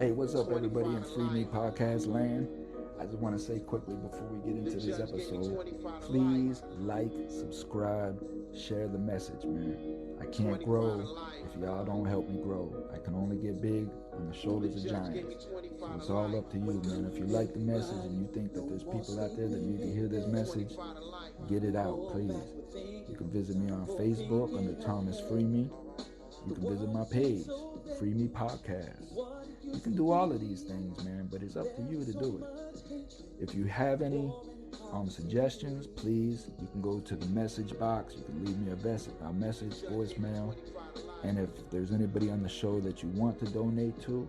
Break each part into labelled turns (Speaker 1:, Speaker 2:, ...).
Speaker 1: Hey, what's up, everybody in Free Me Podcast land? I just want to say quickly before we get into this episode, please like, subscribe, share the message, man. I can't grow if y'all don't help me grow. I can only get big on the shoulders of giants. So it's all up to you, man. If you like the message and you think that there's people out there that need to hear this message, get it out, please. You can visit me on Facebook under Thomas Free Me. You can visit my page, Free Me Podcast. You can do all of these things, man, but it's up to you to do it. If you have any suggestions, please, you can go to the message box. You can leave me a message, voicemail. And if there's anybody on the show that you want to donate to,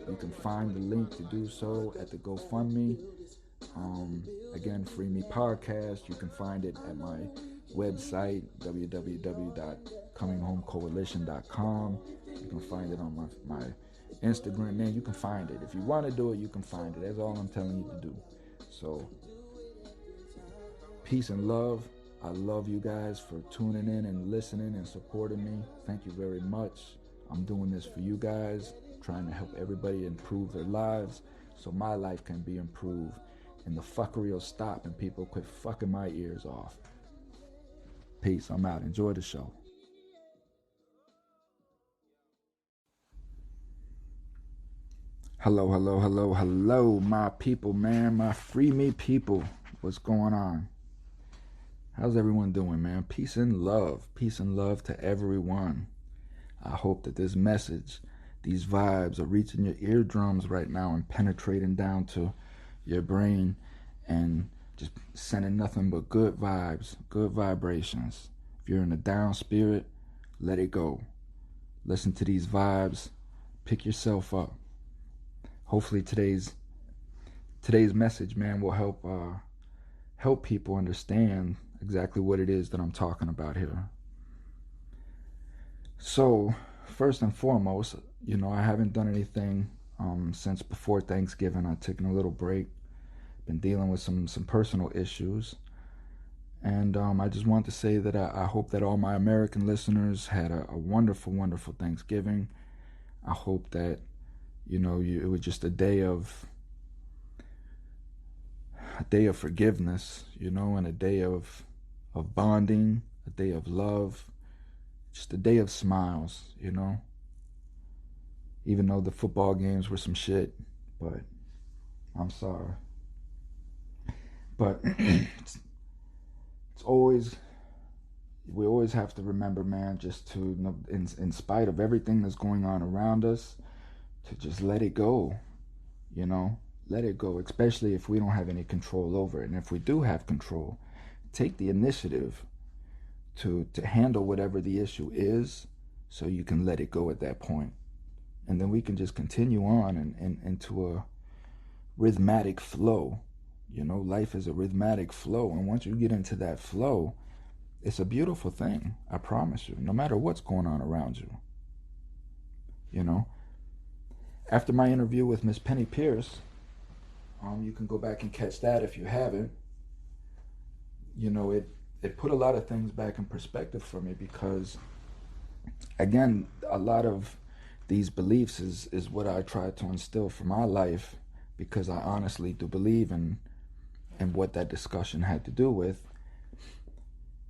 Speaker 1: you can find the link to do so at the GoFundMe. Again, Free Me Podcast. You can find it at my website, www.cominghomecoalition.com. You can find it on my Instagram. Man, you can find it. If you want to do it, you can find it. That's all I'm telling you to do. So, peace and love. I love you guys for tuning in and listening and supporting me. Thank you very much. I'm doing this for you guys, trying to help everybody improve their lives so my life can be improved and the fuckery will stop and people quit fucking my ears off. Peace. I'm out. Enjoy the show. Hello, my people, man. My Free Me people. What's going on? How's everyone doing, man? Peace and love. Peace and love to everyone. I hope that this message, these vibes are reaching your eardrums right now and penetrating down to your brain and just sending nothing but good vibes, good vibrations. If you're in a down spirit, let it go. Listen to these vibes. Pick yourself up. Hopefully today's message, man, will help people understand exactly what it is that I'm talking about here. So, first and foremost, I haven't done anything since before Thanksgiving. I've taken a little break. Been dealing with some personal issues. And I just want to say that I hope that all my American listeners had a wonderful, wonderful Thanksgiving. I hope that, it was just a day of forgiveness, and a day of bonding, a day of love, just a day of smiles, Even though the football games were some shit, but I'm sorry. But it's always, we always have to remember, man, just to, in spite of everything that's going on around us, to just let it go, let it go, especially if we don't have any control over it. And if we do have control, take the initiative to handle whatever the issue is so you can let it go at that point. And then we can just continue on and into a rhythmic flow. Life is a rhythmic flow. And once you get into that flow, it's a beautiful thing. I promise you, no matter what's going on around you. After my interview with Miss Penny Pierce, you can go back and catch that if you haven't. It put a lot of things back in perspective for me because, again, a lot of these beliefs is what I try to instill for my life because I honestly do believe in what that discussion had to do with.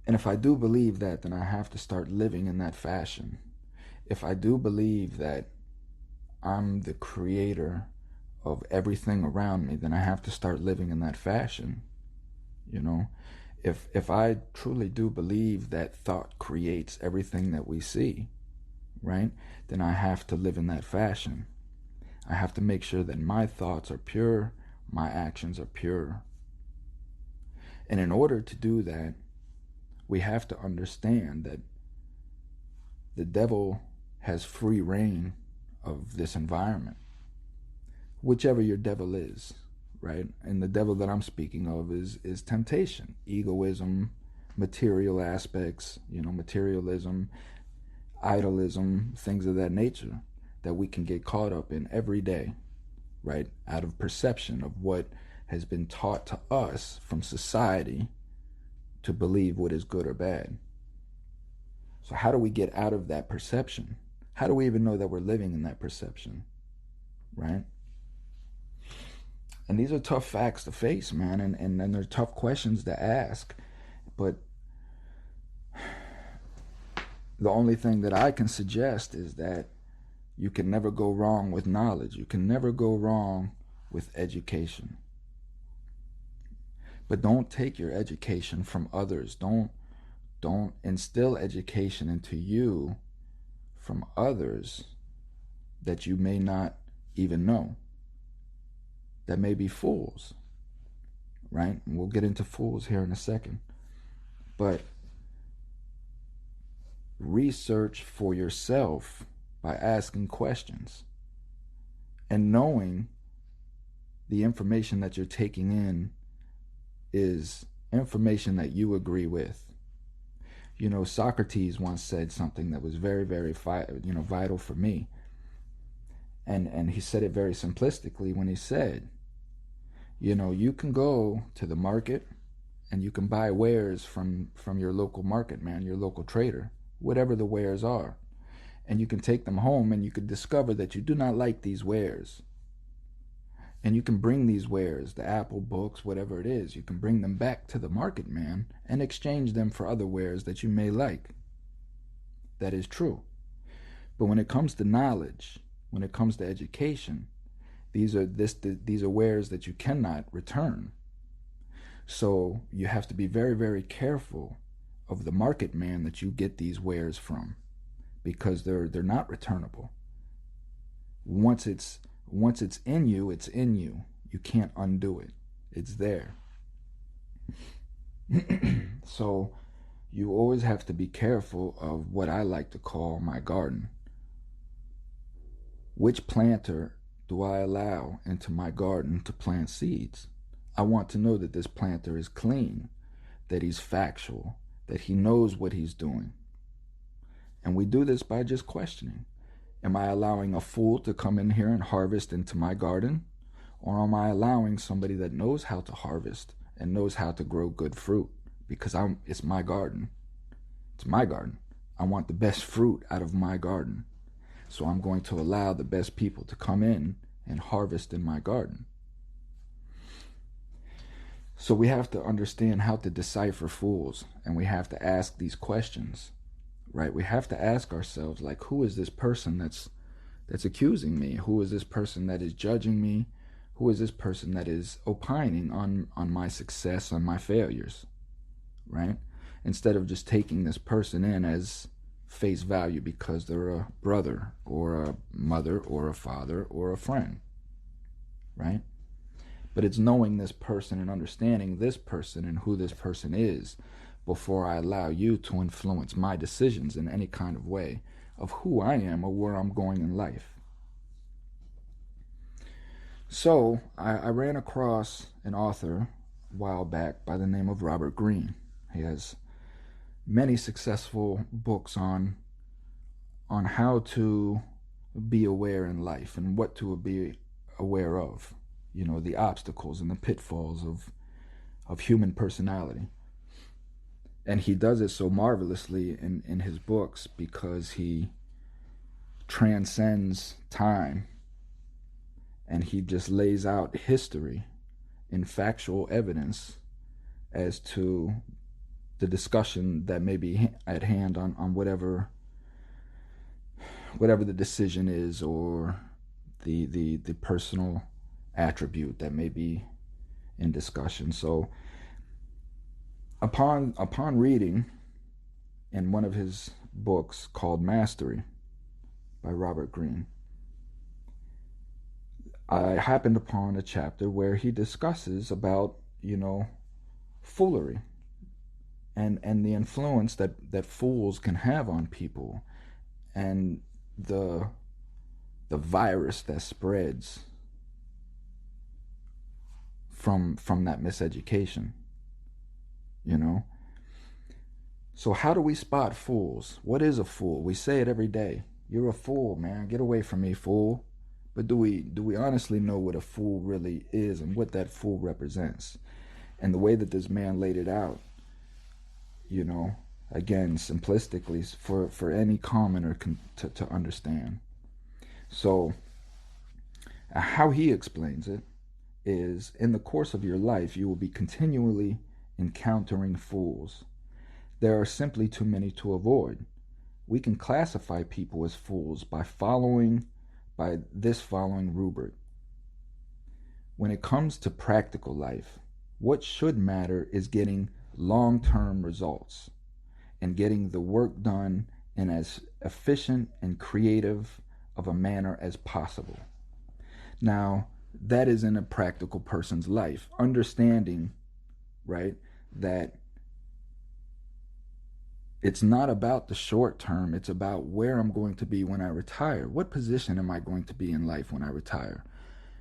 Speaker 1: And if I do believe that, then I have to start living in that fashion. If I do believe that I'm the creator of everything around me, then I have to start living in that fashion. If I truly do believe that thought creates everything that we see, right, then I have to live in that fashion. I have to make sure that my thoughts are pure, my actions are pure. And in order to do that, we have to understand that the devil has free reign of this environment. Whichever your devil is, right? And the devil that I'm speaking of is temptation, egoism, material aspects, materialism, idolism, things of that nature that we can get caught up in every day, right? Out of perception of what has been taught to us from society to believe what is good or bad. So how do we get out of that perception? How do we even know that we're living in that perception? right? And these are tough facts to face, man, and they're tough questions to ask. But the only thing that I can suggest is that you can never go wrong with knowledge. You can never go wrong with education. But don't take your education from others. Don't instill education into you from others that you may not even know, that may be fools, right? And we'll get into fools here in a second. But research for yourself by asking questions and knowing the information that you're taking in is information that you agree with. You know, Socrates once said something that was very, very vital for me. And he said it very simplistically when he said, you know, you can go to the market and you can buy wares from your local market man, your local trader, whatever the wares are. And you can take them home and you could discover that you do not like these wares. And you can bring these wares, the Apple books, whatever it is, you can bring them back to the market man and exchange them for other wares that you may like. That is true. But when it comes to knowledge, when it comes to education, these are wares that you cannot return. So you have to be very, very careful of the market man that you get these wares from, because they're not returnable. Once it's in you, it's in you. You can't undo it. It's there. So you always have to be careful of what I like to call my garden. Which planter do I allow into my garden to plant seeds? I want to know that this planter is clean, that he's factual, that he knows what he's doing. And we do this by just questioning. Am I allowing a fool to come in here and harvest into my garden? Or am I allowing somebody that knows how to harvest and knows how to grow good fruit? Because it's my garden. It's my garden. I want the best fruit out of my garden. So I'm going to allow the best people to come in and harvest in my garden. So we have to understand how to decipher fools, and we have to ask these questions, right? We have to ask ourselves, like, who is this person that's accusing me? Who is this person that is judging me? Who is this person that is opining on my success, on my failures, right? Instead of just taking this person in as face value because they're a brother or a mother or a father or a friend, right? But it's knowing this person and understanding this person and who this person is before I allow you to influence my decisions in any kind of way of who I am or where I'm going in life. So I ran across an author a while back by the name of Robert Greene. He has many successful books on how to be aware in life and what to be aware of. You know, the obstacles and the pitfalls of human personality. And he does it so marvelously in his books because he transcends time and he just lays out history in factual evidence as to the discussion that may be at hand on whatever the decision is, or the personal attribute that may be in discussion. So upon reading in one of his books called Mastery by Robert Greene, I happened upon a chapter where he discusses about, you know, foolery and the influence that fools can have on people, and the virus that spreads from that miseducation, you know. So how do we spot fools? What is a fool? We say it every day. You're a fool, man. Get away from me, fool. But do we honestly know what a fool really is and what that fool represents? And the way that this man laid it out, you know, again, simplistically, for any commoner to understand. So How he explains it is, in the course of your life, you will be continually encountering fools. There are simply too many to avoid. We can classify people as fools by this following rubric. When it comes to practical life, what should matter is getting long-term results and getting the work done in as efficient and creative of a manner as possible. Now, that is in a practical person's life, understanding, right, that it's not about the short term, it's about where I'm going to be when I retire. What position am I going to be in life when I retire?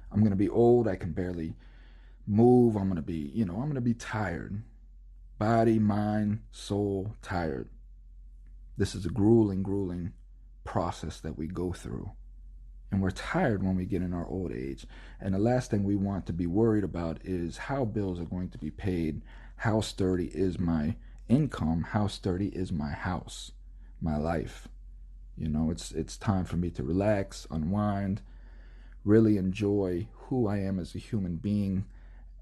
Speaker 1: I'm going to be old, I can barely move, I'm going to be tired. Body, mind, soul, tired. This is a grueling process that we go through. And we're tired when we get in our old age. And the last thing we want to be worried about is how bills are going to be paid, how sturdy is my income, how sturdy is my house, my life. It's time for me to relax, unwind, really enjoy who I am as a human being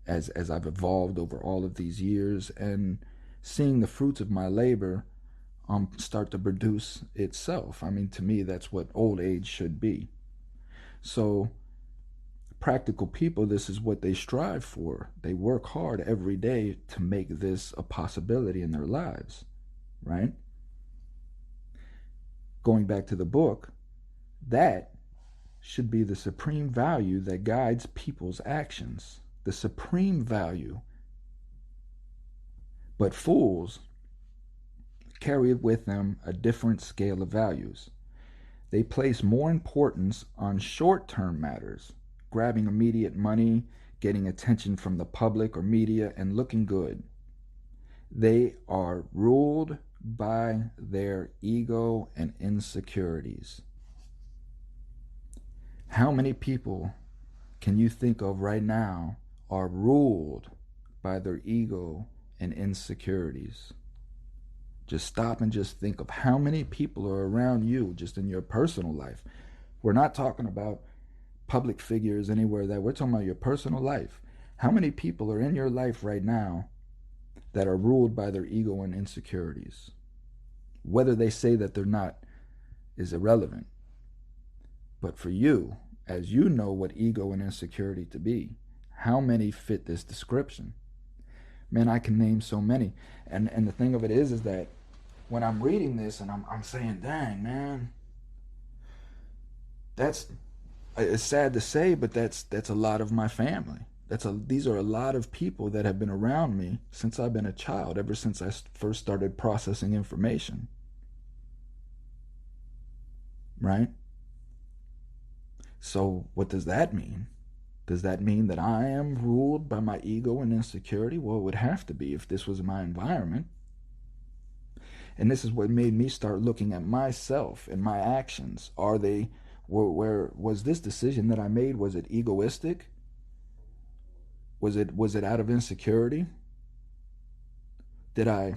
Speaker 1: as I've evolved over all of these years, and seeing the fruits of my labor start to produce itself. I mean, to me, that's what old age should be. So practical people, this is what they strive for. They work hard every day to make this a possibility in their lives, right? Going back to the book, that should be the supreme value that guides people's actions. The supreme value. But fools carry with them a different scale of values. They place more importance on short-term matters, grabbing immediate money, getting attention from the public or media, and looking good. They are ruled by their ego and insecurities. How many people can you think of right now are ruled by their ego and insecurities? Just stop and just think of how many people are around you just in your personal life. We're not talking about public figures anywhere that we're talking about your personal life. How many people are in your life right now that are ruled by their ego and insecurities? Whether they say that they're not is irrelevant. But for you, as you know what ego and insecurity to be, how many fit this description? Man, I can name so many. And the thing of it is that when I'm reading this and I'm saying, dang, man, it's sad to say, but that's a lot of my family. These are a lot of people that have been around me since I've been a child, ever since I first started processing information. Right? So what does that mean? Does that mean that I am ruled by my ego and insecurity? Well, it would have to be if this was my environment. And this is what made me start looking at myself and my actions. Where was this decision that I made? Was it egoistic? Was it out of insecurity? Did I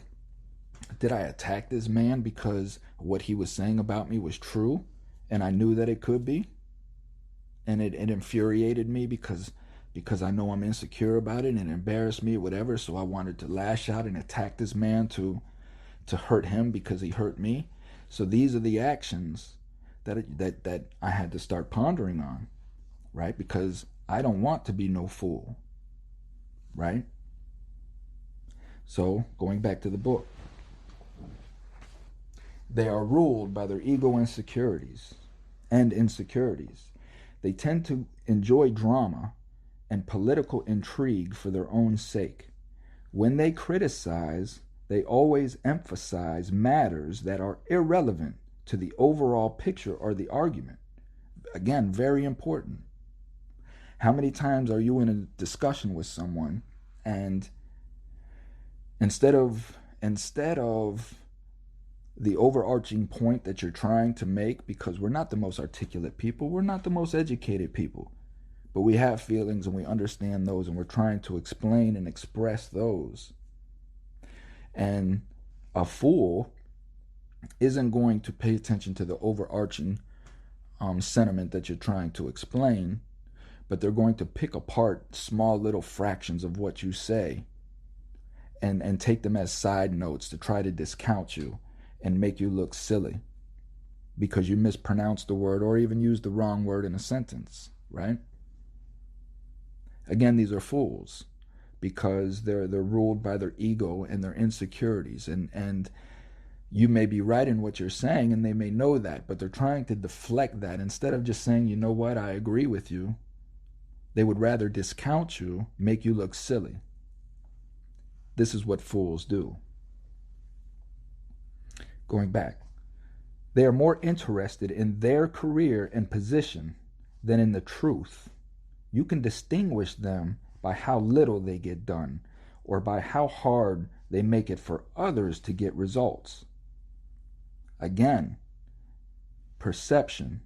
Speaker 1: attack this man because what he was saying about me was true and I knew that it could be? And it infuriated me because I know I'm insecure about it, and it embarrassed me or whatever, so I wanted to lash out and attack this man to hurt him because he hurt me. So these are the actions that I had to start pondering on, right? Because I don't want to be no fool, right? So going back to the book, they are ruled by their ego and insecurities. They tend to enjoy drama and political intrigue for their own sake. When they criticize, they always emphasize matters that are irrelevant to the overall picture or the argument. Again, very important. How many times are you in a discussion with someone and instead of the overarching point that you're trying to make, because we're not the most articulate people, we're not the most educated people, but we have feelings and we understand those and we're trying to explain and express those. And a fool isn't going to pay attention to the overarching sentiment that you're trying to explain, but they're going to pick apart small little fractions of what you say and take them as side notes to try to discount you and make you look silly because you mispronounced the word or even used the wrong word in a sentence, right? Again, these are fools because they're ruled by their ego and their insecurities, and you may be right in what you're saying and they may know that, but they're trying to deflect that. Instead of just saying, you know what, I agree with you, they would rather discount you, make you look silly. This is what fools do. Going back, they are more interested in their career and position than in the truth. You can distinguish them by how little they get done or by how hard they make it for others to get results. Again, perception.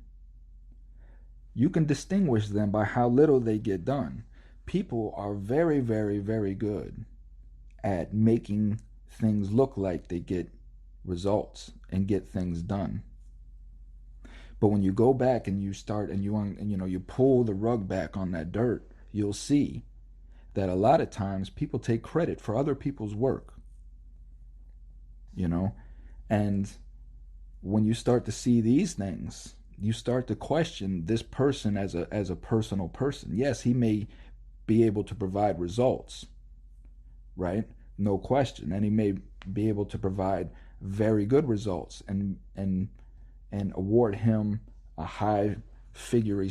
Speaker 1: You can distinguish them by how little they get done. People are very, very, very good at making things look like they get results and get things done. But when you go back and you start and you pull the rug back on that dirt, you'll see that a lot of times people take credit for other people's work. And when you start to see these things, you start to question this person as a personal person. Yes, he may be able to provide results, right? No question. And he may be able to provide very good results and award him a high figure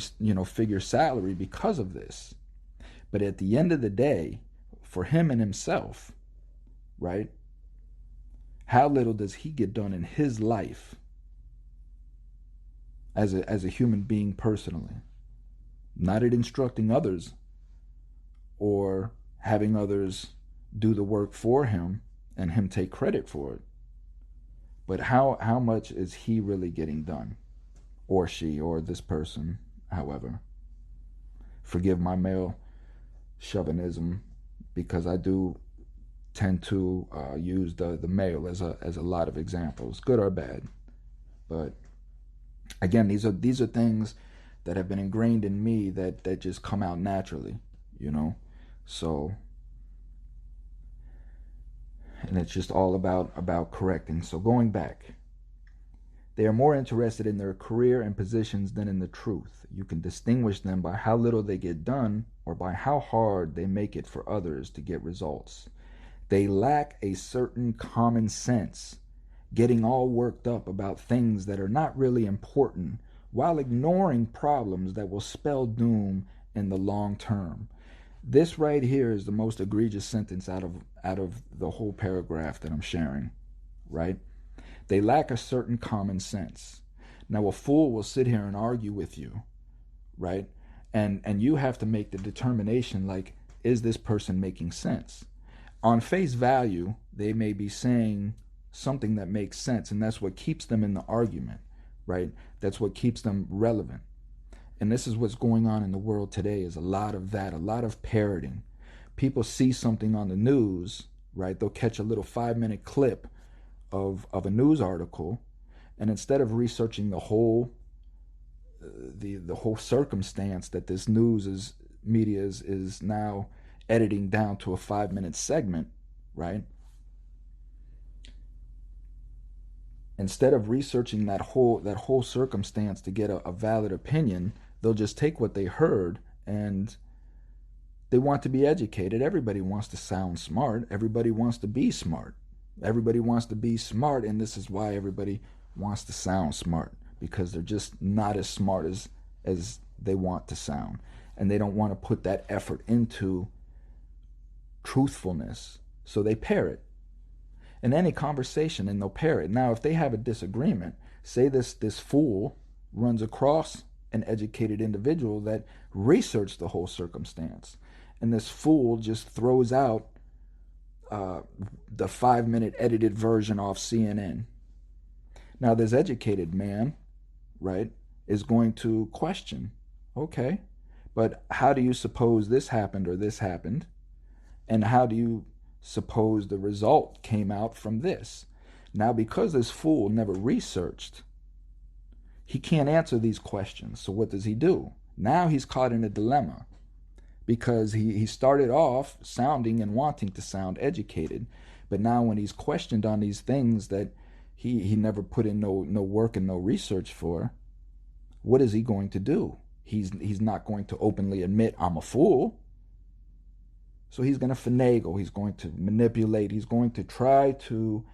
Speaker 1: salary because of this. But at the end of the day, for him and himself, right? How little does he get done in his life as a human being personally? Not at instructing others or having others do the work for him and him take credit for it. But how much is he really getting done? Or she, or this person, however. Forgive my male chauvinism because I do tend to use the male as a lot of examples, good or bad. But again, these are things that have been ingrained in me that just come out naturally, So, and it's just all about correcting. So going back, they are more interested in their career and positions than in the truth. You can distinguish them by how little they get done or by how hard they make it for others to get results. They lack a certain common sense, getting all worked up about things that are not really important while ignoring problems that will spell doom in the long term. This right here is the most egregious sentence out of the whole paragraph that I'm sharing, right? They lack a certain common sense. Now, a fool will sit here and argue with you, right? And you have to make the determination, like, is this person making sense? On face value, they may be saying something that makes sense, and that's what keeps them in the argument, right? That's what keeps them relevant. And this is what's going on in the world today, is a lot of that, a lot of parroting. People see something on the news, right? They'll catch a little 5-minute clip of a news article, and instead of researching the whole circumstance that this media is now editing down to a 5-minute segment, right? Instead of researching that whole circumstance to get a valid opinion, they'll just take what they heard and they want to be educated. Everybody wants to sound smart. Everybody wants to be smart. Everybody wants to be smart, and this is why everybody wants to sound smart, because they're just not as smart as they want to sound. And they don't want to put that effort into truthfulness. So they parrot in any conversation, and they'll parrot. Now, if they have a disagreement, say this fool runs across an educated individual that researched the whole circumstance, and this fool just throws out the 5-minute edited version off CNN. Now, this educated man, right, is going to question, okay, but how do you suppose this happened or this happened? And how do you suppose the result came out from this? Now, because this fool never researched, he can't answer these questions. So what does he do? Now he's caught in a dilemma because he started off sounding and wanting to sound educated, but now when he's questioned on these things that he never put in no work and no research for, what is he going to do? He's not going to openly admit, I'm a fool. So he's going to finagle, he's going to manipulate, he's going to try to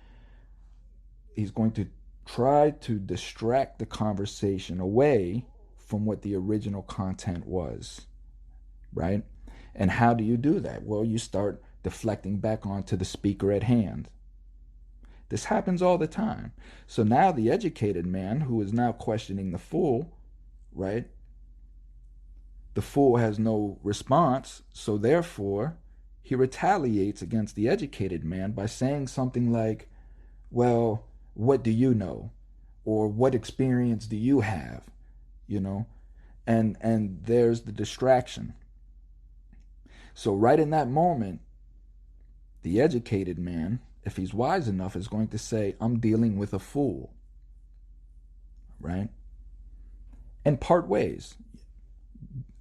Speaker 1: distract the conversation away from what the original content was, right? And how do you do that? Well, you start deflecting back onto the speaker at hand. This happens all the time. So now the educated man who is now questioning the fool, right? The fool has no response, so therefore he retaliates against the educated man by saying something like, well, what do you know? Or what experience do you have? You know? And there's the distraction. So right in that moment, the educated man, if he's wise enough, is going to say, I'm dealing with a fool. Right? And part ways.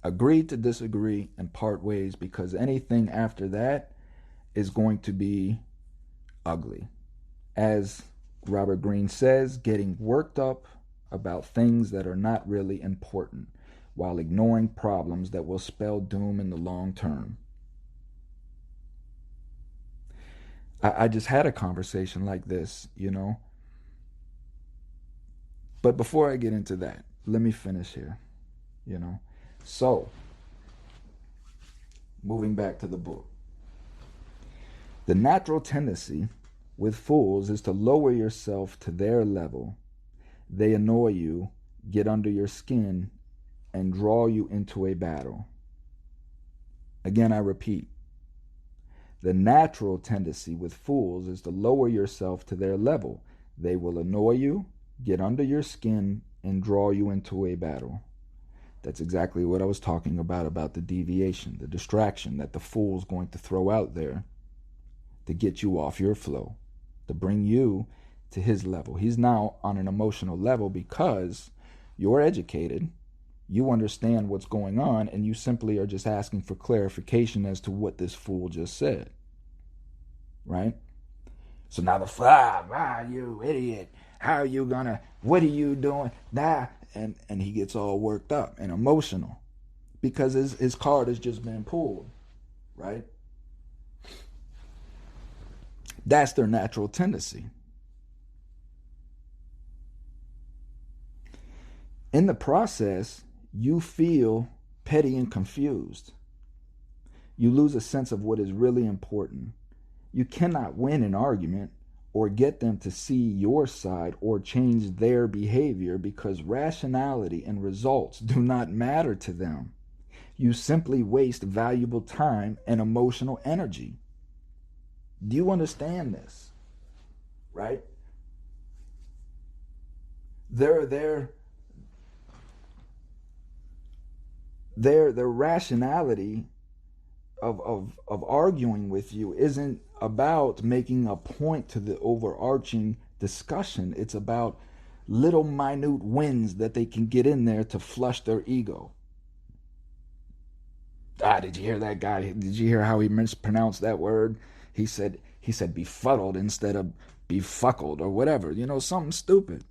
Speaker 1: Agree to disagree and part ways, because anything after that is going to be ugly. As Robert Greene says, getting worked up about things that are not really important while ignoring problems that will spell doom in the long term. I just had a conversation like this, you know. But before I get into that, let me finish here, you know. So, moving back to the book. The natural tendency with fools is to lower yourself to their level. They annoy you, get under your skin, and draw you into a battle. Again, I repeat. The natural tendency with fools is to lower yourself to their level. They will annoy you, get under your skin, and draw you into a battle. That's exactly what I was talking about the deviation, the distraction that the fool's going to throw out there to get you off your flow, to bring you to his level. He's now on an emotional level because you're educated, you understand what's going on, and you simply are just asking for clarification as to what this fool just said. Right? So now the fool, you idiot, how are you gonna, what are you doing? And he gets all worked up and emotional because his card has just been pulled, right? That's their natural tendency. In the process, you feel petty and confused. You lose a sense of what is really important. You cannot win an argument or get them to see your side or change their behavior because rationality and results do not matter to them. You simply waste valuable time and emotional energy. Do you understand this? Right? Their rationality of arguing with you isn't about making a point to the overarching discussion. It's about little minute wins that they can get in there to flush their ego. Did you hear that guy? Did you hear how he mispronounced that word? He said befuddled instead of befuckled or whatever. You know, something stupid.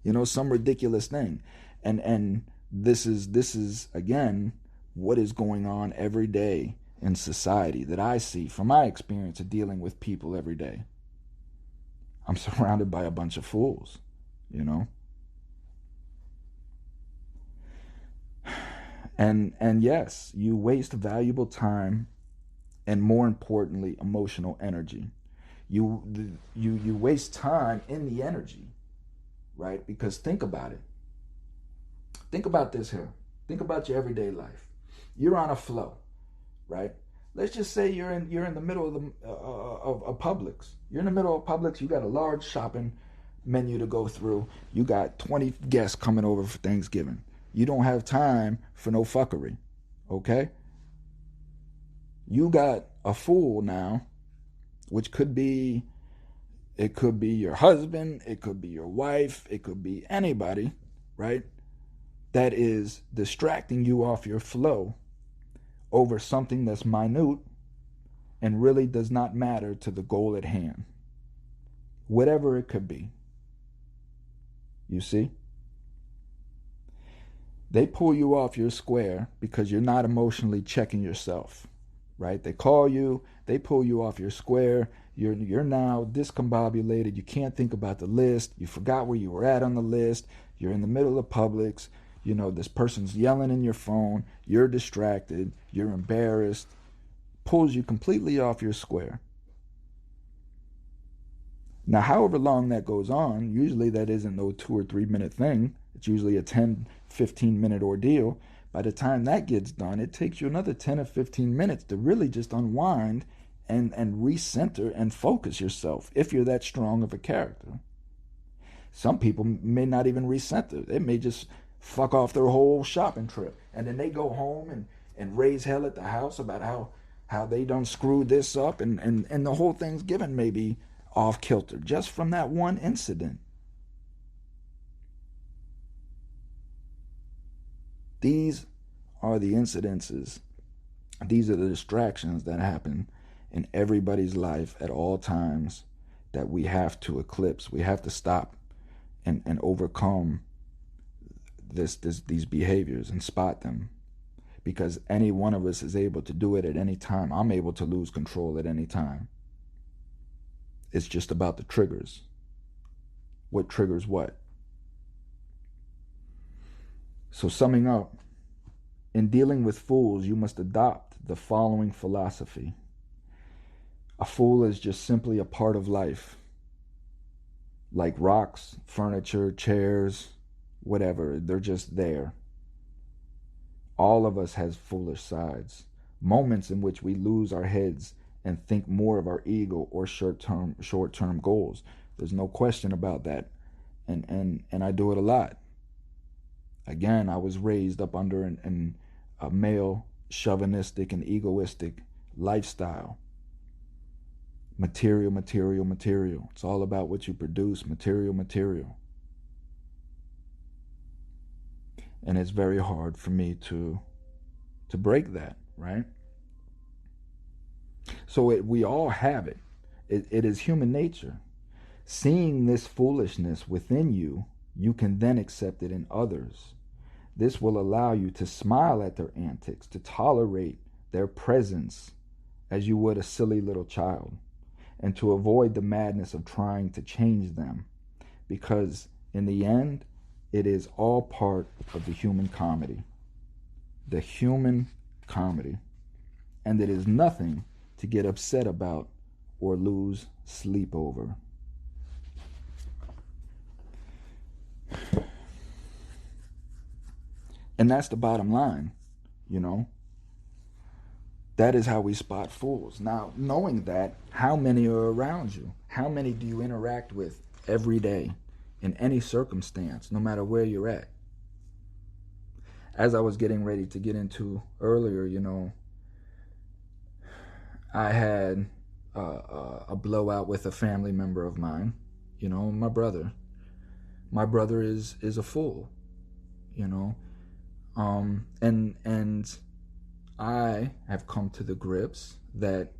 Speaker 1: You know, some ridiculous thing. And this is again what is going on every day in society that I see from my experience of dealing with people every day. I'm surrounded by a bunch of fools, you know. And yes, you waste valuable time and, more importantly, emotional energy. You waste time in the energy, right? Because think about it. Think about this here. Think about your everyday life. You're on a flow, right? Let's just say you're in the middle of Publix. You're in the middle of Publix. You got a large shopping menu to go through. You got 20 guests coming over for Thanksgiving. You don't have time for no fuckery, okay? You got a fool now, which could be your husband, it could be your wife, it could be anybody, right? that is distracting you off your flow over something that's minute and really does not matter to the goal at hand, whatever it could be. You see? They pull you off your square because you're not emotionally checking yourself, right? They call you, they pull you off your square. You're now discombobulated. You can't think about the list. You forgot where you were at on the list. You're in the middle of Publix. You know, this person's yelling in your phone. You're distracted. You're embarrassed. Pulls you completely off your square. Now, however long that goes on, usually that isn't no 2 or 3 minute thing. It's usually a 10, 15 minute ordeal. By the time that gets done, it takes you another 10 or 15 minutes to really just unwind and recenter and focus yourself if you're that strong of a character. Some people may not even recenter. They may just fuck off their whole shopping trip. And then they go home and raise hell at the house about how they done screwed this up and the whole Thanksgiving may be off kilter just from that one incident. These are the incidences. These are the distractions that happen in everybody's life at all times that we have to eclipse. We have to stop and overcome these behaviors and spot them. Because any one of us is able to do it at any time. I'm able to lose control at any time. It's just about the triggers. What triggers what? So summing up, in dealing with fools, you must adopt the following philosophy. A fool is just simply a part of life. Like rocks, furniture, chairs, whatever, they're just there. All of us has foolish sides, moments in which we lose our heads and think more of our ego or short-term goals. There's no question about that. And I do it a lot. Again, I was raised up under a male chauvinistic and egoistic lifestyle. Material, material, material. It's all about what you produce, material, material. And it's very hard for me to break that, right? So we all have it. It is human nature. Seeing this foolishness within you, you can then accept it in others. This will allow you to smile at their antics, to tolerate their presence as you would a silly little child, and to avoid the madness of trying to change them. Because in the end, it is all part of the human comedy. The human comedy. And it is nothing to get upset about or lose sleep over. And that's the bottom line, you know. That is how we spot fools. Now, knowing that, how many are around you? How many do you interact with every day in any circumstance, no matter where you're at? As I was getting ready to get into earlier, you know, I had a blowout with a family member of mine, you know, my brother. My brother is a fool, you know. And I have come to the grips that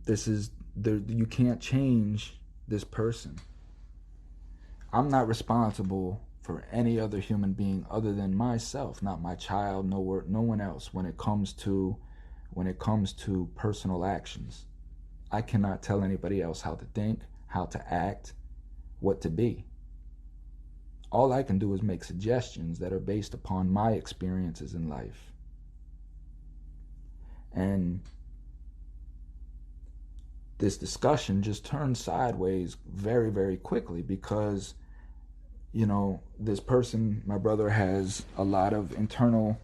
Speaker 1: you can't change this person. I'm not responsible for any other human being other than myself, not my child, no one else. When it comes to personal actions, I cannot tell anybody else how to think, how to act, what to be. All I can do is make suggestions that are based upon my experiences in life. And this discussion just turned sideways very, very quickly because, you know, this person, my brother, has a lot of internal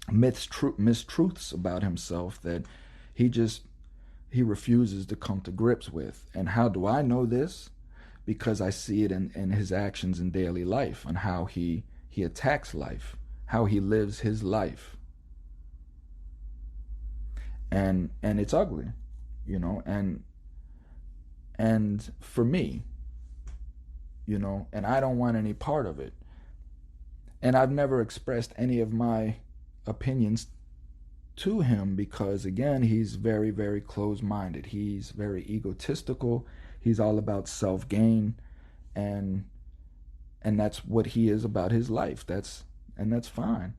Speaker 1: mistruths about himself that he refuses to come to grips with. And how do I know this? Because I see it in his actions in daily life and how he attacks life, how he lives his life. And it's ugly, you know, and for me, you know, and I don't want any part of it. And I've never expressed any of my opinions to him because, again, he's very, very closed-minded. He's very egotistical. He's all about self-gain, and that's what he is about his life. That's fine.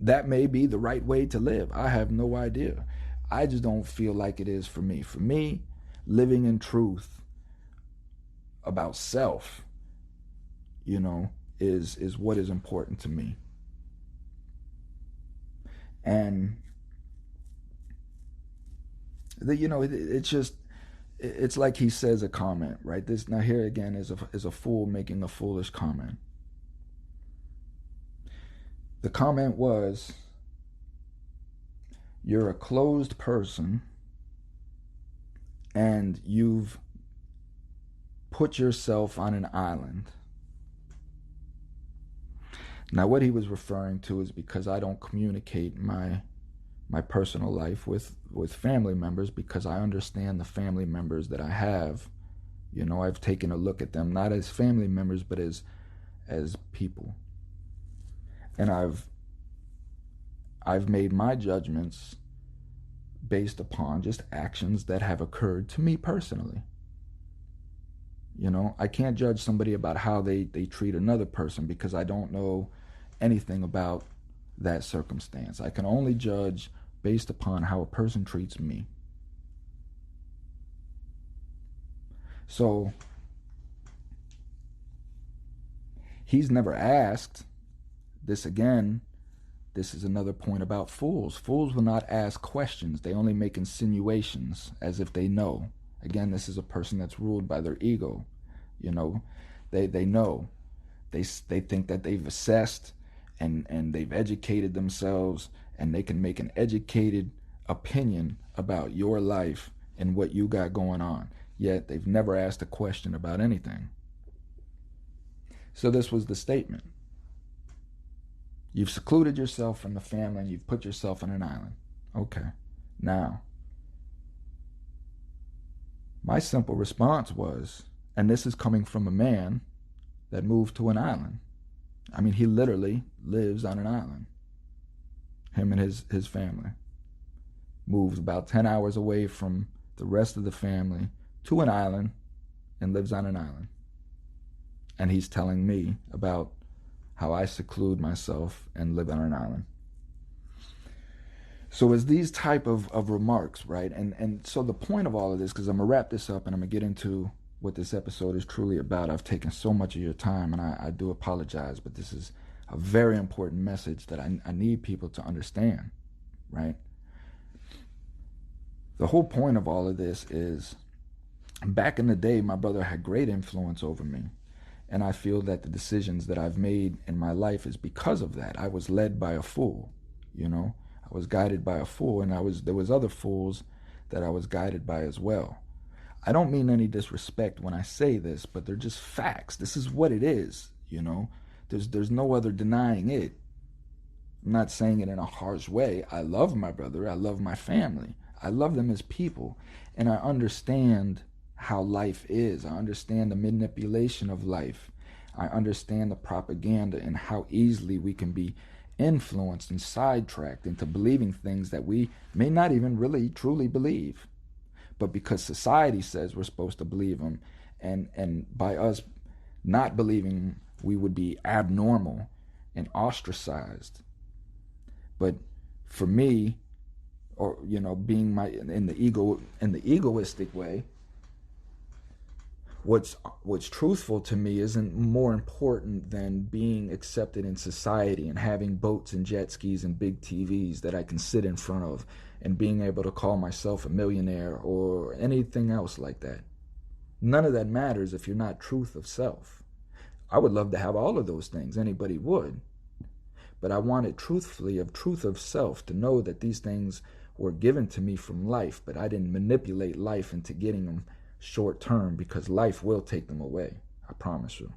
Speaker 1: That may be the right way to live. I have no idea. I just don't feel like it is for me. For me, living in truth about self, is what is important to me. And it's like he says a comment, right? This now here again is a fool making a foolish comment. The comment was, you're a closed person and you've put yourself on an island. Now, what he was referring to is because I don't communicate my personal life with family members, because I understand the family members that I have. I've taken a look at them not as family members, but as people. And I've made my judgments based upon just actions that have occurred to me personally. I can't judge somebody about how they treat another person because I don't know anything about that circumstance. I can only judge based upon how a person treats me. So he's never asked. This is another point about fools. Fools will not ask questions. They only make insinuations as if they know. Again, this is a person that's ruled by their ego. They know. They think that they've assessed and they've educated themselves, and they can make an educated opinion about your life and what you got going on. Yet they've never asked a question about anything. So this was the statement. You've secluded yourself from the family and you've put yourself on an island. Okay. Now, my simple response was, and this is coming from a man that moved to an island. I mean, he literally lives on an island. Him and his family. Moved about 10 hours away from the rest of the family to an island and lives on an island. And he's telling me about how I seclude myself and live on an island. So it's these type of remarks, right? And so the point of all of this, because I'm going to wrap this up and I'm going to get into what this episode is truly about. I've taken so much of your time, and I do apologize, but this is a very important message that I need people to understand, right? The whole point of all of this is, back in the day, my brother had great influence over me. And I feel that the decisions that I've made in my life is because of that. I was led by a fool, I was guided by a fool, and there was other fools that I was guided by as well. I don't mean any disrespect when I say this, but they're just facts. This is what it is, There's no other denying it. I'm not saying it in a harsh way. I love my brother. I love my family. I love them as people. And I understand how life is. I understand the manipulation of life. I understand the propaganda and how easily we can be influenced and sidetracked into believing things that we may not even really truly believe. But because society says we're supposed to believe them, and by us not believing, we would be abnormal and ostracized. But for me, or being in the egoistic way, what's truthful to me isn't more important than being accepted in society and having boats and jet skis and big TVs that I can sit in front of and being able to call myself a millionaire or anything else like that. None of that matters if you're not truth of self. I would love to have all of those things. Anybody would. But I wanted truthfully of truth of self to know that these things were given to me from life, but I didn't manipulate life into getting them short term, because life will take them away. I promise you.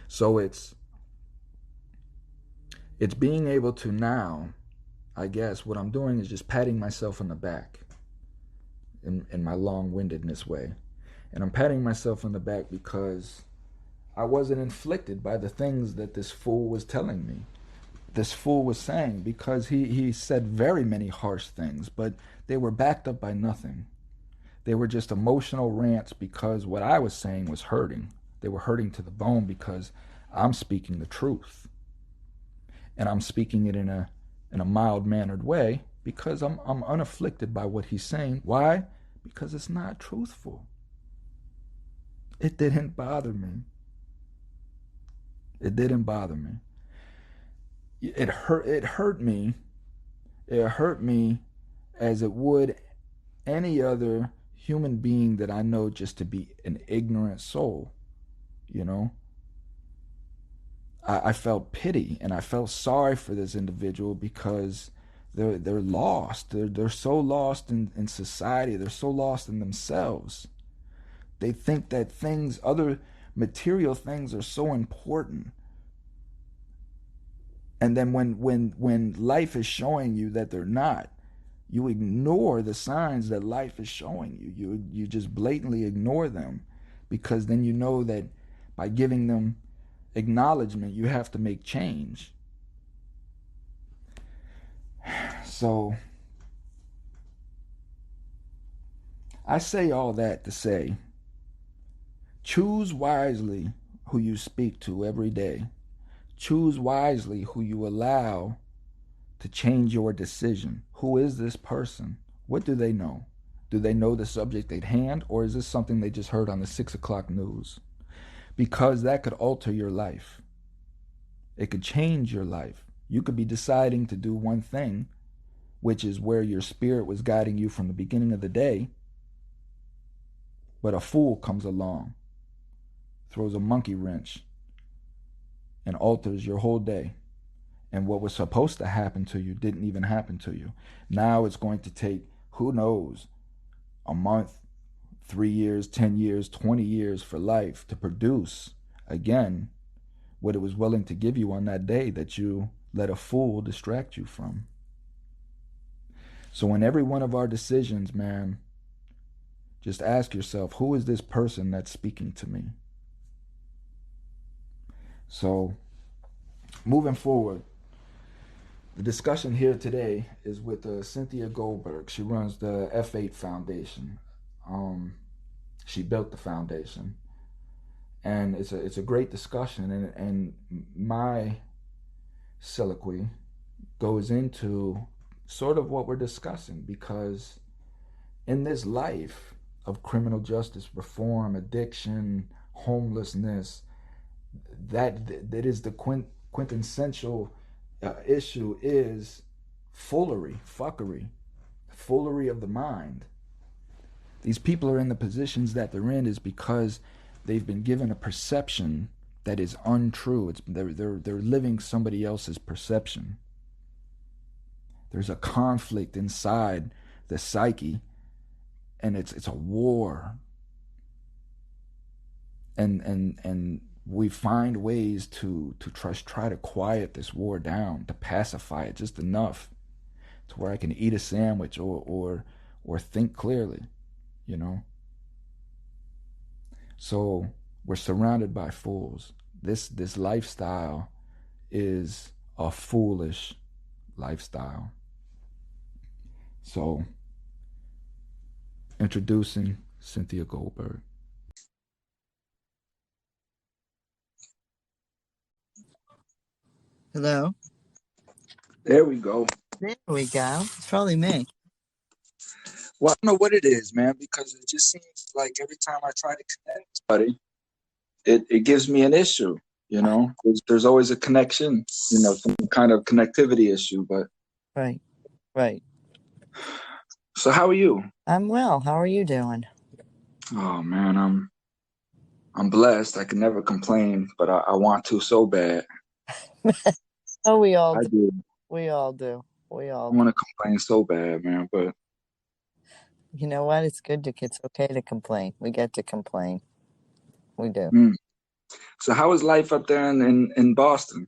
Speaker 1: So it's being able to now, I guess what I'm doing is just patting myself on the back in my long-windedness way. And I'm patting myself on the back because I wasn't inflicted by the things that this fool was telling me. This fool was saying, because he said very many harsh things, but they were backed up by nothing. They were just emotional rants because what I was saying was hurting. They were hurting to the bone because I'm speaking the truth. And I'm speaking it in a mild mannered way because I'm unafflicted by what he's saying. Why? Because it's not truthful. It didn't bother me. It didn't bother me. It hurt me. It hurt me as it would any other human being that I know just to be an ignorant soul, you know? I felt pity and I felt sorry for this individual because they're lost. They're so lost in society. They're so lost in themselves. They think that things, other material things, are so important. And then when life is showing you that they're not, you ignore the signs that life is showing you. You just blatantly ignore them because then you know that by giving them acknowledgement, you have to make change. So I say all that to say, choose wisely who you speak to every day. Choose wisely who you allow to change your decision. Who is this person? What do they know? Do they know the subject at hand, or is this something they just heard on the 6 o'clock news? Because that could alter your life. It could change your life. You could be deciding to do one thing, which is where your spirit was guiding you from the beginning of the day, but a fool comes along, throws a monkey wrench, and alters your whole day. And what was supposed to happen to you didn't even happen to you. Now it's going to take, who knows, a month, 3 years, 10 years, 20 years for life to produce again what it was willing to give you on that day that you let a fool distract you from. So in every one of our decisions, man, just ask yourself, who is this person that's speaking to me? So moving forward, the discussion here today is with Cynthia Goldberg. She runs the F8 Foundation. She built the foundation, and it's a great discussion. And my soliloquy goes into sort of what we're discussing, because in this life of criminal justice reform, addiction, homelessness, that is the quintessential issue is foolery, fuckery, foolery of the mind. These people are in the positions that they're in is because they've been given a perception that is untrue. They're living somebody else's perception. There's a conflict inside the psyche, and it's a war. And we find ways to try to quiet this war down, to pacify it just enough to where I can eat a sandwich or think clearly, you know. So we're surrounded by fools. This lifestyle is a foolish lifestyle. So introducing Cynthia Goldberg.
Speaker 2: Hello.
Speaker 1: There we go.
Speaker 2: There we go. It's probably me.
Speaker 1: Well, I don't know what it is, man, because it just seems like every time I try to connect somebody, it gives me an issue, you know. There's always a connection, you know, some kind of connectivity issue, but
Speaker 2: Right.
Speaker 1: So how are you?
Speaker 2: I'm well. How are you doing?
Speaker 1: Oh man, I'm blessed. I can never complain, but I want to so bad.
Speaker 2: Oh, we all
Speaker 1: I do.
Speaker 2: We all do.
Speaker 1: I want to complain so bad, man, but
Speaker 2: you know what? It's okay to complain. We get to complain. We do.
Speaker 1: So how is life up there in Boston?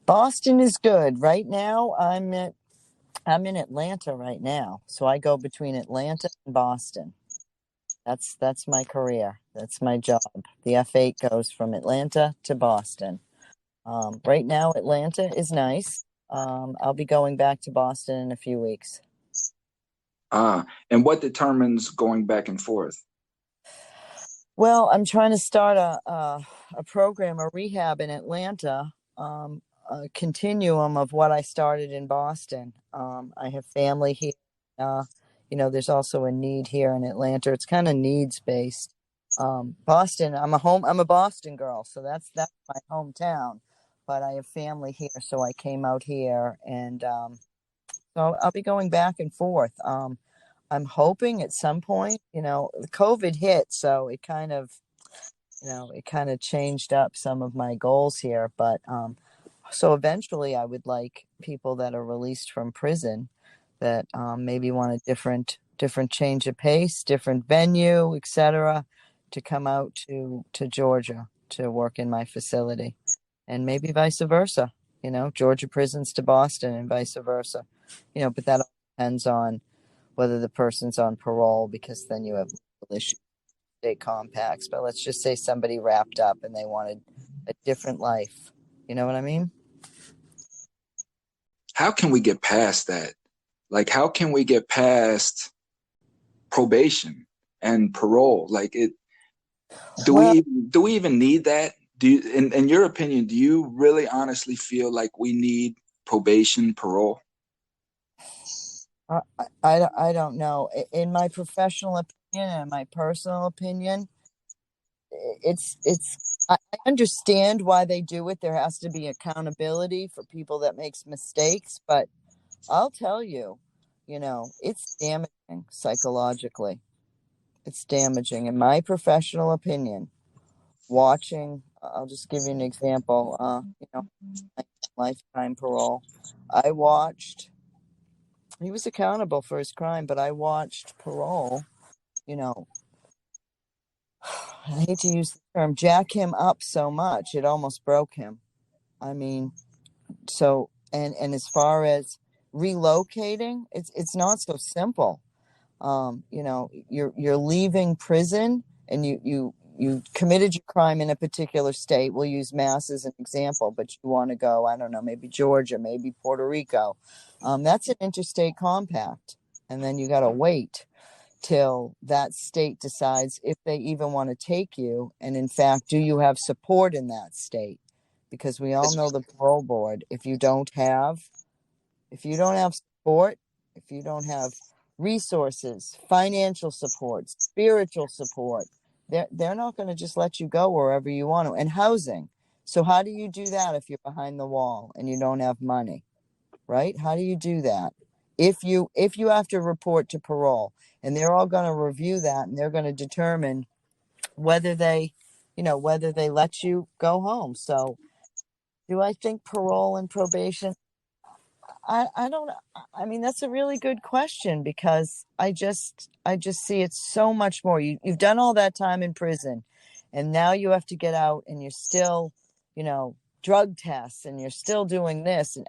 Speaker 2: Boston is good. Right now, I'm in Atlanta right now. So I go between Atlanta and Boston. That's my career. That's my job. The F8 goes from Atlanta to Boston. Right now, Atlanta is nice. I'll be going back to Boston in a few weeks.
Speaker 1: And what determines going back and forth?
Speaker 2: Well, I'm trying to start a program, a rehab in Atlanta, a continuum of what I started in Boston. I have family here. There's also a need here in Atlanta. It's kind of needs based. Boston, I'm a Boston girl, so that's my hometown. But I have family here, so I came out here, and so I'll be going back and forth. I'm hoping at some point, COVID hit, so it kind of changed up some of my goals here. But so eventually, I would like people that are released from prison that maybe want a different change of pace, different venue, etc., to come out to Georgia to work in my facility, and maybe vice versa. Georgia prisons to Boston and vice versa. But that all depends on whether the person's on parole, because then you have legal issues, state compacts. But let's just say somebody wrapped up and they wanted a different life. You know what I mean?
Speaker 1: How can we get past that? Like, how can we get past probation and parole? Like,
Speaker 2: Well,
Speaker 1: do we even need that? Do you, in your opinion, do you really honestly feel like we need probation, parole?
Speaker 2: I don't know. In my professional opinion and my personal opinion, I understand why they do it. There has to be accountability for people that makes mistakes, but I'll tell you, it's damaging psychologically. It's damaging, in my professional opinion. I'll just give you an example. Lifetime parole. I watched. He was accountable for his crime, but I watched parole. You know, I hate to use the term, jack him up so much it almost broke him. I mean, so and as far as relocating, it's not so simple. You're leaving prison, and you committed your crime in a particular state. We'll use Mass as an example, but you want to go, I don't know, maybe Georgia, maybe Puerto Rico. That's an interstate compact, and then you got to wait till that state decides if they even want to take you, and in fact, do you have support in that state? Because we all know the parole board, if you don't have support, if you don't have resources, financial support, spiritual support, they're not going to just let you go wherever you want to. And housing. So how do you do that if you're behind the wall and you don't have money? Right? How do you do that? If you have to report to parole, and they're all going to review that, and they're going to determine whether whether they let you go home. So do I think parole and probation? I don't. I mean, that's a really good question, because I just see it so much more. You've done all that time in prison, and now you have to get out, and you're still, drug tests, and you're still doing this. And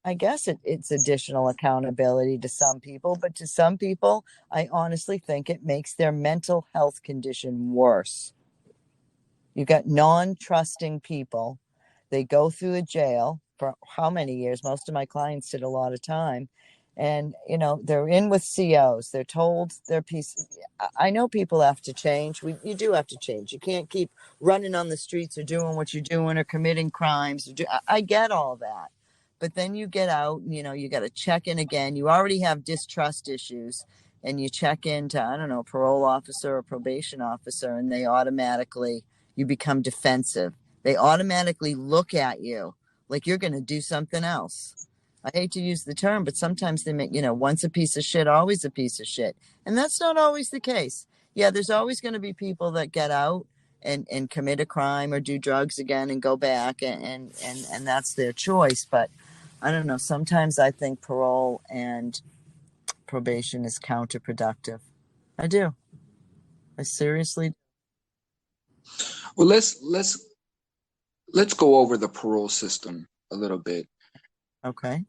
Speaker 2: I guess it's additional accountability to some people, but to some people, I honestly think it makes their mental health condition worse. You got non-trusting people. They go through the jail for how many years? Most of my clients did a lot of time. And, they're in with COs. They're told their piece. I know people have to change. You do have to change. You can't keep running on the streets or doing what you're doing or committing crimes. I get all that. But then you get out, and, you got to check in again. You already have distrust issues. And you check into, I don't know, a parole officer or probation officer, and you become defensive. They automatically look at you like you're going to do something else. I hate to use the term, but sometimes they make, once a piece of shit, always a piece of shit. And that's not always the case. Yeah, there's always going to be people that get out and commit a crime or do drugs again and go back, and that's their choice. But I don't know. Sometimes I think parole and probation is counterproductive. I do. I seriously.
Speaker 1: Well, let's go over the parole system a little bit.
Speaker 2: Okay.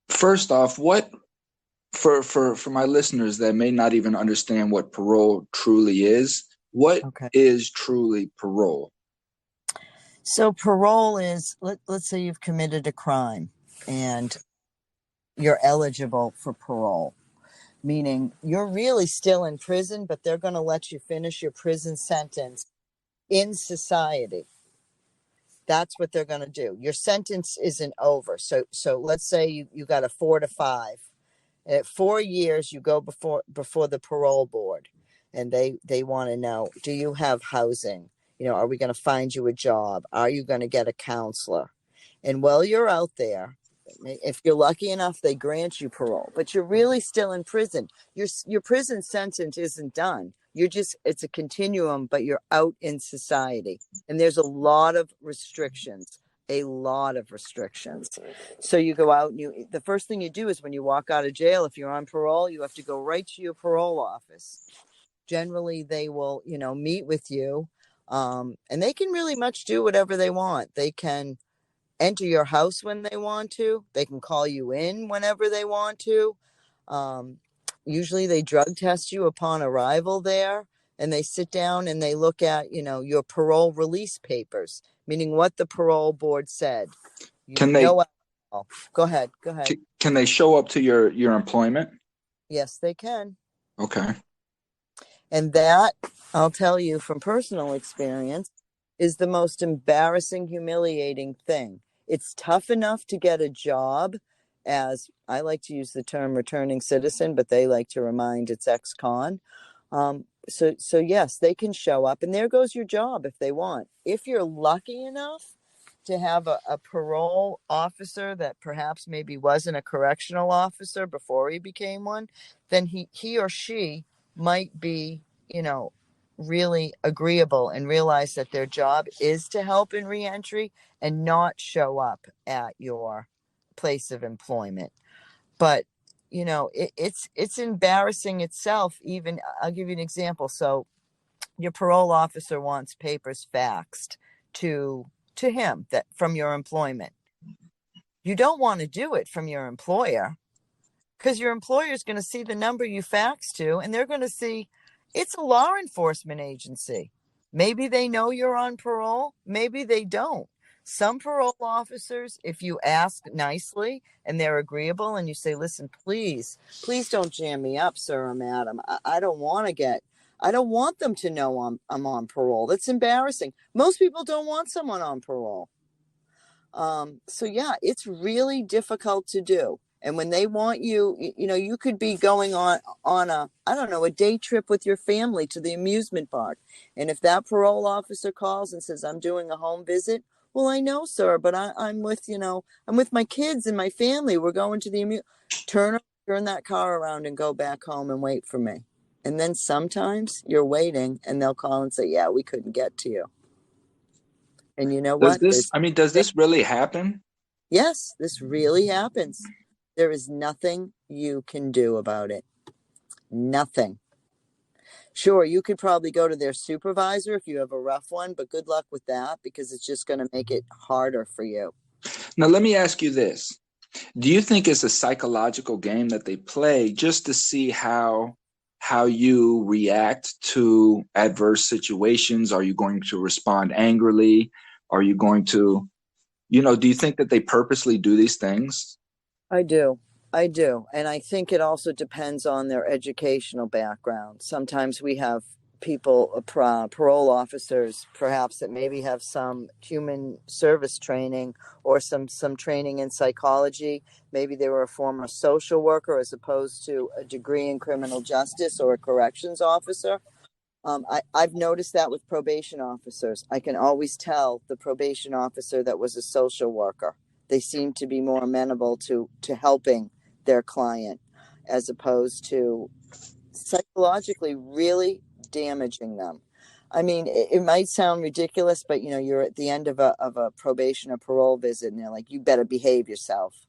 Speaker 1: First off, what for my listeners that may not even understand what parole truly is, What
Speaker 2: Okay.
Speaker 1: is truly parole?
Speaker 2: So parole is, let's say you've committed a crime and you're eligible for parole, meaning you're really still in prison, but they're going to let you finish your prison sentence in society. That's what they're going to do. Your sentence isn't over. So let's say you got a 4 to 5. At 4 years, you go before the parole board, and they want to know: do you have housing? Are we going to find you a job? Are you going to get a counselor? And while you're out there, if you're lucky enough, they grant you parole, but you're really still in prison. Your prison sentence isn't done. It's a continuum, but you're out in society, and there's a lot of restrictions. A lot of restrictions. So you go out and the first thing you do is when you walk out of jail, if you're on parole, you have to go right to your parole office. Generally, they will, meet with you, and they can really much do whatever they want. They can enter your house when they want to. They can call you in whenever they want to. Um, Usually they drug test you upon arrival there, and they sit down and they look at, your parole release papers, meaning what the parole board said.
Speaker 1: Can they
Speaker 2: No alcohol. Go ahead.
Speaker 1: can they show up to your employment?
Speaker 2: Yes, they can.
Speaker 1: Okay.
Speaker 2: And that, I'll tell you from personal experience, is the most embarrassing, humiliating thing. It's tough enough to get a job, as I like to use the term returning citizen, but they like to remind it's ex-con. So yes, they can show up, and there goes your job if they want. If you're lucky enough to have a parole officer that perhaps maybe wasn't a correctional officer before he became one, then he or she might be, really agreeable and realize that their job is to help in reentry and not show up at your place of employment. But it's embarrassing itself. Even I'll give you an example. So your parole officer wants papers faxed to him that from your employment. You don't want to do it from your employer, because your employer is going to see the number you fax to, and they're going to see it's a law enforcement agency. Maybe they know you're on parole, maybe they don't. Some parole officers, if you ask nicely and they're agreeable and you say, listen, please don't jam me up, sir or madam. I don't want them to know I'm on parole. That's embarrassing. Most people don't want someone on parole. So yeah, it's really difficult to do. And when they want you, you could be going on a, I don't know, a day trip with your family to the amusement park. And if that parole officer calls and says, I'm doing a home visit, well, I know, sir, but I'm with my kids and my family. We're going to the turn that car around and go back home and wait for me. And then sometimes you're waiting and they'll call and say, yeah, we couldn't get to you. And you know what?
Speaker 1: Does this really happen?
Speaker 2: Yes, this really happens. There is nothing you can do about it. Nothing. Sure, you could probably go to their supervisor if you have a rough one, but good luck with that, because it's just going to make it harder for you.
Speaker 1: Now, let me ask you this. Do you think it's a psychological game that they play just to see how you react to adverse situations? Are you going to respond angrily? Are you going to, do you think that they purposely do these things?
Speaker 2: I do. And I think it also depends on their educational background. Sometimes we have people, parole officers, perhaps, that maybe have some human service training or some training in psychology. Maybe they were a former social worker as opposed to a degree in criminal justice or a corrections officer. I've noticed that with probation officers. I can always tell the probation officer that was a social worker. They seem to be more amenable to helping their client, as opposed to psychologically really damaging them. I mean, it might sound ridiculous, but you're at the end of a probation or parole visit, and they're like, "You better behave yourself."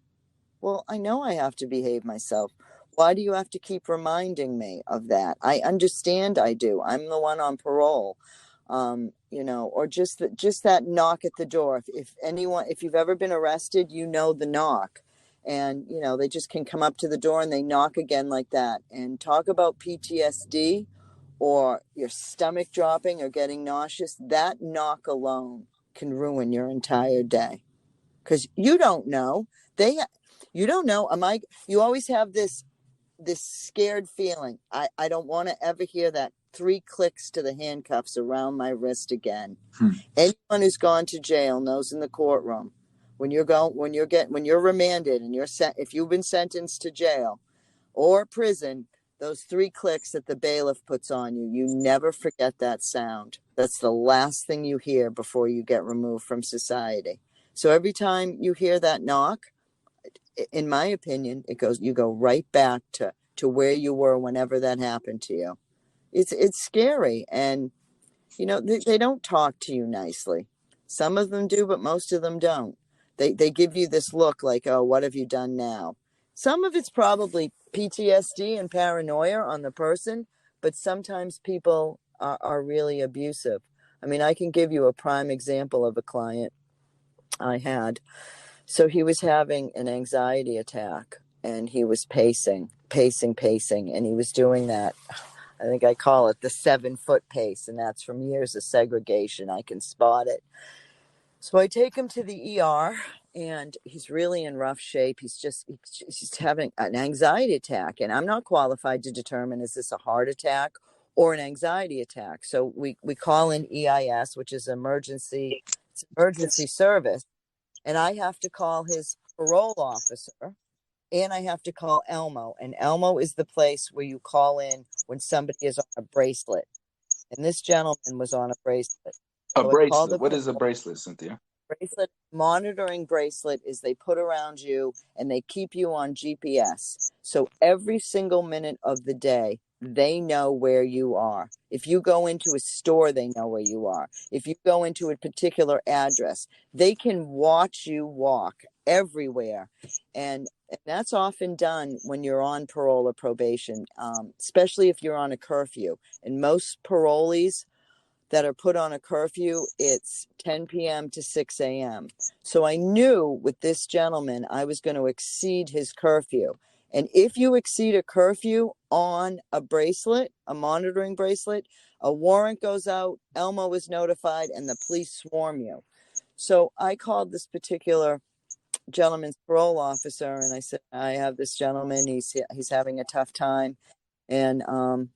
Speaker 2: Well, I know I have to behave myself. Why do you have to keep reminding me of that? I understand I do. I'm the one on parole. Or just that knock at the door. If you've ever been arrested, the knock. And, they just can come up to the door and they knock again like that. And talk about PTSD or your stomach dropping or getting nauseous, that knock alone can ruin your entire day. Because you don't know. You don't know. You always have this scared feeling. I don't want to ever hear that 3 clicks to the handcuffs around my wrist again. Anyone who's gone to jail knows in the courtroom, when you're remanded and if you've been sentenced to jail or prison, those 3 clicks that the bailiff puts on you, you never forget that sound. That's the last thing you hear before you get removed from society. So every time you hear that knock, in my opinion, you go right back to where you were whenever that happened to you. It's scary. And, they don't talk to you nicely. Some of them do, but most of them don't. They give you this look like, oh, what have you done now? Some of it's probably PTSD and paranoia on the person, but sometimes people are really abusive. I mean, I can give you a prime example of a client I had. So he was having an anxiety attack, and he was pacing, and he was doing that. I think I call it the 7-foot pace, and that's from years of segregation. I can spot it. So I take him to the ER, and he's really in rough shape. He's having an anxiety attack, and I'm not qualified to determine, is this a heart attack or an anxiety attack? So we call in EIS, which is emergency service, and I have to call his parole officer, and I have to call Elmo. And Elmo is the place where you call in when somebody is on a bracelet. And this gentleman was on a bracelet.
Speaker 1: A bracelet. What is a bracelet, Cynthia?
Speaker 2: Monitoring bracelet is they put around you and they keep you on GPS. So every single minute of the day, they know where you are. If you go into a store, they know where you are. If you go into a particular address, they can watch you walk everywhere. And that's often done when you're on parole or probation, especially if you're on a curfew. And most parolees that are put on a curfew, it's 10 p.m. to 6 a.m. So I knew with this gentleman, I was going to exceed his curfew. And if you exceed a curfew on a bracelet, a monitoring bracelet, a warrant goes out, Elmo is notified, and the police swarm you. So I called this particular gentleman's parole officer, and I said, I have this gentleman, he's having a tough time. And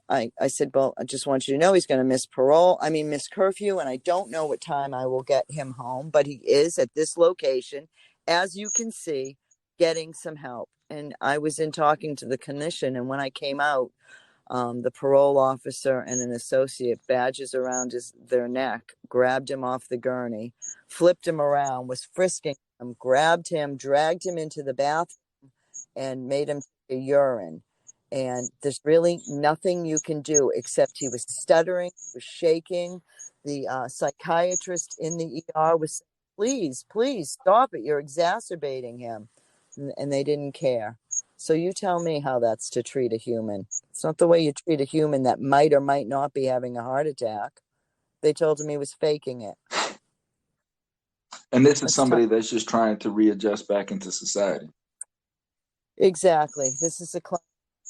Speaker 2: I said, well, I just want you to know he's going to miss curfew, and I don't know what time I will get him home, but he is at this location, as you can see, getting some help. And I was in talking to the clinician, and when I came out, the parole officer and an associate, badges around their neck, grabbed him off the gurney, flipped him around, was frisking him, grabbed him, dragged him into the bathroom, and made him take a urine. And there's really nothing you can do except he was stuttering, he was shaking. The psychiatrist in the ER was saying, please stop it. You're exacerbating him. And they didn't care. So you tell me how that's to treat a human. It's not the way you treat a human that might or might not be having a heart attack. They told him he was faking it.
Speaker 1: And this is somebody that's just trying to readjust back into society.
Speaker 2: Exactly. This is a client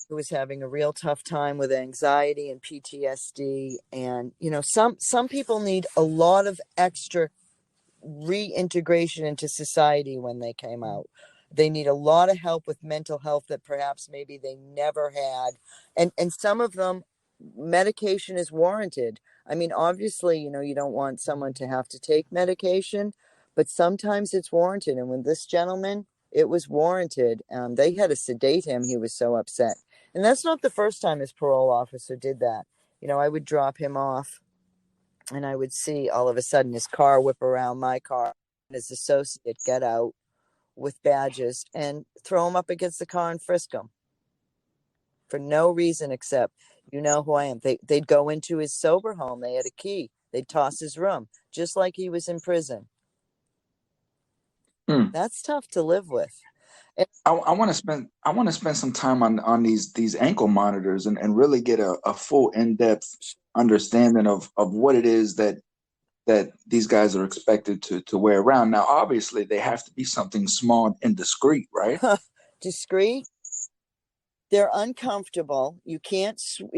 Speaker 2: who was having a real tough time with anxiety and PTSD. And, some people need a lot of extra reintegration into society when they came out. They need a lot of help with mental health that perhaps maybe they never had. And some of them, medication is warranted. I mean, obviously, you don't want someone to have to take medication, but sometimes it's warranted. And with this gentleman, it was warranted. They had to sedate him. He was so upset. And that's not the first time his parole officer did that. I would drop him off, and I would see all of a sudden his car whip around my car, and his associate get out with badges and throw him up against the car and frisk him for no reason except, you know who I am. They'd go into his sober home. They had a key. They'd toss his room, just like he was in prison. That's tough to live with.
Speaker 1: I want to spend some time on these ankle monitors and really get a full in-depth understanding of what it is that these guys are expected to wear around. Now, obviously, they have to be something small and discreet, right?
Speaker 2: Discreet? They're uncomfortable. You can't swim,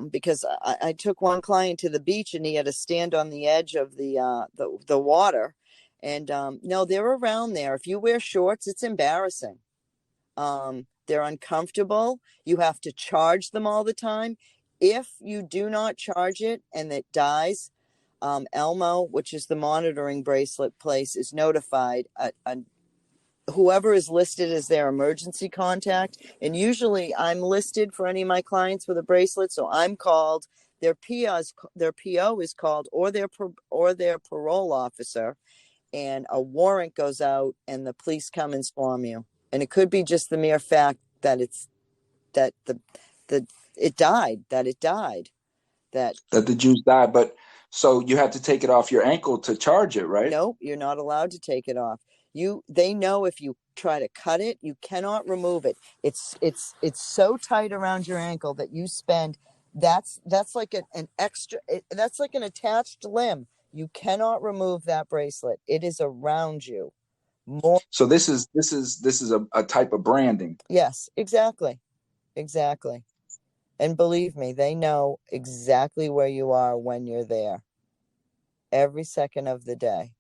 Speaker 2: because I took one client to the beach and he had to stand on the edge of the water. And no, they're around there. If you wear shorts, it's embarrassing. They're uncomfortable. You have to charge them all the time. If you do not charge it and it dies, Elmo, which is the monitoring bracelet place, is notified. Whoever is listed as their emergency contact, and usually I'm listed for any of my clients with a bracelet, so I'm called. Their PO is called, or their parole officer, and a warrant goes out, and the police come and storm you. And it could be just the mere fact that it died. That
Speaker 1: That the juice died, but so you had to take it off your ankle to charge it, right?
Speaker 2: Nope, you're not allowed to take it off. They know if you try to cut it, you cannot remove it. It's so tight around your ankle that you spend. That's like an extra. That's like an attached limb. You cannot remove that bracelet. It is around you. More.
Speaker 1: So this is a type of branding.
Speaker 2: Yes, exactly. And believe me, they know exactly where you are when you're there. Every second of the day.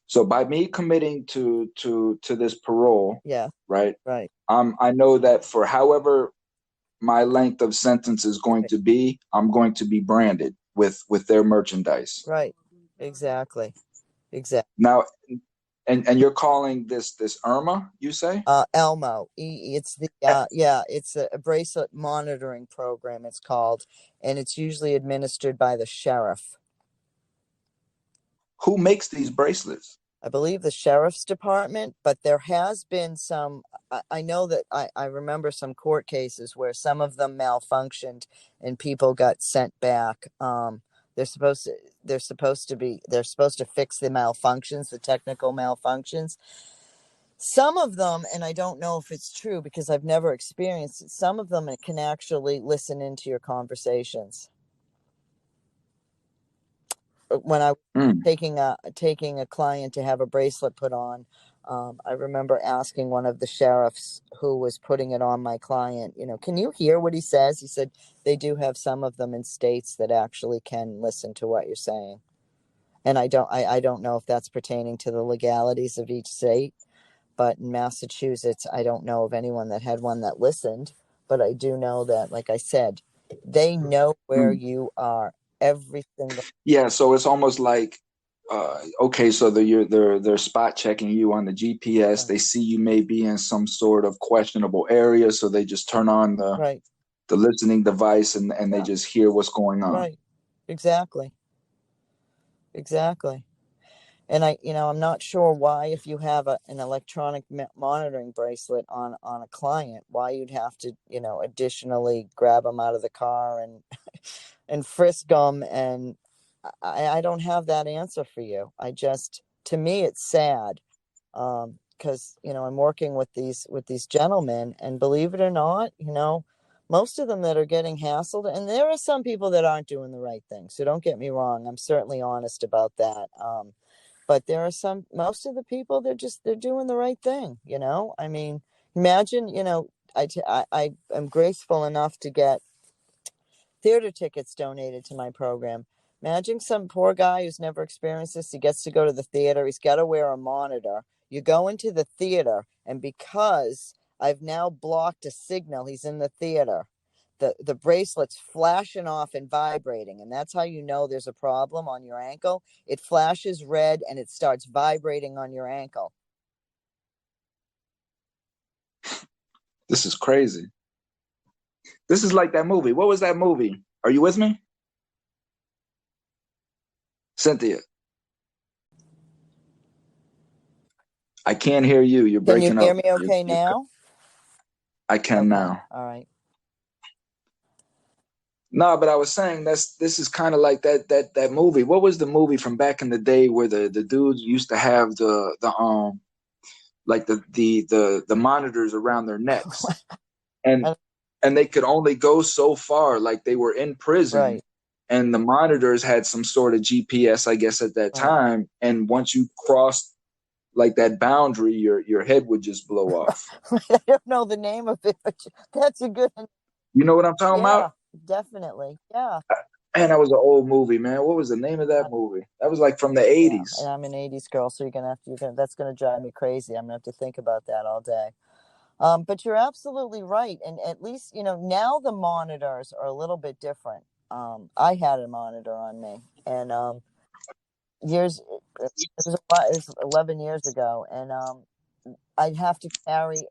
Speaker 1: So by me committing to this parole,
Speaker 2: yeah,
Speaker 1: right?
Speaker 2: Right.
Speaker 1: I know that for however my length of sentence is going to be, I'm going to be branded with their merchandise.
Speaker 2: Right. Exactly.
Speaker 1: Now, and you're calling this Irma, you say?
Speaker 2: Elmo. It's the it's a bracelet monitoring program, it's called, and it's usually administered by the sheriff.
Speaker 1: Who makes these bracelets?
Speaker 2: I believe the sheriff's department, but there has been some. I know that I remember some court cases where some of them malfunctioned and people got sent back. They're supposed to fix the malfunctions, the technical malfunctions. Some of them, and I don't know if it's true because I've never experienced it, some of them can actually listen into your conversations. When I was taking a client to have a bracelet put on, I remember asking one of the sheriffs who was putting it on my client, can you hear what he says? He said they do have some of them in states that actually can listen to what you're saying. And I don't know if that's pertaining to the legalities of each state, but in Massachusetts, I don't know of anyone that had one that listened. But I do know that, like I said, they know where you are. Every single.
Speaker 1: Yeah, so it's almost like, okay, so they're spot checking you on the GPS. Right. They see you may be in some sort of questionable area, so they just turn on the listening device and they just hear what's going on.
Speaker 2: Right, exactly. And I'm not sure why, if you have an electronic monitoring bracelet on a client, why you'd have to, additionally grab them out of the car and frisk them. And I don't have that answer for you. To me, it's sad, because, I'm working with these gentlemen, and believe it or not, most of them that are getting hassled, and there are some people that aren't doing the right thing. So don't get me wrong. I'm certainly honest about that. But there are most of the people, they're doing the right thing. I mean, imagine, I am graceful enough to get theater tickets donated to my program. Imagine some poor guy who's never experienced this. He gets to go to the theater. He's got to wear a monitor. You go into the theater, and because I've now blocked a signal, he's in the theater, the bracelet's flashing off and vibrating, and that's how you know there's a problem on your ankle. It flashes red and it starts vibrating on your ankle.
Speaker 1: This is crazy. This is like that movie. What was that movie? Are you with me? Cynthia. I can't hear you. You're breaking up.
Speaker 2: Can you hear me okay now?
Speaker 1: I can now.
Speaker 2: All right.
Speaker 1: No, but I was saying this is kind of like that movie. What was the movie from back in the day where the dudes used to have the monitors around their necks, and they could only go so far, like they were in prison,
Speaker 2: right.
Speaker 1: And the monitors had some sort of GPS, I guess, at that time, and once you crossed like that boundary, your head would just blow off.
Speaker 2: I don't know the name of it, but that's a good one.
Speaker 1: You know what I'm talking
Speaker 2: Yeah,
Speaker 1: about?
Speaker 2: definitely. Yeah.
Speaker 1: Man, that was an old movie, man. What was the name of that movie? That was like from the
Speaker 2: Yeah, and
Speaker 1: 80s.
Speaker 2: I'm an '80s girl, so that's gonna drive me crazy. I'm gonna have to think about that all day. But you're absolutely right, and at least now the monitors are a little bit different. I had a monitor on me, and years it was a lot. It was 11 years ago, and I'd have to carry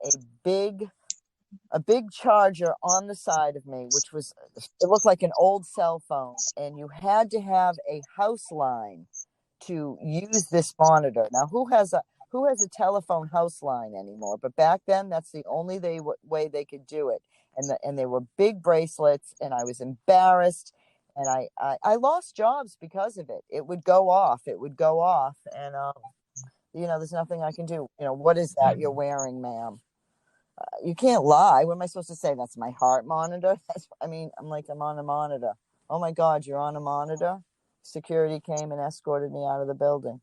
Speaker 2: a big charger on the side of me, it looked like an old cell phone, and you had to have a house line to use this monitor. Now, who has a telephone house line anymore? But back then, that's the only way they could do it. And they were big bracelets, and I was embarrassed, and I lost jobs because of it. It would go off. It would go off, and there's nothing I can do. What is that you're wearing, ma'am? You can't lie. What am I supposed to say? That's my heart monitor. I'm on a monitor. Oh my God, you're on a monitor. Security came and escorted me out of the building.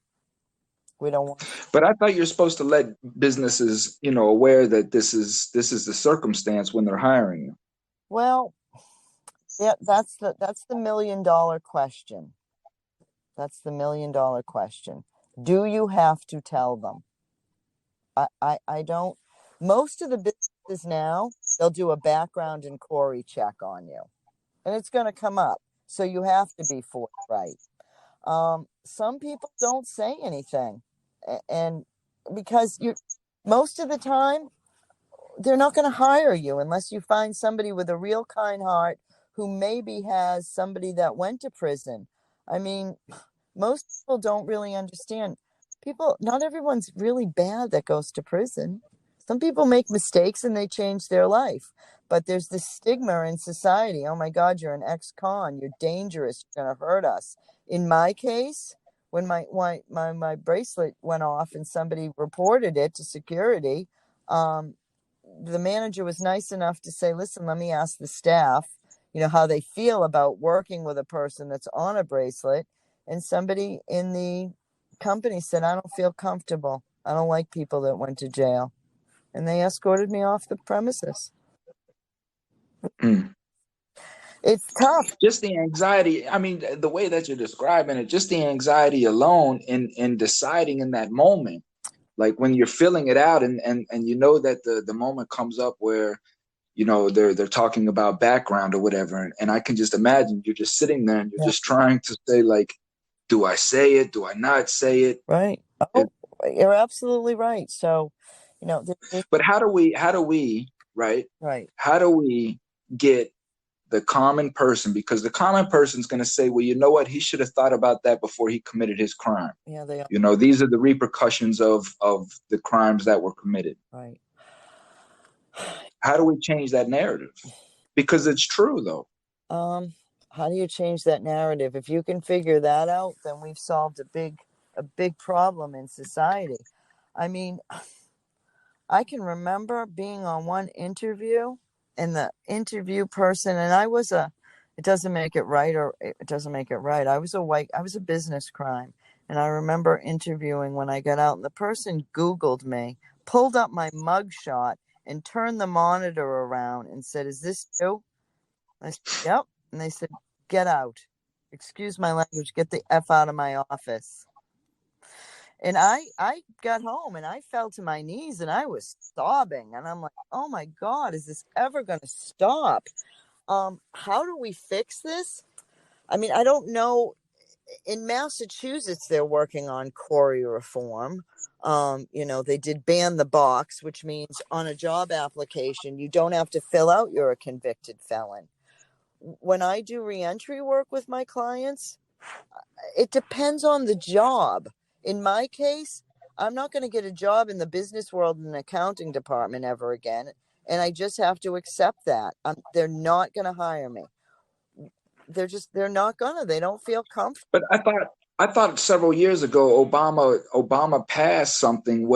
Speaker 2: We don't want.
Speaker 1: But I thought you're supposed to let businesses, aware that this is the circumstance when they're hiring you.
Speaker 2: Well, yeah, that's the $1 million question. That's the $1 million question. Do you have to tell them? I don't. Most of the businesses now, they'll do a background inquiry check on you, and it's going to come up. So you have to be forthright. Some people don't say anything, and because most of the time, they're not going to hire you unless you find somebody with a real kind heart who maybe has somebody that went to prison. I mean, most people don't really understand. Not everyone's really bad that goes to prison. Some people make mistakes and they change their life. But there's this stigma in society. Oh my God, you're an ex-con. You're dangerous. You're going to hurt us. In my case, when my bracelet went off and somebody reported it to security, the manager was nice enough to say, listen, let me ask the staff, how they feel about working with a person that's on a bracelet. And somebody in the company said, I don't feel comfortable. I don't like people that went to jail. And they escorted me off the premises.
Speaker 1: Mm.
Speaker 2: It's tough.
Speaker 1: Just the anxiety. I mean, the way that you're describing it, just the anxiety alone in deciding in that moment, like when you're filling it out and you know that the moment comes up where they're talking about background or whatever, and I can just imagine you're just sitting there and you're just trying to say, like, do I say it, do I not say it?
Speaker 2: Right. Oh, you're absolutely right. So
Speaker 1: But how do we right
Speaker 2: right,
Speaker 1: how do we get the common person, because the common person's going to say, well, you know what, he should have thought about that before he committed his crime.
Speaker 2: yeah, they are.
Speaker 1: These are the repercussions of the crimes that were committed.
Speaker 2: Right.
Speaker 1: How do we change that narrative? Because it's true, though.
Speaker 2: How do you change that narrative? If you can figure that out, then we've solved a big problem in society. I mean, I can remember being on one interview, and the interview person, and it doesn't make it right, or it doesn't make it right. I was a business crime. And I remember interviewing when I got out, and the person Googled me, pulled up my mugshot, and turned the monitor around and said, is this you? I said, yep. And they said, get out. Excuse my language, get the F out of my office. And I got home and I fell to my knees and I was sobbing. And I'm like, oh my God, is this ever going to stop? How do we fix this? I mean, I don't know. In Massachusetts, they're working on Corey reform. They did ban the box, which means on a job application, you don't have to fill out you're a convicted felon. When I do reentry work with my clients, it depends on the job. In my case, I'm not going to get a job in the business world in an accounting department ever again. And I just have to accept that. They're not going to hire me. They're not gonna. They don't feel comfortable.
Speaker 1: But I thought several years ago Obama passed something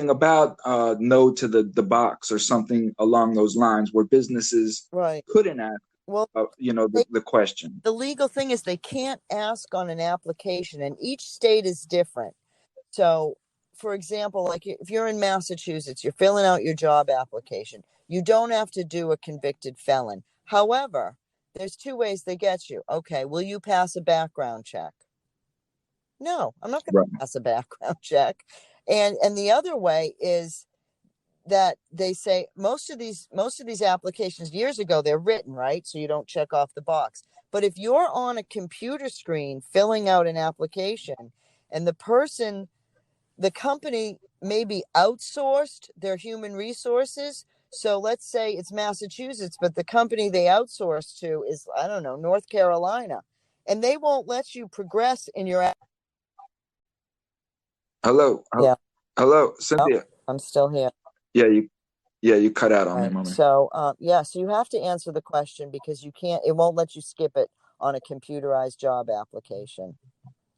Speaker 1: about no to the box or something along those lines, where businesses
Speaker 2: Right.
Speaker 1: couldn't ask
Speaker 2: Well,
Speaker 1: the question.
Speaker 2: the legal thing is they can't ask on an application, and each state is different. So for example, like if you're in Massachusetts, you're filling out your job application. You don't have to do a convicted felon. However, there's two ways they get you. Okay, will you pass a background check? No, I'm not going
Speaker 1: Right.
Speaker 2: to pass a background check. And the other way is that they say most of these applications years ago, they're written, right? So you don't check off the box. But if you're on a computer screen filling out an application and the company maybe outsourced their human resources. So let's say it's Massachusetts, but the company they outsource to is, I don't know, North Carolina. And they won't let you progress in your.
Speaker 1: Hello.
Speaker 2: Yeah.
Speaker 1: Hello,
Speaker 2: Oh,
Speaker 1: Cynthia.
Speaker 2: I'm still here.
Speaker 1: Yeah, you cut out on me,
Speaker 2: Right.
Speaker 1: mommy.
Speaker 2: So, so you have to answer the question because it won't let you skip it on a computerized job application.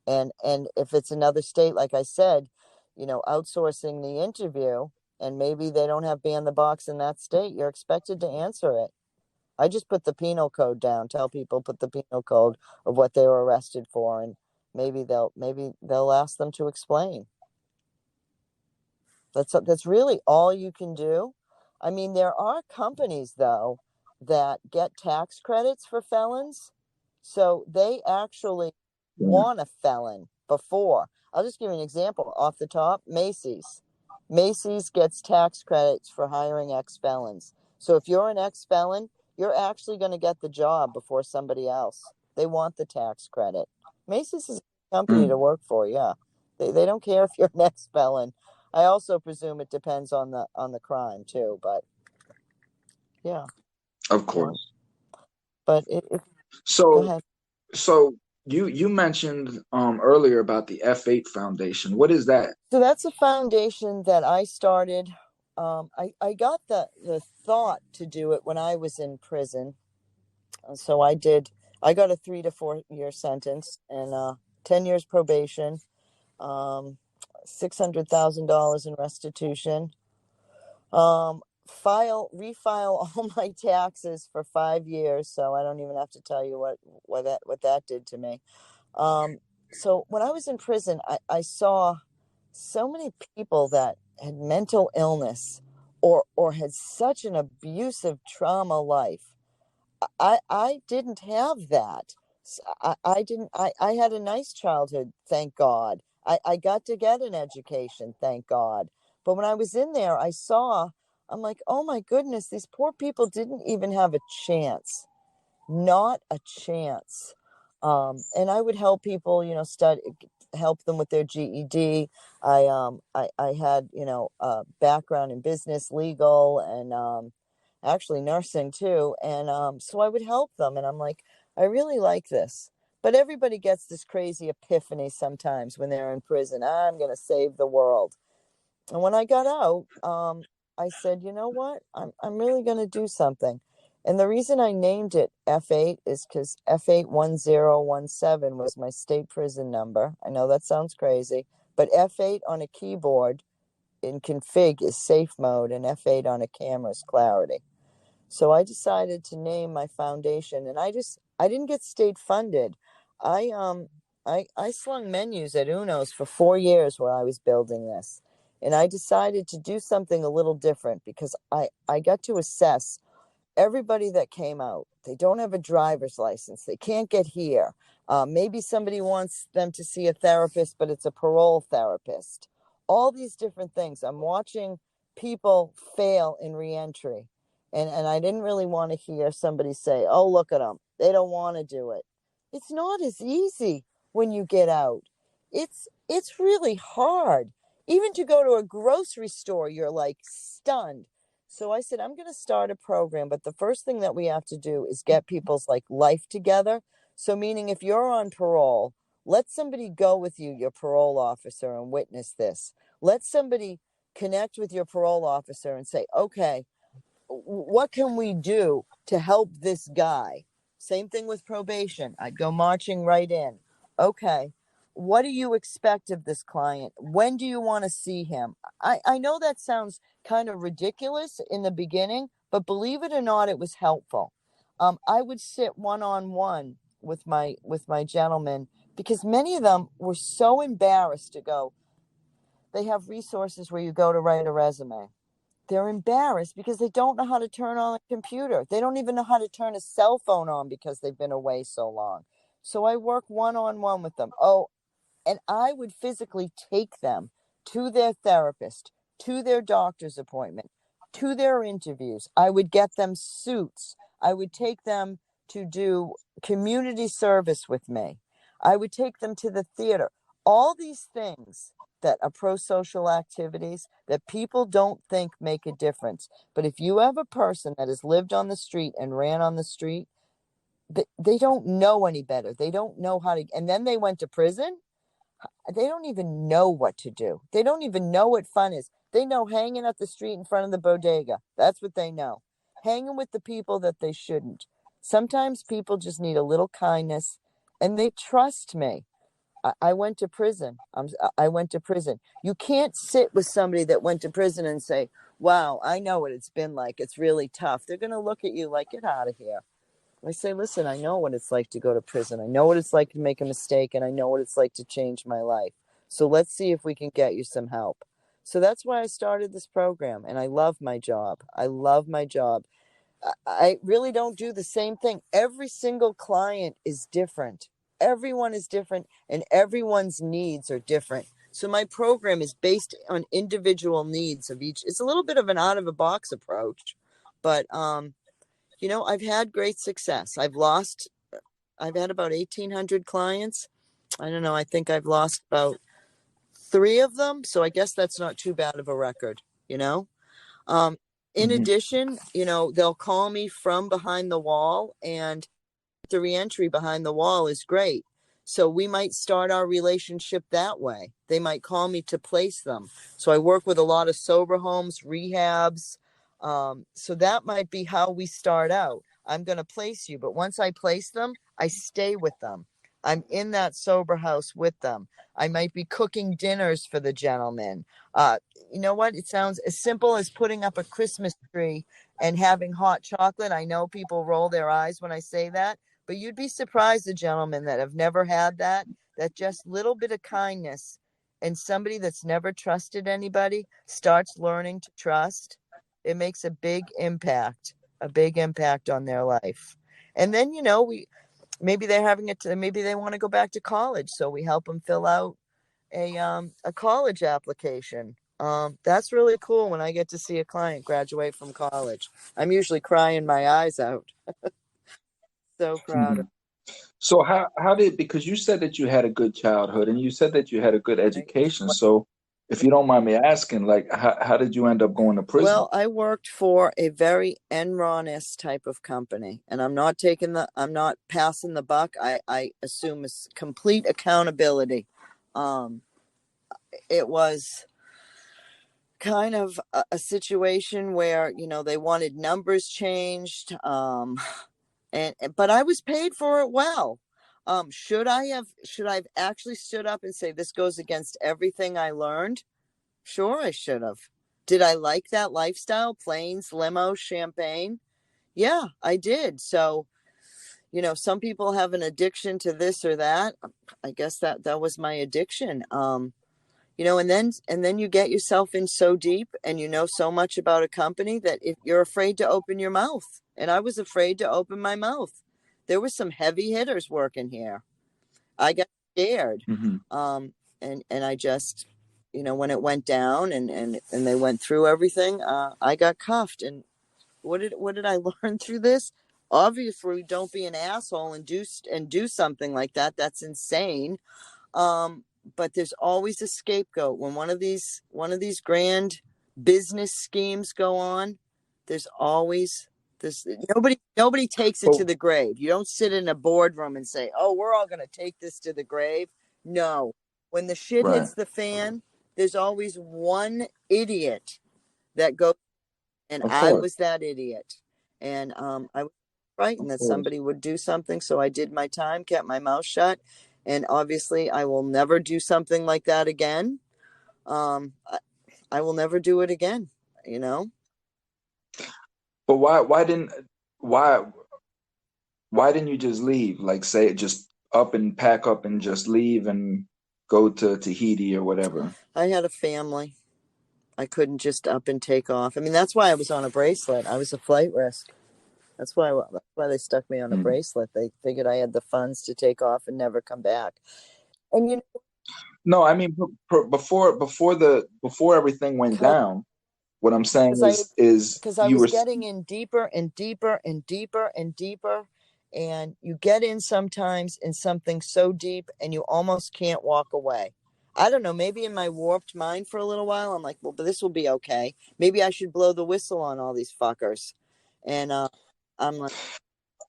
Speaker 2: And if it's another state, like I said, outsourcing the interview and maybe they don't have ban the box in that state, you're expected to answer it. I just put the penal code down, tell people put the penal code of what they were arrested for, and maybe they'll ask them to explain. That's really all you can do. I mean, there are companies though that get tax credits for felons. So they actually want a felon before. I'll just give you an example off the top. Macy's. Macy's gets tax credits for hiring ex-felons. So if you're an ex-felon, you're actually going to get the job before somebody else. They want the tax credit. Macy's is a company to work for, yeah. They don't care if you're an ex-felon. I also presume it depends on the crime too, but yeah.
Speaker 1: Of course.
Speaker 2: But go ahead.
Speaker 1: So you mentioned earlier about the F8 Foundation. What is that?
Speaker 2: So that's a foundation that I started. I got the thought to do it when I was in prison. So I got a 3 to 4 year sentence and 10 years probation, $600,000 in restitution. Refile all my taxes for 5 years, so I don't even have to tell you what that did to me. So when I was in prison, I saw so many people that had mental illness or had such an abusive trauma life. I didn't have that. I didn't. I had a nice childhood, thank God. I got to get an education, thank God. But when I was in there, I'm like, oh my goodness, these poor people didn't even have a chance. Not a chance. And I would help people, help them with their GED. I had, a background in business, legal, and actually nursing too. And so I would help them. And I'm like, I really like this. But everybody gets this crazy epiphany sometimes when they're in prison. I'm going to save the world. And when I got out, I said, you know what? I'm really going to do something. And the reason I named it F8 is because F81017 was my state prison number. I know that sounds crazy, but F8 on a keyboard in config is safe mode, and F8 on a camera is clarity. So I decided to name my foundation, and I didn't get state funded. I slung menus at Uno's for 4 years while I was building this. And I decided to do something a little different because I got to assess everybody that came out. They don't have a driver's license. They can't get here. Maybe somebody wants them to see a therapist, but it's a parole therapist. All these different things. I'm watching people fail in reentry. And I didn't really want to hear somebody say, oh, look at them. They don't want to do it. It's not as easy when you get out. It's really hard. Even to go to a grocery store, you're like stunned. So I said, I'm going to start a program, but the first thing that we have to do is get people's life together. So meaning if you're on parole, let somebody go with you, your parole officer, and witness this. Let somebody connect with your parole officer and say, okay, what can we do to help this guy? Same thing with probation. I'd go marching right in. Okay, what do you expect of this client? When do you want to see him? I know that sounds kind of ridiculous in the beginning, but believe it or not, it was helpful. I would sit one-on-one with my gentlemen because many of them were so embarrassed to go, they have resources where you go to write a resume. They're embarrassed because they don't know how to turn on a computer. They don't even know how to turn a cell phone on because they've been away so long. So I work one-on-one with them. Oh, and I would physically take them to their therapist, to their doctor's appointment, to their interviews. I would get them suits. I would take them to do community service with me. I would take them to the theater. All these things that are pro-social activities that people don't think make a difference. But if you have a person that has lived on the street and ran on the street, they don't know any better. They don't know how to, and then they went to prison. They don't even know what to do. They don't even know what fun is. They know hanging up the street in front of the bodega. That's what they know. Hanging with the people that they shouldn't. Sometimes people just need a little kindness, and they trust me. I went to prison. I went to prison. You can't sit with somebody that went to prison and say, wow, I know what it's been like. It's really tough. They're going to look at you like, get out of here. I say, listen, I know what it's like to go to prison. I know what it's like to make a mistake, and I know what it's like to change my life. So let's see if we can get you some help. So that's why I started this program, and I love my job. I love my job. I really don't do the same thing. Every single client is different. Everyone is different, and everyone's needs are different. So my program is based on individual needs of each. It's a little bit of an out-of-the-box approach, but I've had great success. I've had about 1,800 clients. I don't know. I think I've lost about 3 of them. So I guess that's not too bad of a record, in addition, they'll call me from behind the wall, and the reentry behind the wall is great. So we might start our relationship that way. They might call me to place them. So I work with a lot of sober homes, rehabs. So that might be how we start out. I'm going to place you, but once I place them, I stay with them. I'm in that sober house with them. I might be cooking dinners for the gentleman. You know what? It sounds as simple as putting up a Christmas tree and having hot chocolate. I know people roll their eyes when I say that, but you'd be surprised, the gentlemen that have never had that just little bit of kindness, and somebody that's never trusted anybody starts learning to trust. It makes a big impact on their life. And then, maybe they're maybe they want to go back to college. So we help them fill out a college application. That's really cool when I get to see a client graduate from college. I'm usually crying my eyes out. So proud of.
Speaker 1: So because you said that you had a good childhood and you said that you had a good education. So if you don't mind me asking, like, how did you end up going to prison?
Speaker 2: Well, I worked for a very Enron-esque type of company, and I'm not passing the buck. I assume it's complete accountability. It was kind of a situation where, they wanted numbers changed. But I was paid for it well. Should I have actually stood up and say, this goes against everything I learned? Sure, I should have. Did I like that lifestyle? Planes, limo, champagne? Yeah, I did. So, some people have an addiction to this or that. I guess that was my addiction. And then you get yourself in so deep, and so much about a company that you're afraid to open your mouth. And I was afraid to open my mouth. There were some heavy hitters working here. I got scared. And I just, when it went down and they went through everything, I got cuffed. And what did I learn through this? Obviously, don't be an asshole and do something like that. That's insane. But there's always a scapegoat when one of these grand business schemes go on. There's always this. Nobody takes it to the grave. You don't sit in a boardroom and say, "Oh, we're all going to take this to the grave." No, when the shit hits the fan, there's always one idiot that goes, and I was that idiot, and I was frightened that somebody would do something, so I did my time, kept my mouth shut. And obviously, I will never do something like that again. I will never do it again,
Speaker 1: But why didn't you just leave? Like, say, just pack up and just leave? And go to Tahiti or whatever?
Speaker 2: I had a family. I couldn't just up and take off. I mean, that's why I was on a bracelet. I was a flight risk. That's why they stuck me on a
Speaker 1: Mm.
Speaker 2: bracelet. They figured I had the funds to take off and never come back. And
Speaker 1: No, I mean before everything went
Speaker 2: because
Speaker 1: down. What I'm saying
Speaker 2: I
Speaker 1: is
Speaker 2: because I
Speaker 1: you
Speaker 2: was
Speaker 1: were.
Speaker 2: getting in deeper and deeper and deeper and deeper, and you get in sometimes in something so deep and you almost can't walk away. I don't know, maybe in my warped mind for a little while I'm like, well, but this will be okay. Maybe I should blow the whistle on all these fuckers. And I'm like,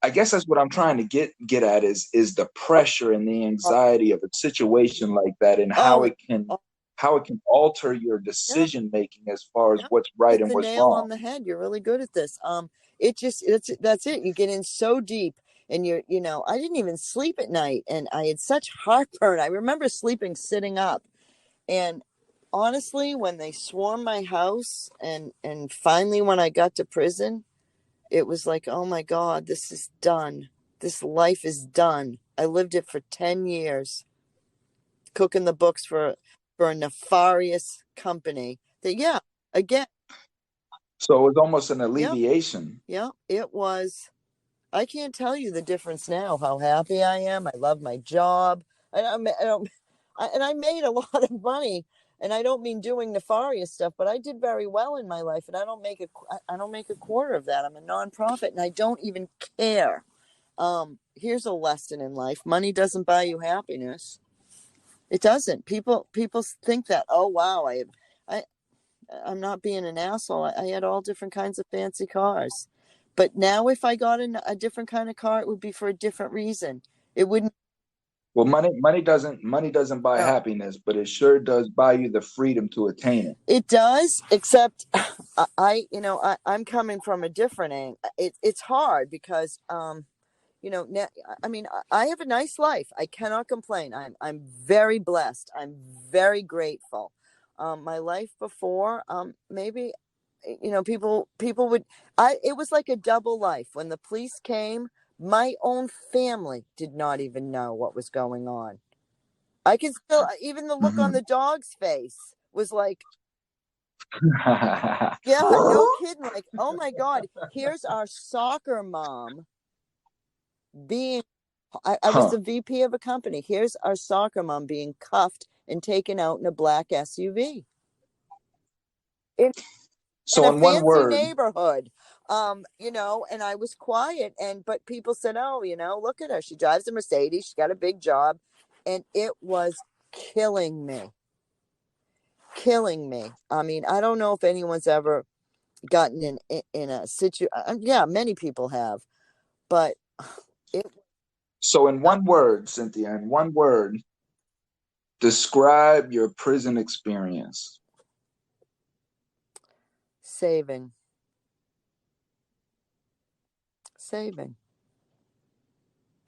Speaker 1: I guess that's what I'm trying to get at is the pressure and the
Speaker 2: oh,
Speaker 1: anxiety of a situation like that, and
Speaker 2: oh, oh,
Speaker 1: how it can alter your
Speaker 2: yeah.
Speaker 1: decision making as far as
Speaker 2: Yeah,
Speaker 1: what's right
Speaker 2: hit
Speaker 1: and
Speaker 2: the
Speaker 1: what's
Speaker 2: nail
Speaker 1: wrong.
Speaker 2: on the head. You're really good at this. It just that's it. You get in so deep, and I didn't even sleep at night, and I had such heartburn. I remember sleeping sitting up, and honestly, when they swarmed my house, and finally when I got to prison, it was like, oh my God, this is done. This life is done. I lived it for 10 years, cooking the books for a nefarious company. That again.
Speaker 1: So it was almost an
Speaker 2: Yep.
Speaker 1: alleviation.
Speaker 2: Yeah, it was. I can't tell you the difference now. How happy I am. I love my job. I don't, and I made a lot of money. And I don't mean doing nefarious stuff, but I did very well in my life. And I don't make a quarter of that. I'm a nonprofit, and I don't even care. Here's a lesson in life: money doesn't buy you happiness. It doesn't. People think that. Oh wow, I I'm not being an asshole. I had all different kinds of fancy cars. But now if I got in a different kind of car, it would be for a different reason. It wouldn't.
Speaker 1: Well, money doesn't buy
Speaker 2: No,
Speaker 1: happiness, but it sure does buy you the freedom to attain it.
Speaker 2: it does, except I'm coming from a different angle. It's hard because, now, I mean, I have a nice life. I cannot complain. I'm very blessed. I'm very grateful. My life before, maybe, people would. It was like a double life. When the police came, my own family did not even know what was going on. I can still, even the look on
Speaker 1: Mhm.
Speaker 2: the dog's face was like, yeah, no kidding. Like, oh my God, here's our soccer mom being. I was
Speaker 1: Huh.
Speaker 2: the VP of a company. Here's our soccer mom being cuffed and taken out in a black SUV in
Speaker 1: So
Speaker 2: a
Speaker 1: in one
Speaker 2: fancy
Speaker 1: word,
Speaker 2: neighborhood. And I was quiet, but people said, oh, look at her. She drives a Mercedes. She's got a big job. And it was killing me. Killing me. I mean, I don't know if anyone's ever gotten in a situation. Yeah, many people have, but it
Speaker 1: so in
Speaker 2: uh,
Speaker 1: one word, Cynthia, in one word, describe your prison experience.
Speaker 2: saving, saving.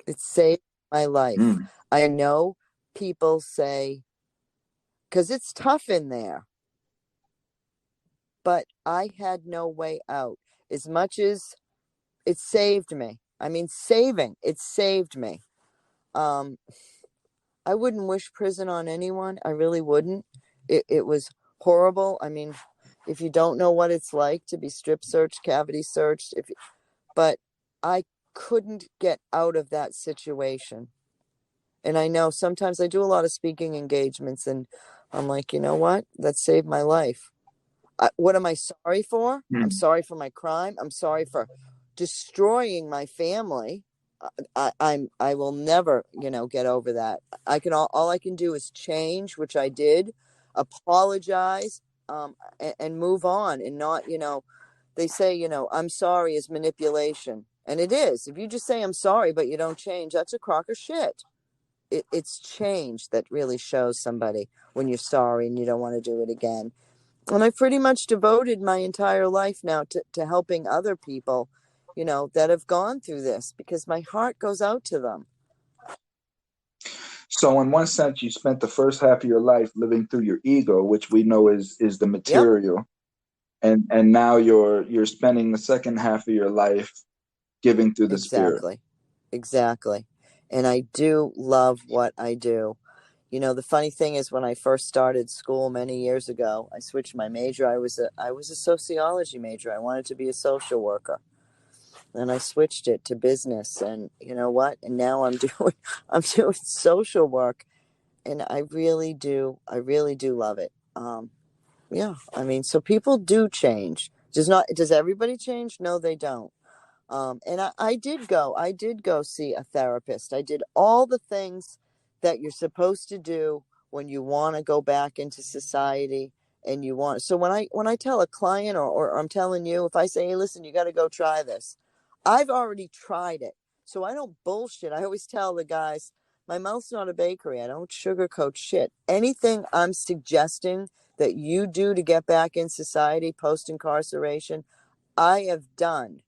Speaker 2: It saved my life.
Speaker 1: Mm.
Speaker 2: I know people say, because it's tough in there, but I had no way out. As much as it saved me. I mean, it saved me. Um, I wouldn't wish prison on anyone. I really wouldn't. It was horrible. I mean, if you don't know what it's like to be strip searched, cavity searched, but I couldn't get out of that situation. And I know sometimes I do a lot of speaking engagements, and I'm like, you know what? That saved my life. What am I sorry for? I'm
Speaker 1: Mm.
Speaker 2: sorry for my crime. I'm sorry for destroying my family. I will never, get over that. All I can do is change, which I did, apologize, and move on, and not, they say, I'm sorry is manipulation, and it is. If you just say I'm sorry but you don't change, that's a crock of shit. It's change that really shows somebody when you're sorry and you don't want to do it again. And I've pretty much devoted my entire life now to helping other people, that have gone through this, because my heart goes out to them.
Speaker 1: So in one sense, you spent the first half of your life living through your ego, which we know is the
Speaker 2: Yep,
Speaker 1: material, and now you're spending the second half of your life giving through the spirit.
Speaker 2: exactly. Exactly. And I do love what I do. The funny thing is, when I first started school many years ago, I switched my major. I was a sociology major. I wanted to be a social worker. And I switched it to business, and you know what? And now I'm doing social work, and I really do love it. Yeah, I mean, so people do change. Does everybody change? No, they don't. And I did go see a therapist. I did all the things that you're supposed to do when you want to go back into society, and you want. So when I tell a client, or I'm telling you, if I say, hey, listen, you got to go try this, I've already tried it. So I don't bullshit. I always tell the guys, my mouth's not a bakery. I don't sugarcoat shit. Anything I'm suggesting that you do to get back in society post incarceration, I have done,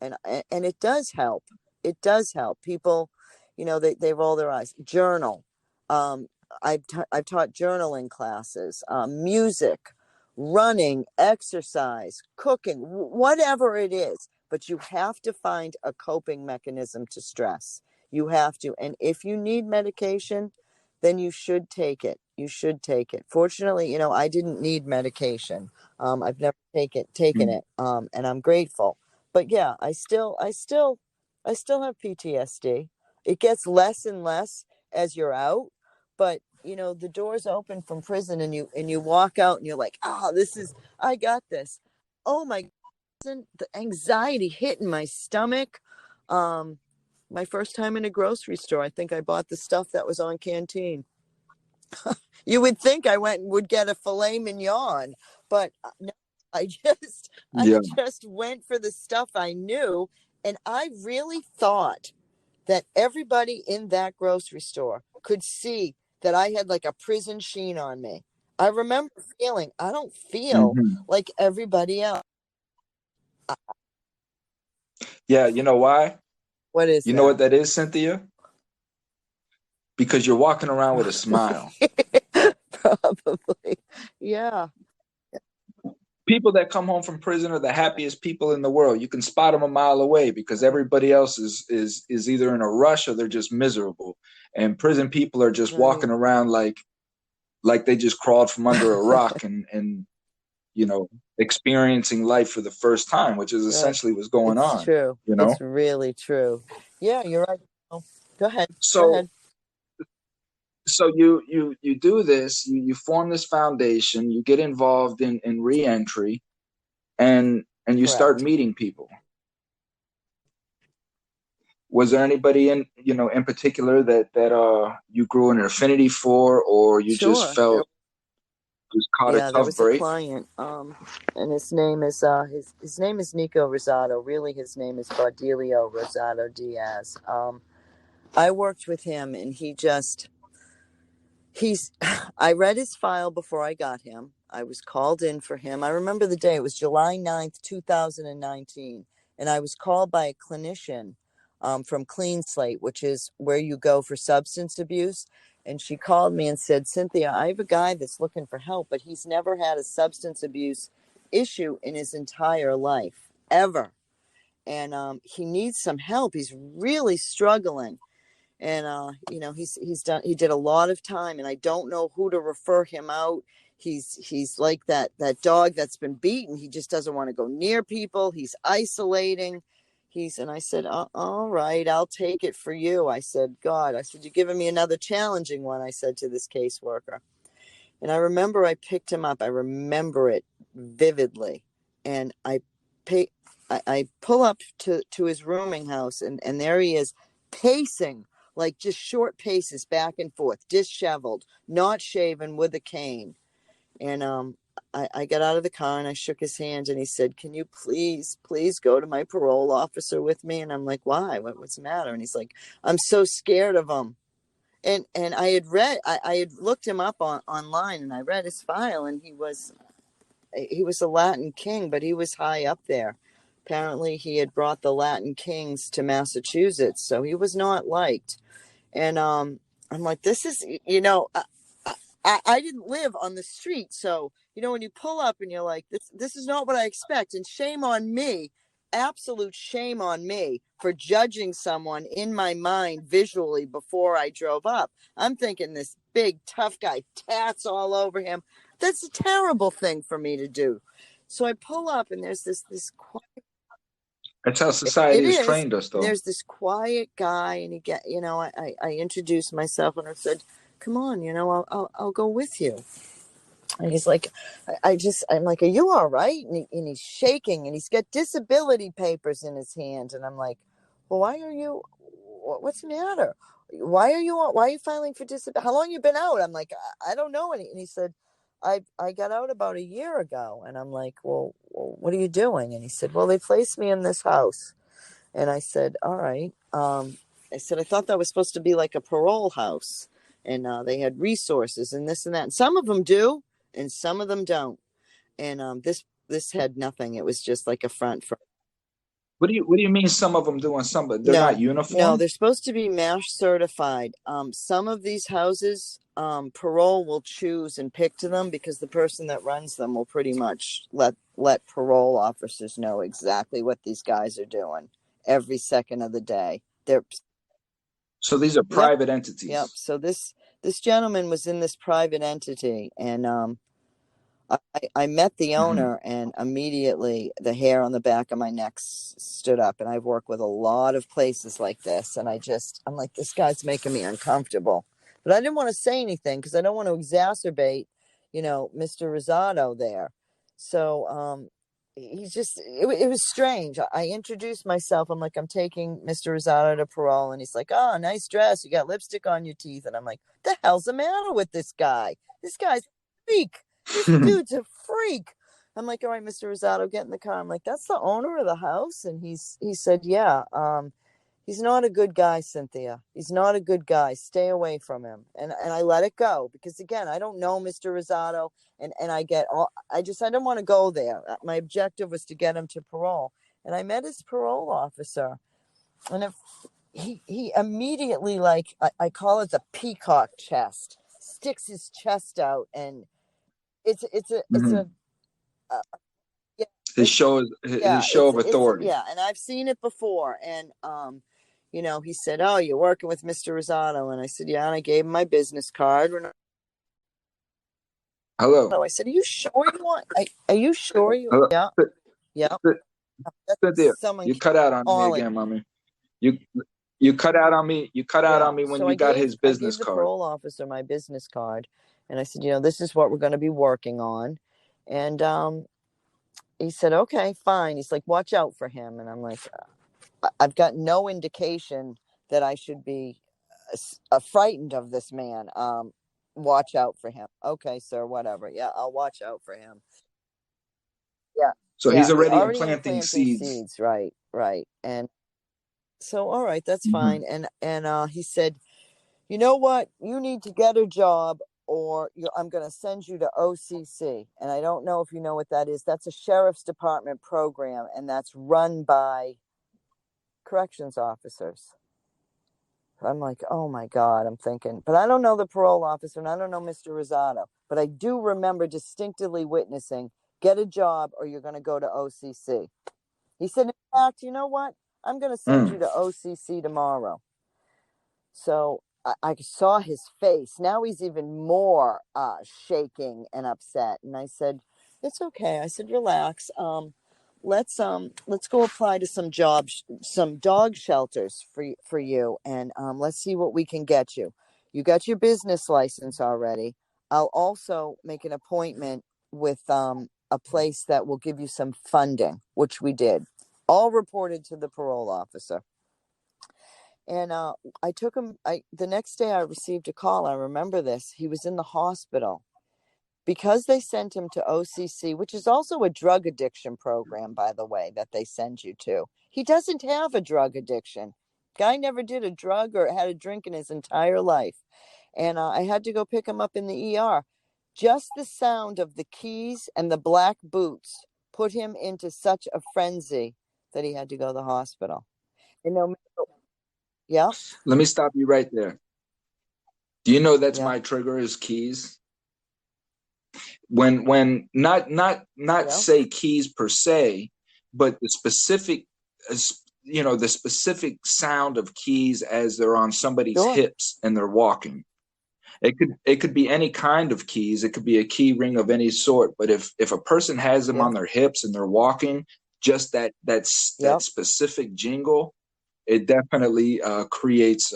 Speaker 2: and it does help. It does help people. They roll their eyes. Journal. um I've taught journaling classes, music, running, exercise, cooking, whatever it is, but you have to find a coping mechanism to stress. You have to. And if you need medication, then you should take it. Fortunately, I didn't need medication. I've never taken it, and I'm grateful. But yeah, I still have PTSD. It gets less and less as you're out, but the doors open from prison, and you walk out, and you're like, oh, I got this. Oh my God, the anxiety hit in my stomach. My first time in a grocery store, I think I bought the stuff that was on Canteen. You would think I went and would get a filet mignon, but no, I just I
Speaker 1: Yeah.
Speaker 2: just went for the stuff I knew, and I really thought that everybody in that grocery store could see that I had like a prison sheen on me. I remember feeling I don't feel
Speaker 1: Hmm.
Speaker 2: like everybody else.
Speaker 1: Yeah. You know why?
Speaker 2: What is
Speaker 1: You know
Speaker 2: that?
Speaker 1: what that is, Cynthia? Because you're walking around with a smile.
Speaker 2: Probably. Probably. Yeah.
Speaker 1: People that come home from prison are the happiest people in the world. You can spot them a mile away because everybody else is either in a rush or they're just miserable. And prison people are just
Speaker 2: Right.
Speaker 1: walking around like they just crawled from under a rock, and you know experiencing life for the first time, which is
Speaker 2: Right.
Speaker 1: essentially what's going
Speaker 2: It's
Speaker 1: on.
Speaker 2: true.
Speaker 1: You know.
Speaker 2: It's really true. Yeah, you're right. Oh, go ahead. Go
Speaker 1: So
Speaker 2: ahead.
Speaker 1: so you do this. You form this foundation. You get involved in reentry, and you start
Speaker 2: Correct.
Speaker 1: meeting people. Was there anybody in particular that you grew an affinity for, or you just
Speaker 2: Sure.
Speaker 1: felt just caught a
Speaker 2: Yeah, there
Speaker 1: tough
Speaker 2: was a
Speaker 1: break?
Speaker 2: client, and his name is Nico Rosado. Really, his name is Baudilio Rosado Diaz. I worked with him, and he's I read his file before I got him. I was called in for him. I remember the day. It was July 9th, 2019, and I was called by a clinician, from Clean Slate, which is where you go for substance abuse. And she called me and said, Cynthia, I have a guy that's looking for help, but he's never had a substance abuse issue in his entire life, ever. And he needs some help. He's really struggling. And he did a lot of time, and I don't know who to refer him out. He's like that dog that's been beaten. He just doesn't want to go near people. He's isolating. And I said, all right, I'll take it for you. I said, you're giving me another challenging one, I said to this caseworker. And I remember I picked him up. I remember it vividly. And pay, I pull up to his rooming house, and there he is, pacing, like just short paces back and forth, disheveled, not shaven, with a cane. And I got out of the car, and I shook his hand, and he said, can you please go to my parole officer with me? And I'm like, why? What's the matter? And he's like, I'm so scared of him. And I had looked him up online, and I read his file, and he was a Latin king, but he was high up there. Apparently he had brought the Latin kings to Massachusetts, so he was not liked. And I'm like, this is, I didn't live on the street, so when you pull up and you're like, this is not what I expect, and shame on me absolute shame on me for judging someone in my mind visually before I drove up. I'm thinking this big tough guy, tats all over him. That's a terrible thing for me to do. So I pull up and there's this quiet.
Speaker 3: That's how society has
Speaker 2: is.
Speaker 3: trained us, though.
Speaker 2: There's this quiet guy, and I introduced myself and I said, "Come on, I'll go with you." And he's like, I'm like, "Are you all right?" And he's shaking, and he's got disability papers in his hand, and I'm like, "Well, why are you? What's the matter? Why are you filing for disability? How long you been out?" I'm like, I don't know. And he said, I got out about a year ago. And I'm like, well, what are you doing? And he said, well, they placed me in this house. And I said, all right. I said, I thought that was supposed to be like a parole house, and they had resources and this and that. And some of them do, and some of them don't. And this had nothing. It was just like a front for.
Speaker 3: What do you mean some of them do and some, but they're not uniform?
Speaker 2: No, they're supposed to be MASH certified. Some of these houses, parole will choose and pick to them because the person that runs them will pretty much let parole officers know exactly what these guys are doing every second of the day.
Speaker 3: So these are private entities.
Speaker 2: Yep. So this gentleman was in this private entity, and I met the owner, and immediately the hair on the back of my neck stood up. And I've worked with a lot of places like this, and I'm like, this guy's making me uncomfortable. But I didn't want to say anything because I don't want to exacerbate, Mr. Rosado there. So it was strange. I introduced myself. I'm like, I'm taking Mr. Rosado to parole, and he's like, oh, nice dress. You got lipstick on your teeth. And I'm like, the hell's the matter with this guy? This guy's a freak. This dude's a freak. I'm like, all right, Mr. Rosado, get in the car. I'm like, that's the owner of the house? And he said, yeah, he's not a good guy, Cynthia. He's not a good guy. Stay away from him. And I let it go because, again, I don't know Mr. Rosado, and I don't want to go there. My objective was to get him to parole. And I met his parole officer, and he immediately, like, I call it the peacock chest, sticks his chest out, and it's a
Speaker 3: his show of authority.
Speaker 2: And I've seen it before. And he said, oh, you're working with Mr. Rosado? And I said, yeah. And I gave him my business card.
Speaker 3: Hello.
Speaker 2: I said, are you sure you want? Are you sure you?
Speaker 3: Hello?
Speaker 2: Yeah.
Speaker 3: Cynthia, you cut out on me again, mommy. You cut out on me. You cut out on me when you got his business card. I gave the parole officer my business card, and I said, this is what we're going to be working on. And he said, okay, fine. He's like, watch out for him. And I'm like, I've got no indication that I should be frightened of this man. Watch out for him. Okay, sir, whatever. Yeah, I'll watch out for him. Yeah. So he's already implanting seeds.
Speaker 2: Right. And so, all right, that's fine. And he said, you know what? You need to get a job, or I'm going to send you to OCC. And I don't know if you know what that is. That's a sheriff's department program, and that's run by corrections officers. I'm like, oh my God, I'm thinking, but I don't know the parole officer, and I don't know Mr. Rosado, but I do remember distinctively witnessing, get a job or you're going to go to OCC. He said, in fact, you know what? I'm going to send you to OCC tomorrow. So I saw his face. Now he's even more shaking and upset. And I said, it's okay. I said, relax. Let's go apply to some jobs, some dog shelters for you, and let's see what we can get you. You got your business license already. I'll also make an appointment with a place that will give you some funding, which we did. All reported to the parole officer. And I took him. The next day I received a call. I remember this. He was in the hospital. Because they sent him to OCC, which is also a drug addiction program, by the way, that they send you to. He doesn't have a drug addiction. Guy never did a drug or had a drink in his entire life. And I had to go pick him up in the ER. Just the sound of the keys and the black boots put him into such a frenzy that he had to go to the hospital. Yeah.
Speaker 3: Let me stop you right there. Do you know that's my trigger is keys? When not say keys per se, but the specific sound of keys as they're on somebody's hips and they're walking. It could be any kind of keys. It could be a key ring of any sort. But if a person has them on their hips and they're walking, just that specific jingle, it definitely creates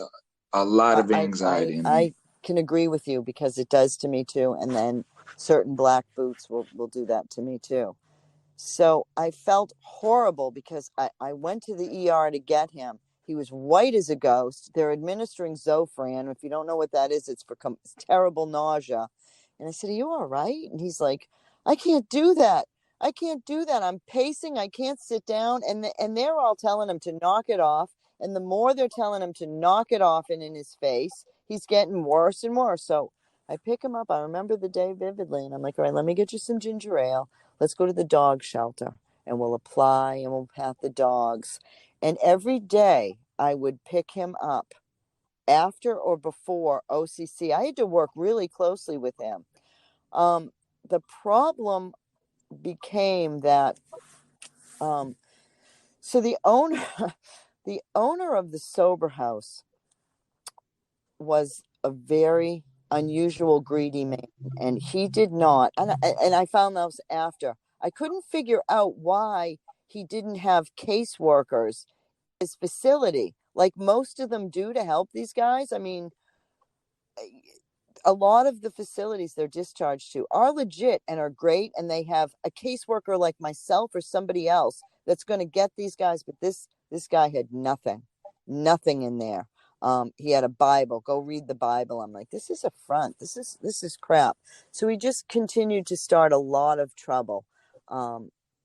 Speaker 3: a lot of anxiety.
Speaker 2: I can agree with you, because it does to me too. And then certain black boots will do that to me too. So I felt horrible, because I went to the ER to get him. He was white as a ghost. They're administering Zofran. If you don't know what that is, it's for terrible nausea. And I said, "Are you all right?" And he's like, "I can't do that. I can't do that. I'm pacing. I can't sit down." And they're all telling him to knock it off. And the more they're telling him to knock it off and in his face, he's getting worse and worse. So I pick him up. I remember the day vividly. And I'm like, "All right, let me get you some ginger ale. Let's go to the dog shelter, and we'll apply and we'll pat the dogs." And every day I would pick him up after or before OCC. I had to work really closely with him. The problem became that, so the owner of the sober house was a very unusual, greedy man, and he did not. And I found out after. I couldn't figure out why he didn't have caseworkers in his facility, like most of them do, to help these guys. I mean, a lot of the facilities they're discharged to are legit and are great, and they have a caseworker like myself or somebody else that's going to get these guys. But this guy had nothing in there. He had a Bible. Go read the Bible. I'm like, this is a front. This is crap. So he just continued to start a lot of trouble.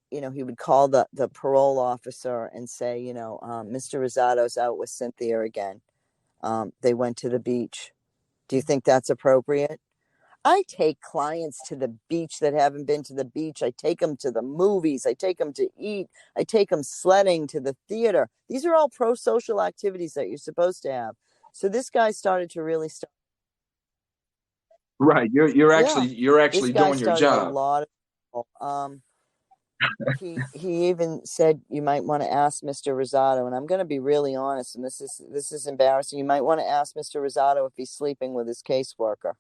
Speaker 2: He would call the parole officer and say, "Mr. Rosado's out with Cynthia again. They went to the beach. Do you think that's appropriate?" I take clients to the beach that haven't been to the beach. I take them to the movies. I take them to eat. I take them sledding, to the theater. These are all pro-social activities that you're supposed to have. So this guy started to really start.
Speaker 3: Right. You're actually doing your job.
Speaker 2: A lot of he even said, "You might want to ask Mr. Rosado," and I'm going to be really honest, and this is embarrassing. "You might want to ask Mr. Rosado if he's sleeping with his caseworker."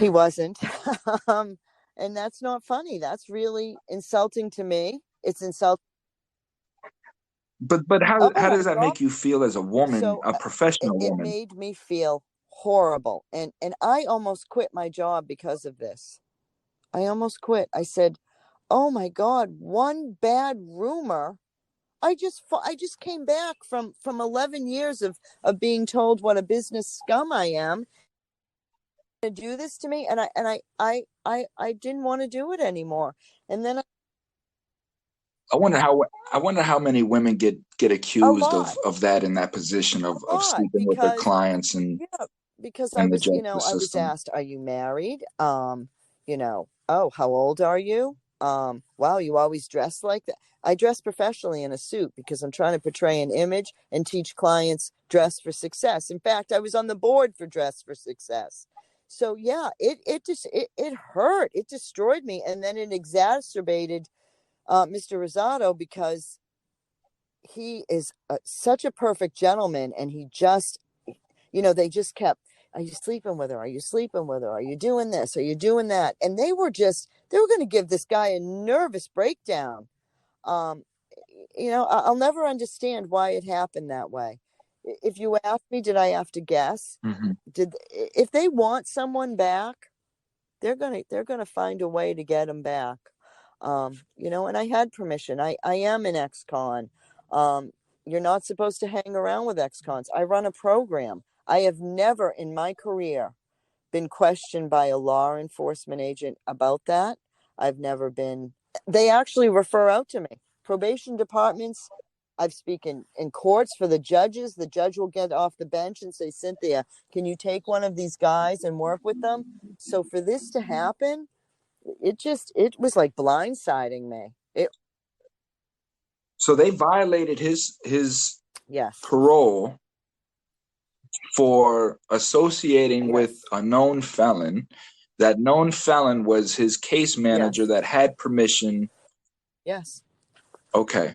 Speaker 2: He wasn't. And that's not funny. That's really insulting to me. It's insulting.
Speaker 3: But how does that make you feel as a woman, a professional woman?
Speaker 2: It made me feel horrible. And I almost quit my job because of this. I almost quit. I said, "Oh my God, one bad rumor." I just came back from 11 years of being told what a business scum I am. To do this to me, and I didn't want to do it anymore. And then
Speaker 3: I wonder how many women get accused of that, in that position of sleeping with their clients. And
Speaker 2: because I was asked, "Are you married? Oh, how old are you? Wow, you always dress like that." I dress professionally in a suit because I'm trying to portray an image and teach clients dress for success. In fact, I was on the board for Dress for Success. So yeah, it hurt. It destroyed me. And then it exacerbated Mr. Rosado, because he is such a perfect gentleman. And he just, they just kept, "Are you sleeping with her? Are you sleeping with her? Are you doing this? Are you doing that?" And they were going to give this guy a nervous breakdown. I'll never understand why it happened that way. If you ask me, did I have to guess?
Speaker 3: Mm-hmm.
Speaker 2: If they want someone back, they're gonna find a way to get them back. And I had permission. I am an ex-con. You're not supposed to hang around with ex-cons. I run a program. I have never in my career been questioned by a law enforcement agent about that. I've never been. They actually refer out to me. Probation departments. I've spoken in courts for the judges. The judge will get off the bench and say, "Cynthia, can you take one of these guys and work with them?" So for this to happen, it was like blindsiding me.
Speaker 3: So they violated his
Speaker 2: yes.
Speaker 3: parole for associating with a known felon. That known felon was his case manager
Speaker 2: Yes.
Speaker 3: that had permission.
Speaker 2: Yes.
Speaker 3: Okay.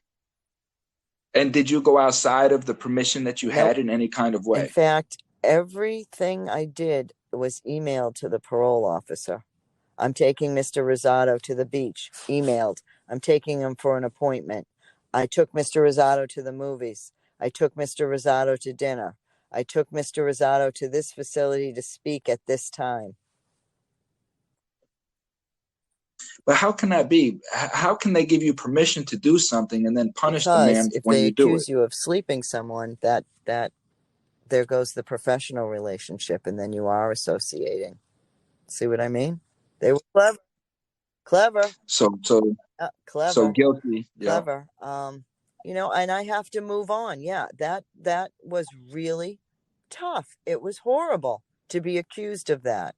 Speaker 3: And did you go outside of the permission that you had in any kind of way?
Speaker 2: In fact, everything I did was emailed to the parole officer. I'm taking Mr. Rosado to the beach. Emailed. I'm taking him for an appointment. I took Mr. Rosado to the movies. I took Mr. Rosado to dinner. I took Mr. Rosado to this facility to speak at this time.
Speaker 3: But how can that be? How can they give you permission to do something and then punish the man when you do it?
Speaker 2: If they accuse you of sleeping someone, that there goes the professional relationship, and then you are associating. See what I mean? They were clever.
Speaker 3: So
Speaker 2: clever.
Speaker 3: So guilty.
Speaker 2: Clever. You know, and I have to move on. Yeah, that was really tough. It was horrible to be accused of that.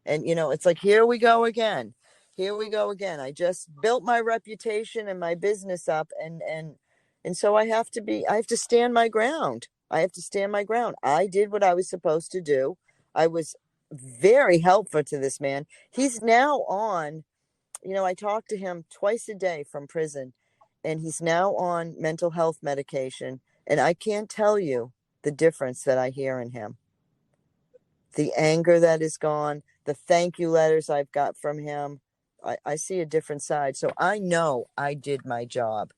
Speaker 2: And, you know, it's like, here we go again. Here we go again. I just built my reputation and my business up, and so I have to stand my ground. I have to stand my ground. I did what I was supposed to do. I was very helpful to this man. He's now on, you know, I talk to him twice a day from prison, and he's now on mental health medication. And I can't tell you the difference that I hear in him. The anger that is gone, the thank you letters I've got from him. I see a different side. So I know I did my job.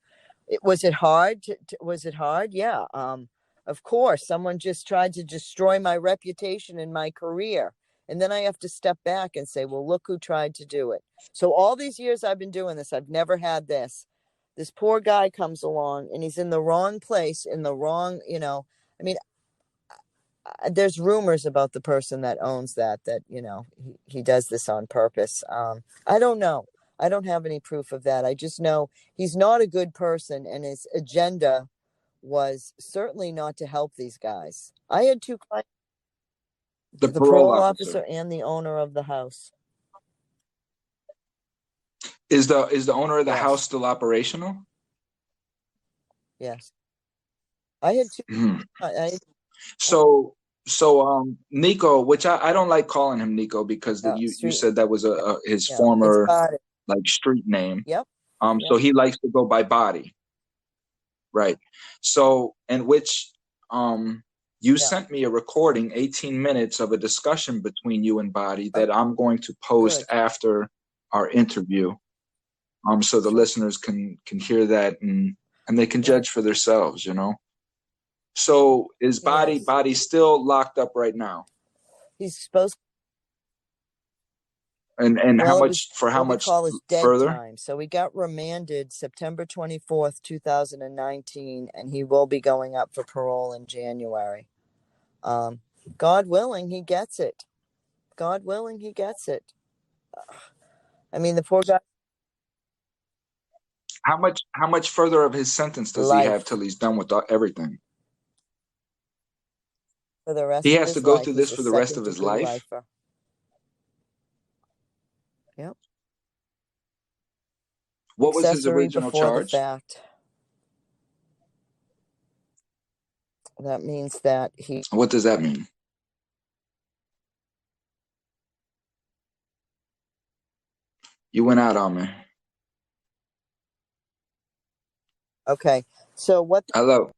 Speaker 2: Was it hard? Was it hard? Yeah. Of course, someone just tried to destroy my reputation and my career. And then I have to step back and say, well, look who tried to do it. So all these years I've been doing this, I've never had this. This poor guy comes along and he's in the wrong place, in the wrong, you know, I mean, there's rumors about the person that owns that, you know, he does this on purpose. I don't know. I don't have any proof of that. I just know he's not a good person, and his agenda was certainly not to help these guys. I had two clients, the parole officer and the owner of the house.
Speaker 3: Is the owner of the house still operational?
Speaker 2: Yes. I had two.
Speaker 3: So Nico, which I don't like calling him Nico because you said that was his former like street name.
Speaker 2: Yep.
Speaker 3: So he likes to go by Bady. Right. So in which you sent me a recording, 18 minutes of a discussion between you and Bady that I'm going to post after our interview. So the listeners can hear that and they can judge for themselves, you know. So is Bady still locked up right now?
Speaker 2: He's supposed
Speaker 3: to. And how much further?
Speaker 2: Time. So he got remanded September 24th, 2019, and he will be going up for parole in January. God willing, he gets it. God willing, he gets it. I mean, the poor guy.
Speaker 3: How much further of his sentence does he have till he's done with everything?
Speaker 2: For the rest
Speaker 3: he
Speaker 2: of
Speaker 3: has
Speaker 2: his
Speaker 3: to go
Speaker 2: life,
Speaker 3: through this for the rest of his life?
Speaker 2: Lifer. Yep.
Speaker 3: What was his original charge?
Speaker 2: The fact. That means that he...
Speaker 3: What does that mean? You went out on me.
Speaker 2: Okay. So what...
Speaker 3: Hello.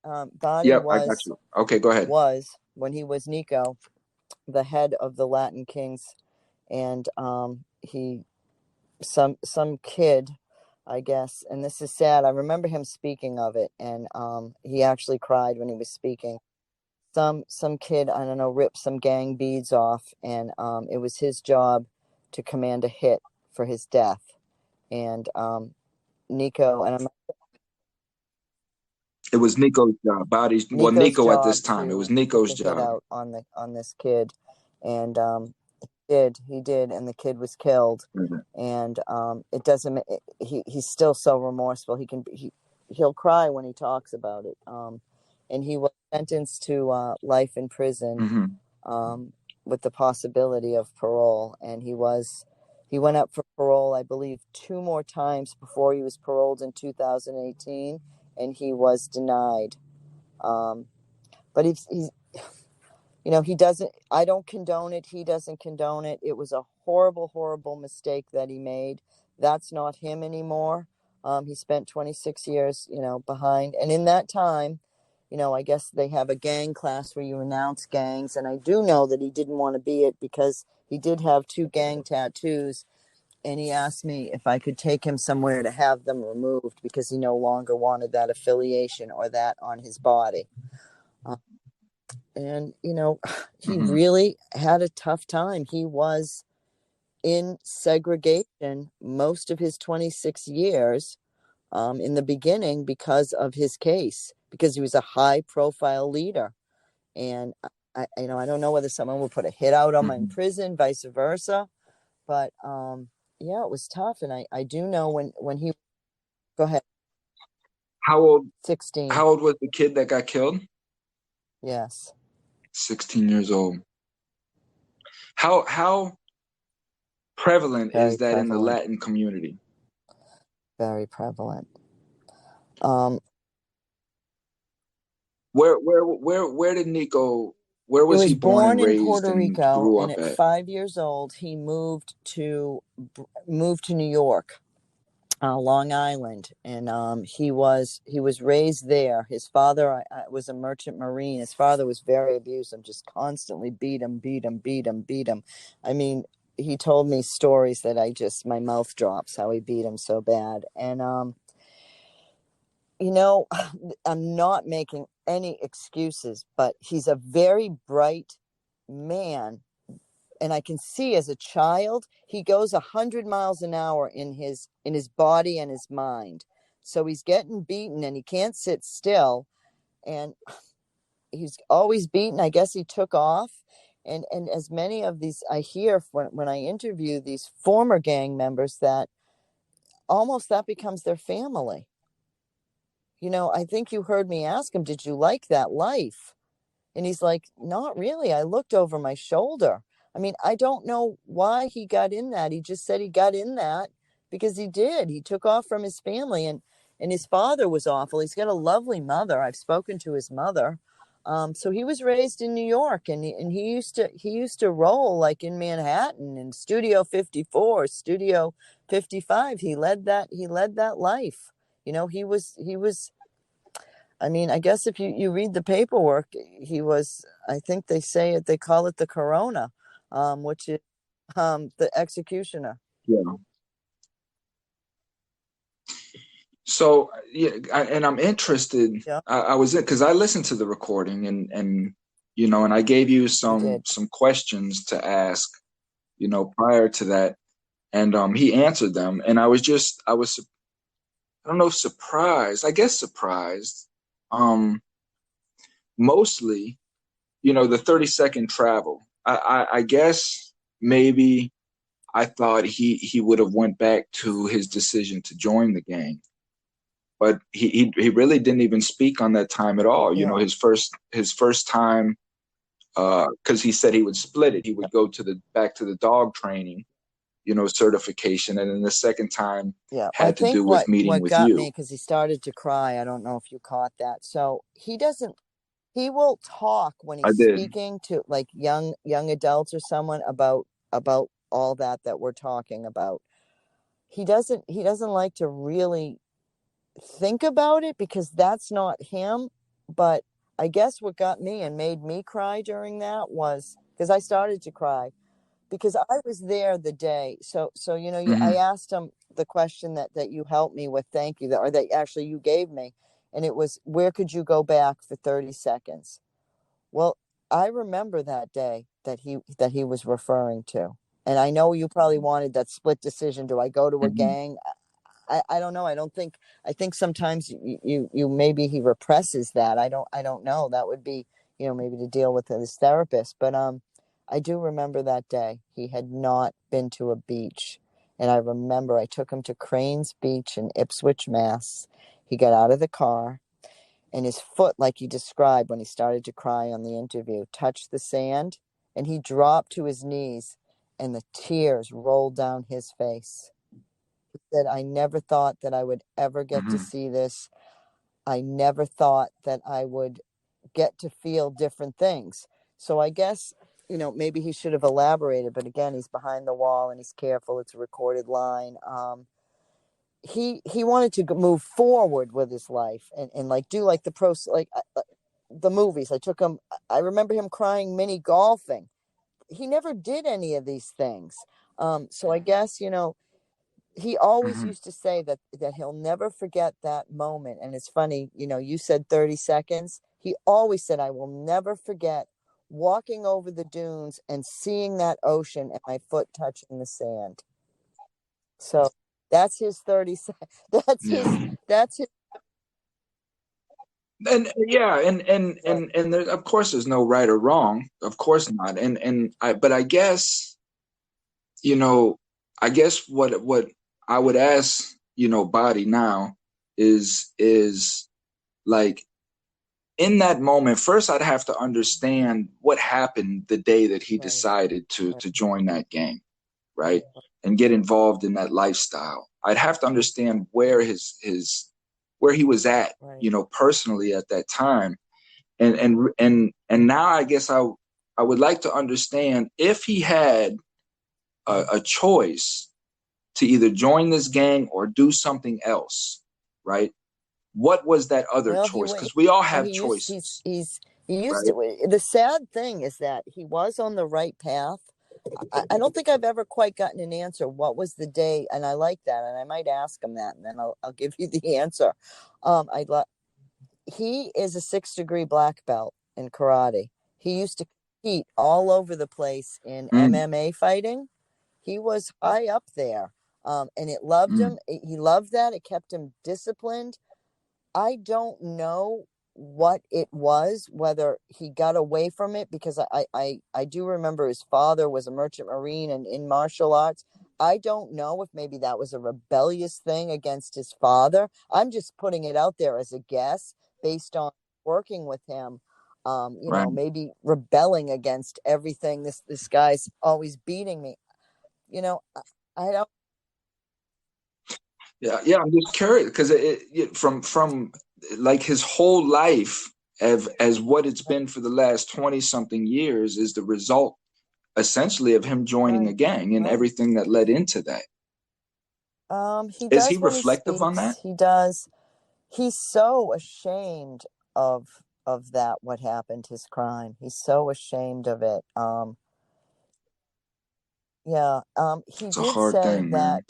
Speaker 2: Bady
Speaker 3: I got you. Okay, go ahead.
Speaker 2: Was, when he was Nico, the head of the Latin Kings, and some kid, I guess, and this is sad. I remember him speaking of it, and he actually cried when he was speaking. Some kid, I don't know, ripped some gang beads off, and it was his job to command a hit for his death. And Nico, and I'm...
Speaker 3: It was Nico's job. Nico at this time. It was Nico's job.
Speaker 2: Out on this kid, and he did, and the kid was killed. Mm-hmm. And it doesn't. He's still so remorseful. He'll cry when he talks about it. And he was sentenced to life in prison, mm-hmm. With the possibility of parole. And he went up for parole, I believe, 2 more times before he was paroled in 2018. And he was denied. But he's I don't condone it. He doesn't condone it. It was a horrible, horrible mistake that he made. That's not him anymore. He spent 26 years, behind. And in that time, I guess they have a gang class where you renounce gangs. And I do know that he didn't want to be it because he did have 2 gang tattoos. And he asked me if I could take him somewhere to have them removed because he no longer wanted that affiliation or that on his body. And, he really had a tough time. He was in segregation most of his 26 years in the beginning because of his case, because he was a high profile leader. And I don't know whether someone will put a hit out on him in prison, vice versa. But yeah, it was tough. And I do know when he, go ahead.
Speaker 3: How old?
Speaker 2: 16.
Speaker 3: How old was the kid that got killed?
Speaker 2: Yes.
Speaker 3: 16 years old. How prevalent is that in the Latin community?
Speaker 2: Very prevalent.
Speaker 3: Where did Nico? Where was he born and raised in Puerto Rico,
Speaker 2: and at 5 years old, he moved to New York, Long Island, and he was raised there. His father was a merchant marine. His father was very abusive, just constantly beat him. I mean, he told me stories that my mouth drops how he beat him so bad. And I'm not making any excuses, but he's a very bright man. And I can see as a child, he goes 100 miles an hour in his body and his mind. So he's getting beaten and he can't sit still. And he's always beaten. I guess he took off. And as many of these, I hear when I interview these former gang members, that almost that becomes their family. I think you heard me ask him, did you like that life? And he's like, not really. I looked over my shoulder. I mean, I don't know why he got in that. He just said he got in that because he did. He took off from his family, and his father was awful. He's got a lovely mother. I've spoken to his mother. So he was raised in New York, and he used to roll like in Manhattan in Studio 54, Studio 55. He led that life. He was I mean, I guess if you read the paperwork, he was, I think they call it the Corona, which is the executioner.
Speaker 3: Yeah. So, yeah, and I'm interested.
Speaker 2: Yeah.
Speaker 3: I was because I listened to the recording and and I gave you some questions to ask, prior to that, and he answered them, and I was I don't know, surprised. I guess surprised. Mostly, the 30-second travel. I guess maybe I thought he would have went back to his decision to join the gang, but he really didn't even speak on that time at all.
Speaker 2: Yeah.
Speaker 3: His first time, because he said he would split it. He would go back to the dog training, certification, and then the second time had to do with meeting with you.
Speaker 2: What got me, because he started to cry. I don't know if you caught that. So he will talk when he's speaking to like young adults or someone about all that we're talking about. He doesn't like to really think about it because that's not him. But I guess what got me and made me cry during that was because I started to cry because I was there the day. So I asked him the question that you helped me with. Thank you. Or that actually you gave me. And it was, where could you go back for 30 seconds? Well, I remember that day that he was referring to. And I know you probably wanted that split decision. Do I go to a gang? I don't know. I think sometimes you maybe he represses that. I don't know. That would be, maybe to deal with his therapist. But I do remember that day. He had not been to a beach. And I remember I took him to Cranes Beach in Ipswich, Mass. He got out of the car and his foot, like he described when he started to cry on the interview, touched the sand and he dropped to his knees and the tears rolled down his face. He said, I never thought that I would ever get to see this. I never thought that I would get to feel different things. So I guess, maybe he should have elaborated, but again, he's behind the wall and he's careful. It's a recorded line. He wanted to move forward with his life and like do like the movies. I remember him crying mini golfing. He never did any of these things. So I guess, he always used to say that he'll never forget that moment. And it's funny, you said 30 seconds. He always said, I will never forget walking over the dunes and seeing that ocean and my foot touching the sand. So that's his 30 seconds. That's his.
Speaker 3: And and there, of course, there's no right or wrong. Of course not. But I guess, what I would ask, Bady now is like, in that moment, first I'd have to understand what happened the day that he decided to join that gang, right? And get involved in that lifestyle. I'd have to understand where where he was at, personally at that time. And now I guess I would like to understand if he had a choice to either join this gang or do something else, right? What was that other choice? Because we all have choices.
Speaker 2: He used to. The sad thing is that he was on the right path. I don't think I've ever quite gotten an answer. What was the day? And I like that, and I might ask him that, and then I'll give you the answer. He is a 6th-degree black belt in karate. He used to compete all over the place in MMA fighting. He was high up there, and it loved him. He loved that. It kept him disciplined. I don't know what it was, whether he got away from it, because I do remember his father was a merchant marine and in martial arts. I don't know if maybe that was a rebellious thing against his father. I'm just putting it out there as a guess based on working with him. Maybe rebelling against everything. This guy's always beating me. I don't.
Speaker 3: Yeah, I'm just curious because from like his whole life as what it's been for the last 20 something years is the result essentially of him joining a gang and everything that led into that. Is he reflective on that?
Speaker 2: He does. He's so ashamed of that, what happened, his crime. He's so ashamed of it. He
Speaker 3: it's
Speaker 2: did
Speaker 3: a hard
Speaker 2: say
Speaker 3: thing,
Speaker 2: that.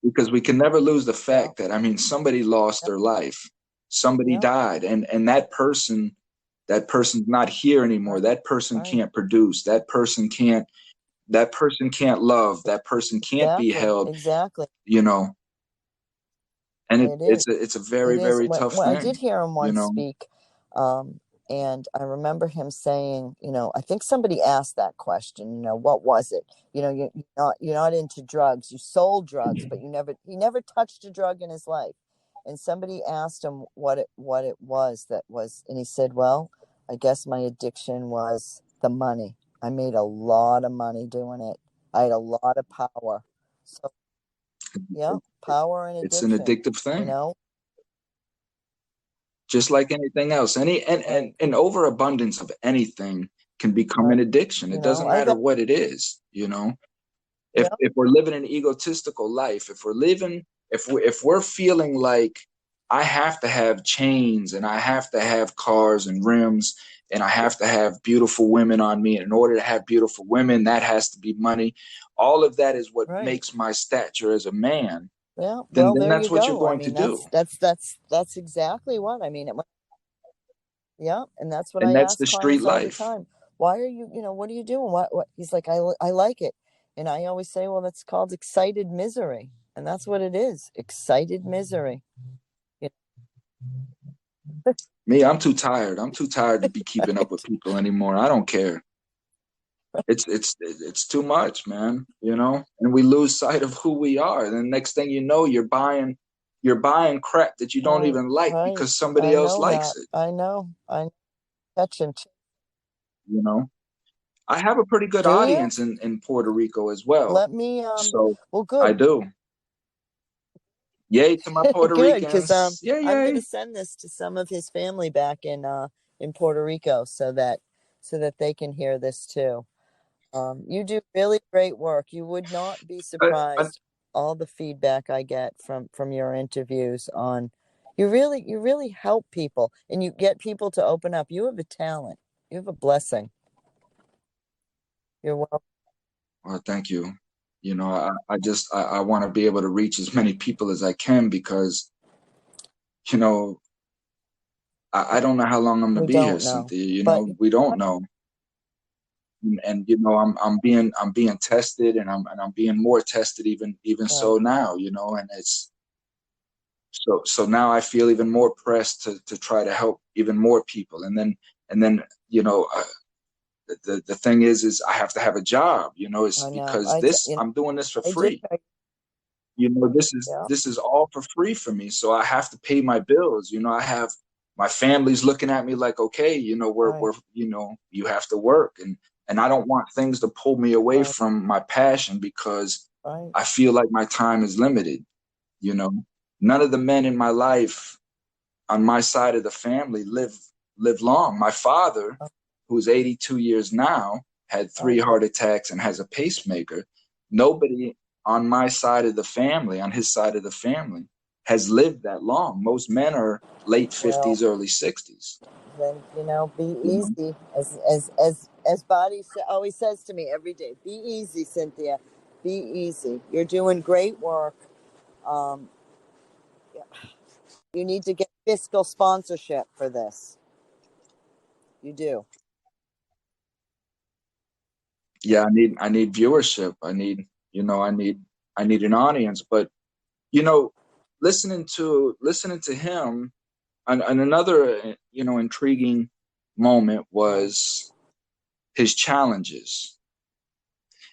Speaker 3: Because we can never lose the fact that, somebody lost their life. Somebody died. And that person's not here anymore. That person can't produce. That person can't love. That person can't be held.
Speaker 2: Exactly.
Speaker 3: And it's a very, very tough thing.
Speaker 2: I did hear him once speak. And I remember him saying, I think somebody asked that question, what was it? You're not into drugs. You sold drugs, but he never touched a drug in his life. And somebody asked him what it was that was, and he said, well, I guess my addiction was the money. I made a lot of money doing it. I had a lot of power. So, power and addiction.
Speaker 3: It's an addictive thing. Just like anything else. An overabundance of anything can become an addiction. It doesn't matter what it is, If we're living an egotistical life, if we're feeling like I have to have chains and I have to have cars and rims and I have to have beautiful women on me, and in order to have beautiful women, that has to be money. All of that is what makes my stature as a man.
Speaker 2: Yeah,
Speaker 3: then that's what you're going to do.
Speaker 2: That's exactly what I mean. And that's what I ask
Speaker 3: the street life.
Speaker 2: all the time. Why are you? What are you doing? What? He's like, I like it, and I always say, well, that's called excited misery, and that's what it is. Excited misery.
Speaker 3: Me, I'm too tired. I'm too tired to be keeping up with people anymore. I don't care. It's too much, man, and we lose sight of who we are. And the next thing you know, you're buying crap that you don't even like because somebody else likes it.
Speaker 2: I know. I'm catching.
Speaker 3: I have a pretty good audience in Puerto Rico as well.
Speaker 2: Let me well, good.
Speaker 3: I do. Yay to my Puerto
Speaker 2: good,
Speaker 3: Ricans.
Speaker 2: I'm going to send this to some of his family back in in Puerto Rico so that they can hear this too. You do really great work. You would not be surprised all the feedback I get from your interviews on. You really help people, and you get people to open up. You have a talent. You have a blessing. You're welcome.
Speaker 3: Well, thank you. You know, I want to be able to reach as many people as I can because, you know, I don't know how long I'm going to be here, Cynthia. You know, we don't know. And you know, I'm being tested, and I'm being more tested even so now, you know, and it's so now I feel even more pressed to try to help even more people. And then you know, the thing is I have to have a job, you know, it's because I'm doing this for free. You know, this is all for free for me. So I have to pay my bills. You know, I have my family's looking at me like, okay, you know, we're you know, you have to work, and I don't want things to pull me away from my passion because I feel like my time is limited. You know, none of the men in my life on my side of the family live long. My father, who's 82 years now, had 3 heart attacks and has a pacemaker. Nobody on my side of the family, on his side of the family, has lived that long. Most men are late 50s, early 60s.
Speaker 2: Then, you know, be easy. As Bady always says to me every day, be easy, Cynthia. Be easy. You're doing great work. You need to get fiscal sponsorship for this. You do.
Speaker 3: Yeah, I need viewership. I need an audience. But you know, listening to him, and another intriguing moment was his challenges.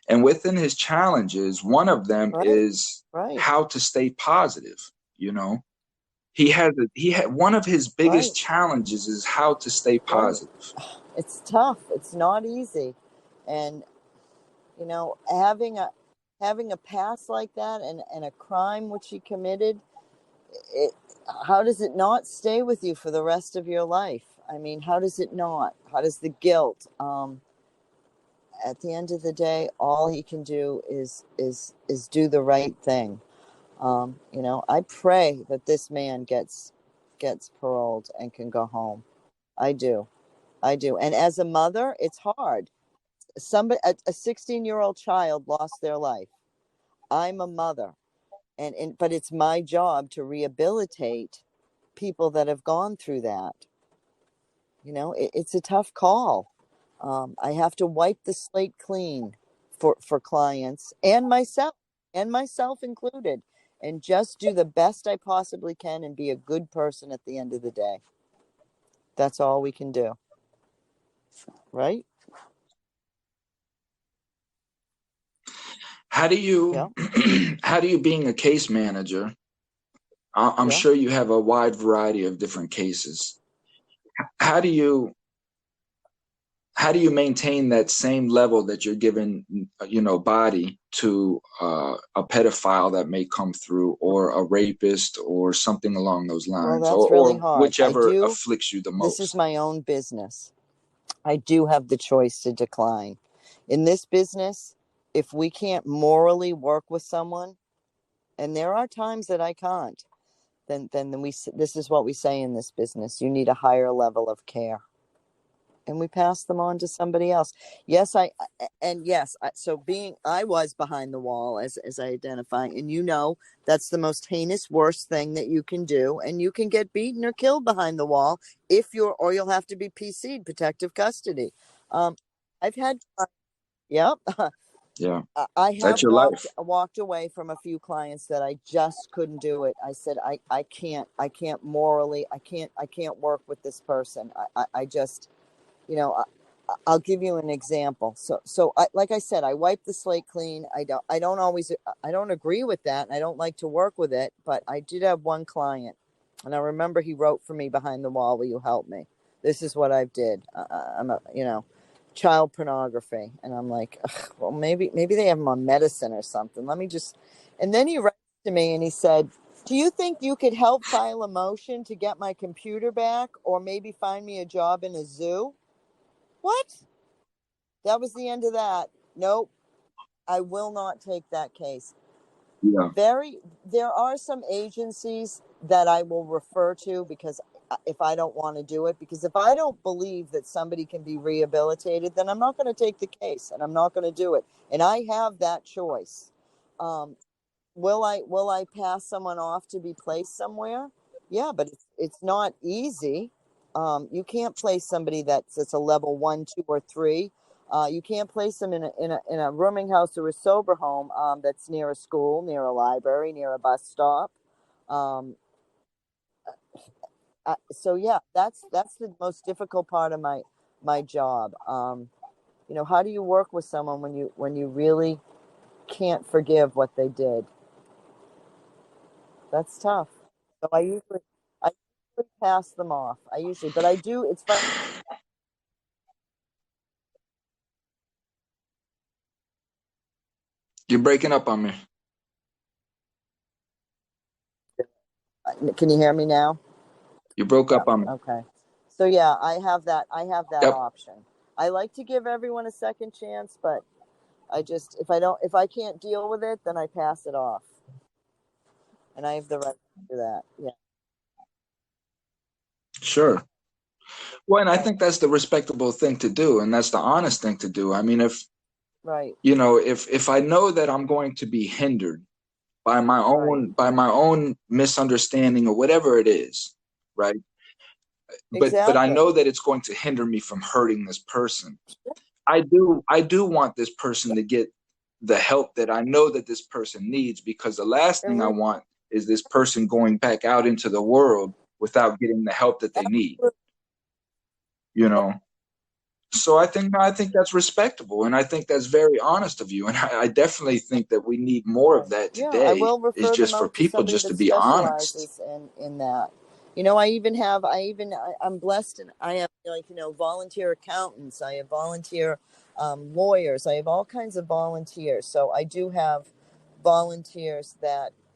Speaker 3: And within his challenges, one of them is how to stay positive. You know, he had one of his biggest challenges is how to stay positive.
Speaker 2: It's tough. It's not easy. And, you know, having a past like that and a crime which he committed, how does it not stay with you for the rest of your life? I mean, how does it not? How does the guilt? At the end of the day, all he can do is do the right thing. You know, I pray that this man gets paroled and can go home. I do. And as a mother, it's hard. A 16-year-old child lost their life. I'm a mother, but it's my job to rehabilitate people that have gone through that. You know, it's a tough call. I have to wipe the slate clean for clients and myself included, and just do the best I possibly can and be a good person at the end of the day. That's all we can do. Right?
Speaker 3: How do you, how do you, being a case manager, I'm sure you have a wide variety of different cases. How do you maintain that same level that you're giving, you know, Bady to a pedophile that may come through, or a rapist, or something along those lines,
Speaker 2: well, that's really hard.
Speaker 3: whichever afflicts you the most?
Speaker 2: This is my own business. I do have the choice to decline. In this business, if we can't morally work with someone, and there are times that I can't, then this is what we say in this business: you need a higher level of care, and we pass them on to somebody else. So I was behind the wall, as I identify, and you know, that's the most heinous, worst thing that you can do, and you can get beaten or killed behind the wall or you'll have to be PC'd, protective custody. I've had,
Speaker 3: yeah,
Speaker 2: I have walked away from a few clients that I just couldn't do it. I said, I can't morally, I can't work with this person. I just, you know, I'll give you an example. So like I said, I wipe the slate clean. I don't agree with that, and I don't like to work with it, but I did have one client, and I remember he wrote for me behind the wall, "Will you help me? This is what I did. I'm child pornography." And I'm like, well, maybe they have him on medicine or something. And then he writes to me and he said, Do you think you could help file a motion to get my computer back, or maybe find me a job in a zoo? What? That was the end of that. Nope. I will not take that case.
Speaker 3: Yeah.
Speaker 2: There are some agencies that I will refer to because if I don't want to do it, because if I don't believe that somebody can be rehabilitated, then I'm not going to take the case and I'm not going to do it. And I have that choice. Will I pass someone off to be placed somewhere? Yeah, but it's not easy. You can't place somebody that's a level 1, 2, or 3. You can't place them in a rooming house or a sober home that's near a school, near a library, near a bus stop. So yeah, that's the most difficult part of my job. How do you work with someone when you really can't forgive what they did? That's tough. So I usually pass them off. But I do. It's fun.
Speaker 3: You're breaking up on me.
Speaker 2: Can you hear me now?
Speaker 3: You broke up on me.
Speaker 2: Okay. So yeah, I have that
Speaker 3: Yep.
Speaker 2: option. I like to give everyone a second chance, but if I can't deal with it, then I pass it off. And I have the right to do that. Yeah.
Speaker 3: Sure. Well, and I think that's the respectable thing to do, and that's the honest thing to do. I mean, if I know that I'm going to be hindered by my own misunderstanding or whatever it is, right? But I know that it's going to hinder me from hurting this person. I do want this person to get the help that I know that this person needs, because the last thing I want is this person going back out into the world without getting the help that they need. So I think that's respectable, and I think that's very honest of you. And I definitely think that we need more of that today.
Speaker 2: I will refer
Speaker 3: is just
Speaker 2: them
Speaker 3: for
Speaker 2: out
Speaker 3: people
Speaker 2: to
Speaker 3: just to
Speaker 2: somebody
Speaker 3: be
Speaker 2: that
Speaker 3: honest.
Speaker 2: specializes in that. I'm blessed, and I have volunteer accountants. I have volunteer lawyers. I have all kinds of volunteers. So I do have volunteers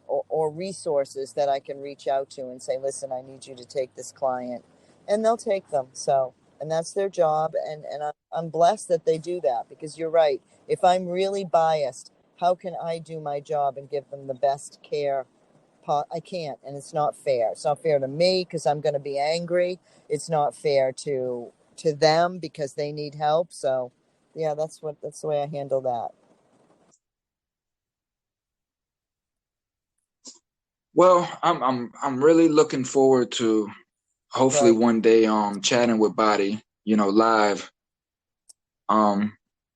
Speaker 2: or resources that I can reach out to and say, listen, I need you to take this client, and they'll take them. And that's their job, and I'm blessed that they do that, because you're right. If I'm really biased, how can I do my job and give them the best care? I can't, and it's not fair. It's not fair to me because I'm going to be angry. It's not fair to them because they need help. So, yeah, that's the way I handle that.
Speaker 3: Well, I'm really looking forward to hopefully one day chatting with Bady, live,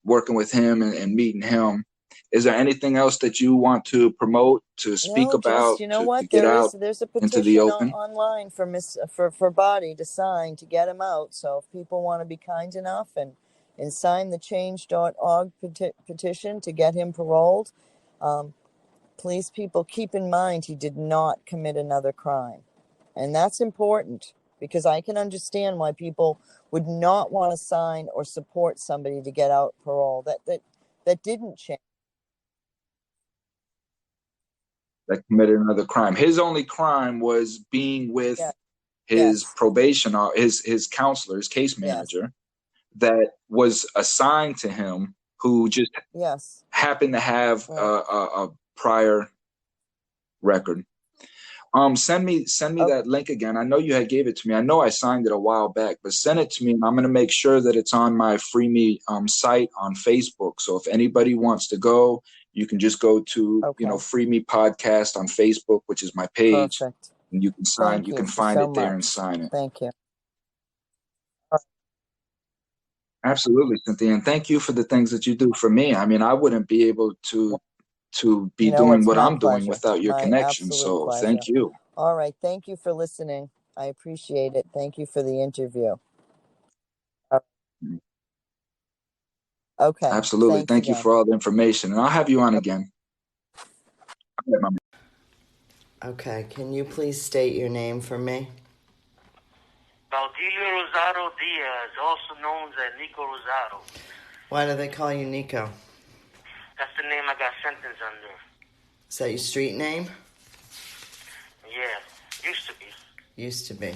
Speaker 3: working with him and meeting him. Is there anything else that you want to promote, to speak about, to get out
Speaker 2: there's a
Speaker 3: into the
Speaker 2: petition
Speaker 3: open?
Speaker 2: online for Bady to sign to get him out. So if people want to be kind enough and sign the change.org petition to get him paroled, please, people, keep in mind he did not commit another crime. And that's important, because I can understand why people would not want to sign or support somebody to get out parole that didn't change.
Speaker 3: That committed another crime. His only crime was being with his probation, his counselor, his case manager, that was assigned to him, who just happened to have a prior record. Send me that link again. I know you had gave it to me. I know I signed it a while back, but send it to me, and I'm going to make sure that it's on my Free Me site on Facebook. So if anybody wants to go, you can just go to Free Me Podcast on Facebook, which is my page.
Speaker 2: Perfect.
Speaker 3: And you can sign. You can find it there and sign it.
Speaker 2: Thank you.
Speaker 3: Absolutely, Cynthia, and thank you for the things that you do for me. I mean, I wouldn't be able to be doing what I'm doing without your connection. So thank you.
Speaker 2: All right. Thank you for listening. I appreciate it. Thank you for the interview. Okay.
Speaker 3: Absolutely. Thank you for all the information. And I'll have you on again.
Speaker 2: Okay. Can you please state your name for me?
Speaker 4: Baudilio Rosado Diaz, also known as Nico Rosado.
Speaker 2: Why do they call you Nico?
Speaker 4: That's the name I got sentenced under.
Speaker 2: Is that your street name?
Speaker 4: Yeah, used to be.
Speaker 2: Used to be.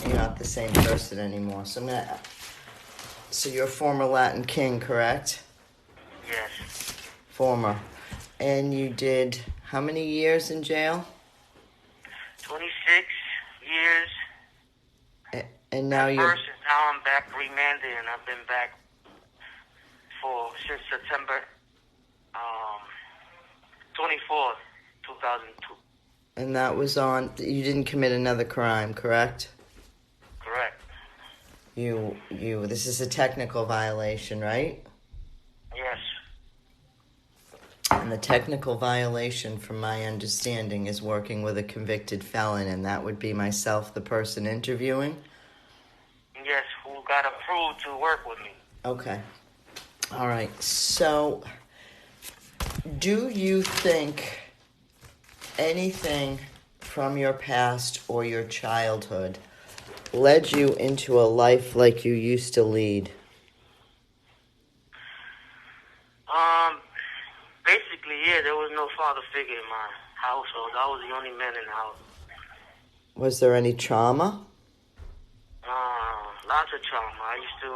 Speaker 2: You're not the same person anymore. So you're a former Latin king, correct?
Speaker 4: Yes.
Speaker 2: Former. And you did how many years in jail?
Speaker 4: 26 years.
Speaker 2: And now
Speaker 4: At first, and now I'm back remanded, and I've been back since September 24th, 2002.
Speaker 2: And that was you didn't commit another crime, correct?
Speaker 4: Correct.
Speaker 2: This is a technical violation, right?
Speaker 4: Yes.
Speaker 2: And the technical violation, from my understanding, is working with a convicted felon, and that would be myself, the person interviewing?
Speaker 4: Yes, who got approved to work with me.
Speaker 2: Okay. All right. So, do you think anything from your past or your childhood led you into a life like you used to lead?
Speaker 4: Basically, yeah, there was no father figure in my household. I was the only man in the house.
Speaker 2: Was there any trauma?
Speaker 4: Lots of trauma. I used to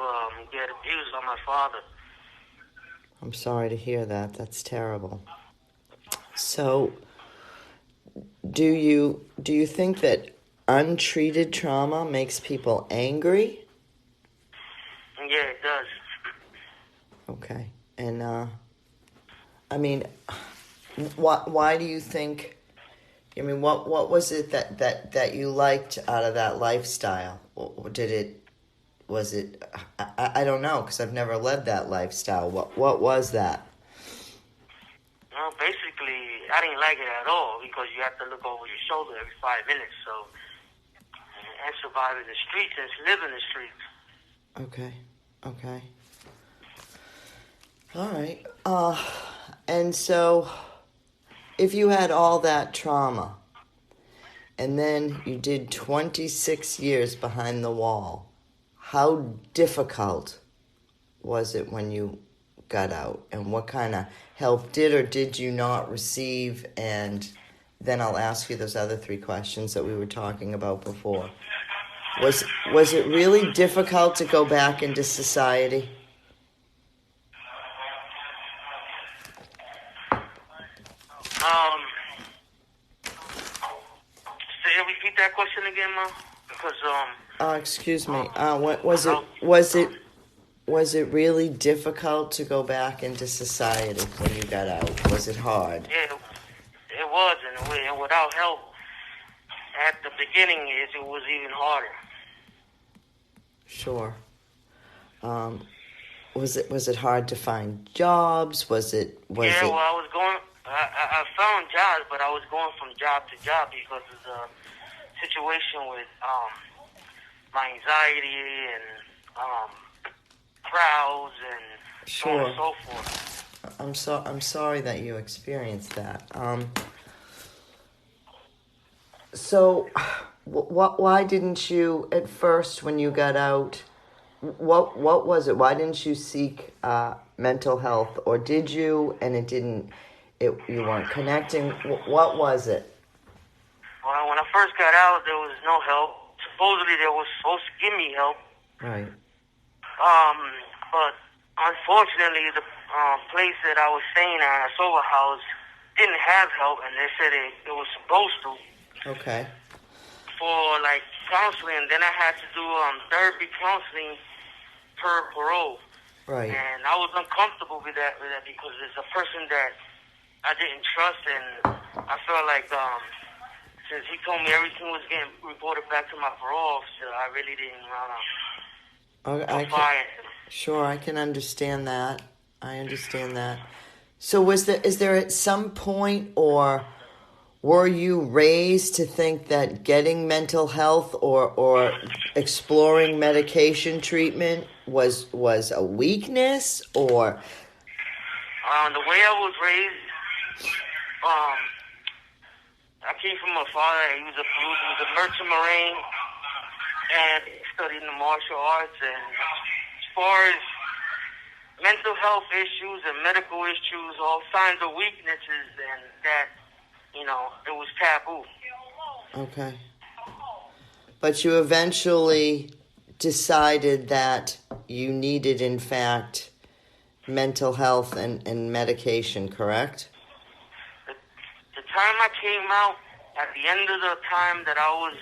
Speaker 4: get abused by my father.
Speaker 2: I'm sorry to hear that. That's terrible. So, do you think that untreated trauma makes people angry?
Speaker 4: Yeah, it does.
Speaker 2: Okay. And I mean, why do you think? I mean, what was it that you liked out of that lifestyle? Was it? I don't know, because I've never led that lifestyle. What was that?
Speaker 4: Well, basically, I didn't like it at all, because you have to look over your shoulder every 5 minutes. So, and survive in the streets and live in the streets.
Speaker 2: Okay. All right. And so, if you had all that trauma, and then you did 26 years behind the wall, how difficult was it when you got out? And what kind of help did or did you not receive? And then I'll ask you those other 3 questions that we were talking about before. Was it really difficult to go back into society?
Speaker 4: Repeat that question again, Ma? Because
Speaker 2: excuse me. Was it really difficult to go back into society when you got out? Was it hard?
Speaker 4: Yeah, it was, and without help at the beginning, it was even harder.
Speaker 2: Sure. Was it hard to find jobs?
Speaker 4: Well, I was going. I found jobs, but I was going from job to job because of the situation with my anxiety and crowds and so on and so forth.
Speaker 2: I'm sorry that you experienced that. So, why didn't you at first when you got out? What was it? Why didn't you seek mental health, or did you? And you weren't connecting. What was it?
Speaker 4: Well, when I first got out, there was no help. Supposedly, they were supposed to give me help.
Speaker 2: Right.
Speaker 4: But unfortunately, the place that I was staying at, a sober house, didn't have help, and they said it was supposed to.
Speaker 2: Okay.
Speaker 4: For like counseling, then I had to do therapy counseling per parole.
Speaker 2: Right.
Speaker 4: And I was uncomfortable with that because it's a person that I didn't trust, and I felt like since he told me everything was getting reported back to my parole officer, I really didn't
Speaker 2: Sure, I can understand that. So is there at some point, or were you raised to think that getting mental health or exploring medication treatment was a weakness, or?
Speaker 4: The way I was raised, I came from a father. He was a merchant marine, and he studied in the martial arts. And as far as mental health issues and medical issues, all signs of weaknesses, and that, it was taboo.
Speaker 2: Okay. But you eventually decided that you needed, in fact, mental health and medication, correct?
Speaker 4: The time I came out, at the end of the time that I was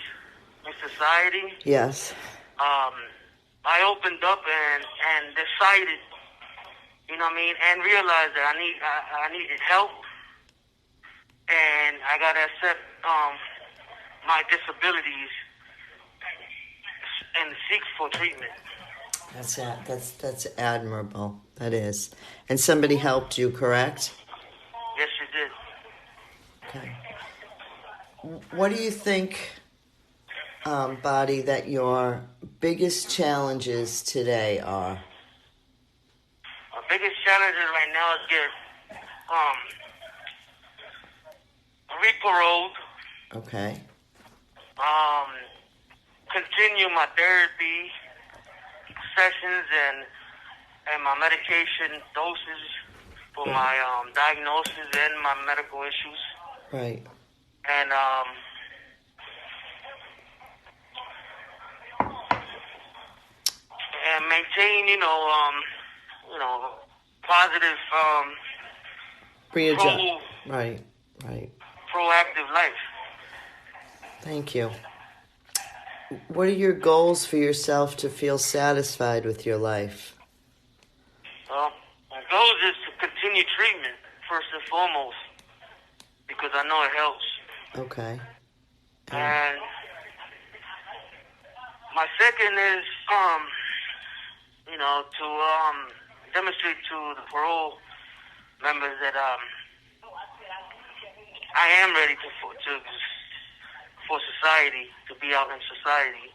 Speaker 4: in society,
Speaker 2: yes,
Speaker 4: I opened up and decided, you know what I mean, and realized that I needed help, and I gotta accept my disabilities and seek for treatment.
Speaker 2: That's admirable. That is. And somebody helped you, correct?
Speaker 4: Yes, you did.
Speaker 2: Okay. What do you think, Bady, that your biggest challenges today are?
Speaker 4: My biggest challenges right now is get re-paroled.
Speaker 2: Okay.
Speaker 4: Continue my therapy sessions and my medication doses for my diagnosis and my medical issues.
Speaker 2: Right.
Speaker 4: And maintain, positive
Speaker 2: right.
Speaker 4: proactive life.
Speaker 2: Thank you. What are your goals for yourself to feel satisfied with your life?
Speaker 4: Well, my goal is to continue treatment first and foremost, because I know it helps.
Speaker 2: Okay.
Speaker 4: And my second is, to demonstrate to the parole members that I am ready for society, to be out in society.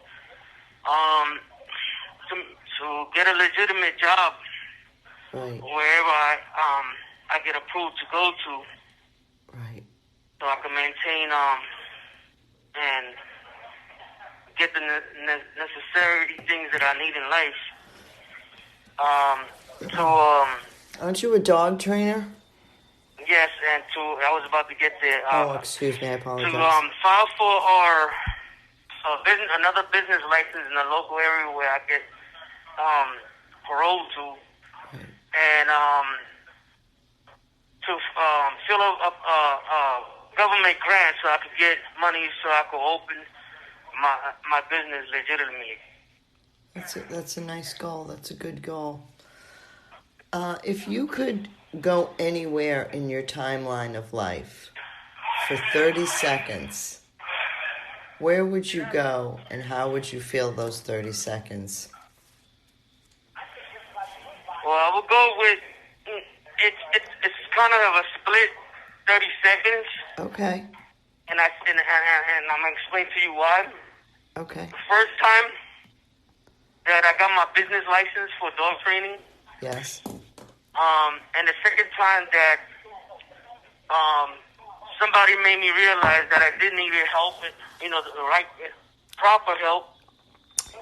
Speaker 4: To get a legitimate job,
Speaker 2: right,
Speaker 4: wherever I get approved to go to,
Speaker 2: right,
Speaker 4: so I can maintain and get the necessary things that I need in life.
Speaker 2: Aren't you a dog trainer?
Speaker 4: Yes, and I was about to get there.
Speaker 2: Excuse me, I apologize.
Speaker 4: To file for another business license in the local area where I get paroled to,
Speaker 2: right,
Speaker 4: and to fill up government grants so I could get money so I could open my business legitimately.
Speaker 2: That's a nice goal. That's a good goal. If you could go anywhere in your timeline of life for 30 seconds, where would you go and how would you feel those 30 seconds?
Speaker 4: Well, I would go with, it's kind of a split 30 seconds.
Speaker 2: Okay.
Speaker 4: And I'm going to explain to you why.
Speaker 2: Okay.
Speaker 4: The first time that I got my business license for dog training.
Speaker 2: Yes.
Speaker 4: And the second time that somebody made me realize that I did need help, the right, proper help.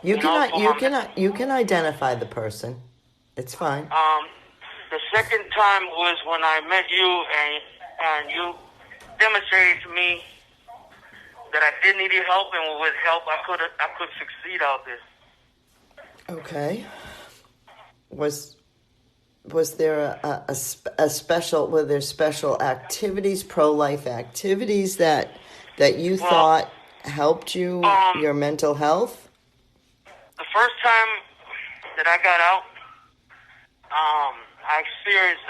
Speaker 2: You can identify the person. It's fine.
Speaker 4: The second time was when I met you, and you demonstrated to me that I did need your help, and with help I could succeed out there.
Speaker 2: Okay. Was there a special? Were there special activities, pro-life activities that you thought helped you your mental health?
Speaker 4: The first time that I got out, I experienced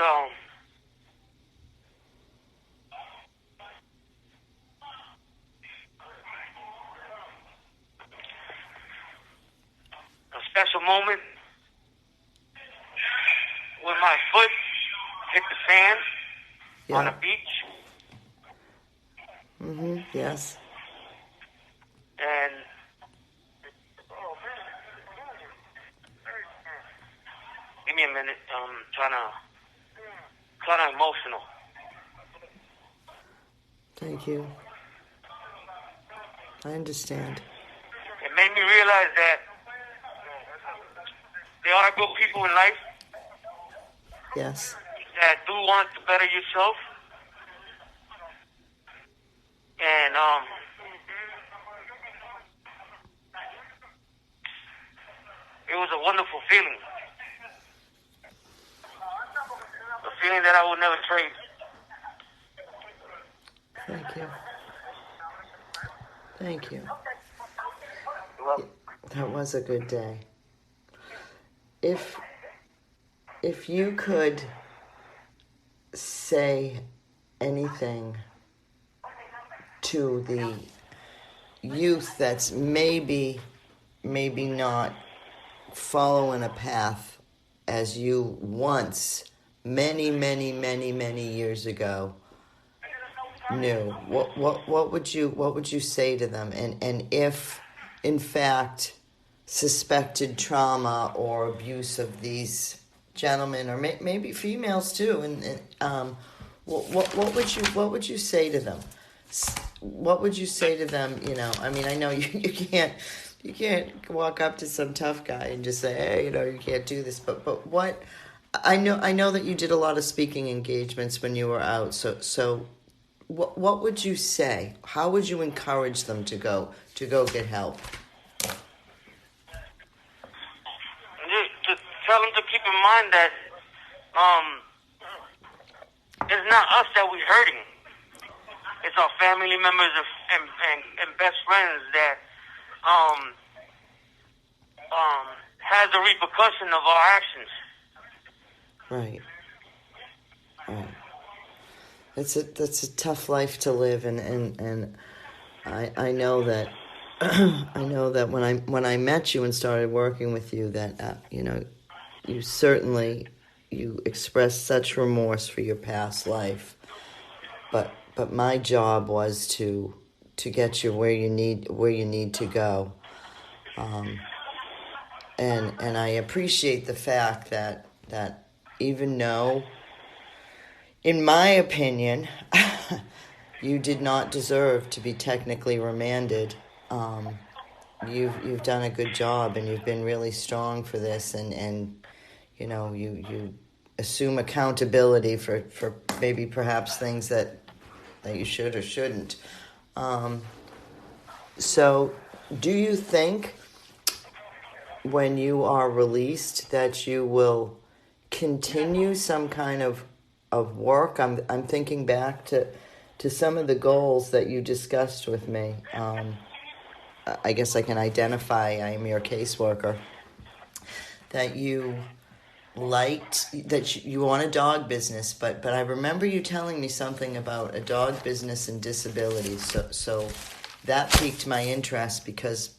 Speaker 4: a special moment when my foot hit the sand on the beach.
Speaker 2: Mm-hmm. Yes.
Speaker 4: And give me a minute. Kind of emotional.
Speaker 2: Thank you. I understand.
Speaker 4: It made me realize that there are good people in life.
Speaker 2: Yes.
Speaker 4: That do want to better yourself. And it was a wonderful feeling. A feeling that I would never trade.
Speaker 2: Thank you. Thank you.
Speaker 4: Well,
Speaker 2: that was a good day. If you could say anything to the youth that's maybe not following a path as you once, many years ago, knew, what would you say to them? And if in fact suspected trauma or abuse of these gentlemen, or maybe females too, and what would you say to them? What would you say to them? You know, I mean, I know you can't walk up to some tough guy and just say, hey, you know, you can't do this. But what I know that you did a lot of speaking engagements when you were out. So what would you say? How would you encourage them to go get help?
Speaker 4: To tell them to keep in mind that it's not us that we're hurting. It's our family members and best friends that has the repercussion of our actions.
Speaker 2: Right. That's a tough life to live, and I know that I know that when I met you and started working with you, that you know, you expressed such remorse for your past life, but my job was to get you where you need to go, and I appreciate the fact that even though, in my opinion, you did not deserve to be technically remanded, you've done a good job, and you've been really strong for this, and you know, you assume accountability for maybe perhaps things that you should or shouldn't. So do you think when you are released that you will continue some kind of work? I'm thinking back to some of the goals that you discussed with me. I guess I can identify, I am your caseworker, that you liked, that you want a dog business, but I remember you telling me something about a dog business and disabilities, so that piqued my interest, because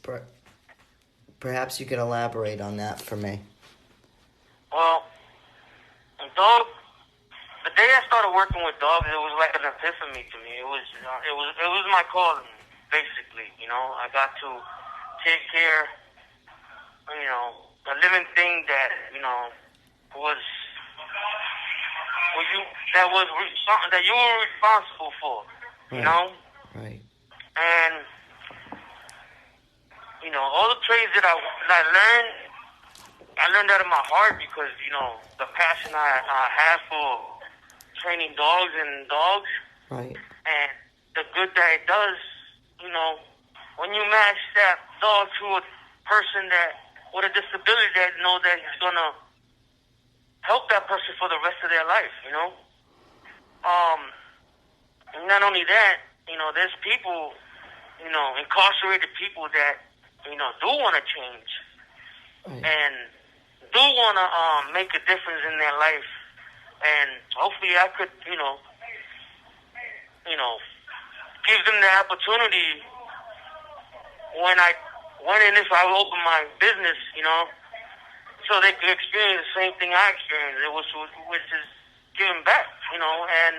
Speaker 2: perhaps you could elaborate on that for me.
Speaker 4: Well, the day I started working with dogs, it was like an epiphany to me. It was my calling, basically. You know, I got to take care, you know, a living thing that, you know, something that you were responsible for, you know?
Speaker 2: Right.
Speaker 4: And, you know, all the trades that I learned that in my heart, because, you know, the passion I have for training dogs.
Speaker 2: Right.
Speaker 4: And the good that it does, you know, when you match that dog to a person with a disability that know that he's going to help that person for the rest of their life, you know? Not only that, you know, there's people, you know, incarcerated people that, you know, do want to change.
Speaker 2: Right.
Speaker 4: And do want to make a difference in their life. And hopefully I could, you know, give them the opportunity when and if I open my business, you know, so they could experience the same thing I experienced, which is giving back, you know, and,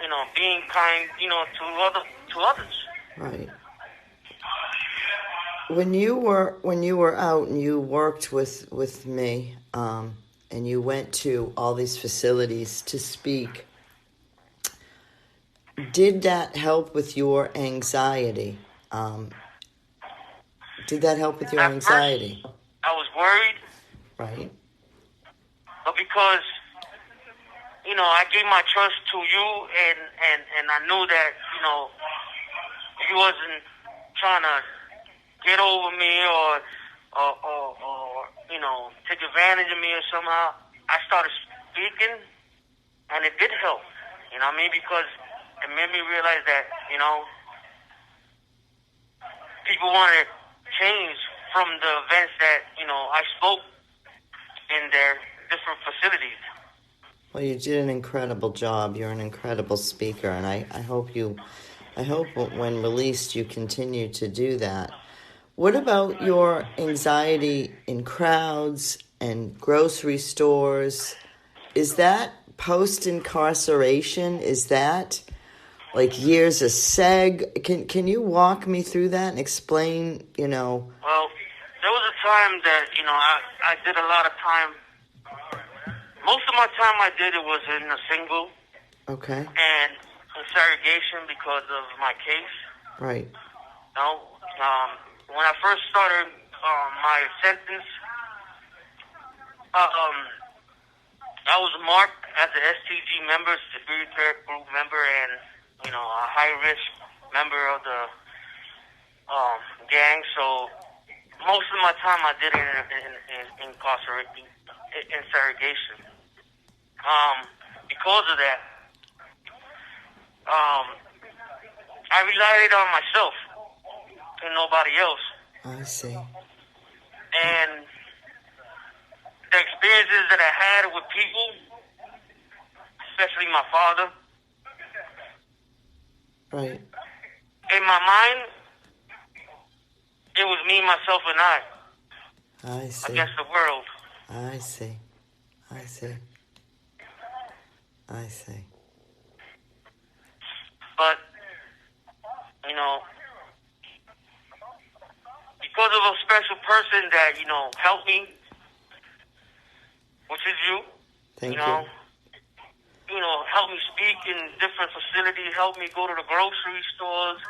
Speaker 4: you know, being kind, you know, to others.
Speaker 2: Right. When you were out and you worked with me, and you went to all these facilities to speak, did that help with your anxiety? Did that help with your anxiety?
Speaker 4: First, I was worried.
Speaker 2: Right.
Speaker 4: But because, you know, I gave my trust to you, and I knew that, you know, you wasn't trying to get over me or take advantage of me or somehow, I started speaking, and it did help. You know what I mean? Because it made me realize that, people want to change from the events that, I spoke in their different facilities.
Speaker 2: Well, you did an incredible job. You're an incredible speaker, and I hope when released you continue to do that. What about your anxiety in crowds and grocery stores? Is that post-incarceration? Is that like years of seg? Can you walk me through that and explain,
Speaker 4: Well, there was a time that, I did a lot of time. Most of my time I did it was in a single.
Speaker 2: Okay.
Speaker 4: And interrogation because of my case.
Speaker 2: Right.
Speaker 4: When I first started my sentence, I was marked as an STG member, Security Threat Group member, and, a high-risk member of the gang. So most of my time I did it in interrogation. Because of that, I relied on myself and nobody else.
Speaker 2: I see.
Speaker 4: And the experiences that I had with people, especially my father,
Speaker 2: right.
Speaker 4: In my mind, it was me, myself, and
Speaker 2: I see.
Speaker 4: Against the world.
Speaker 2: I see. I see. I see.
Speaker 4: But, because of a special person that, helped me, which is you.
Speaker 2: Thank you.
Speaker 4: Helped me speak in different facilities, helped me go to the grocery stores,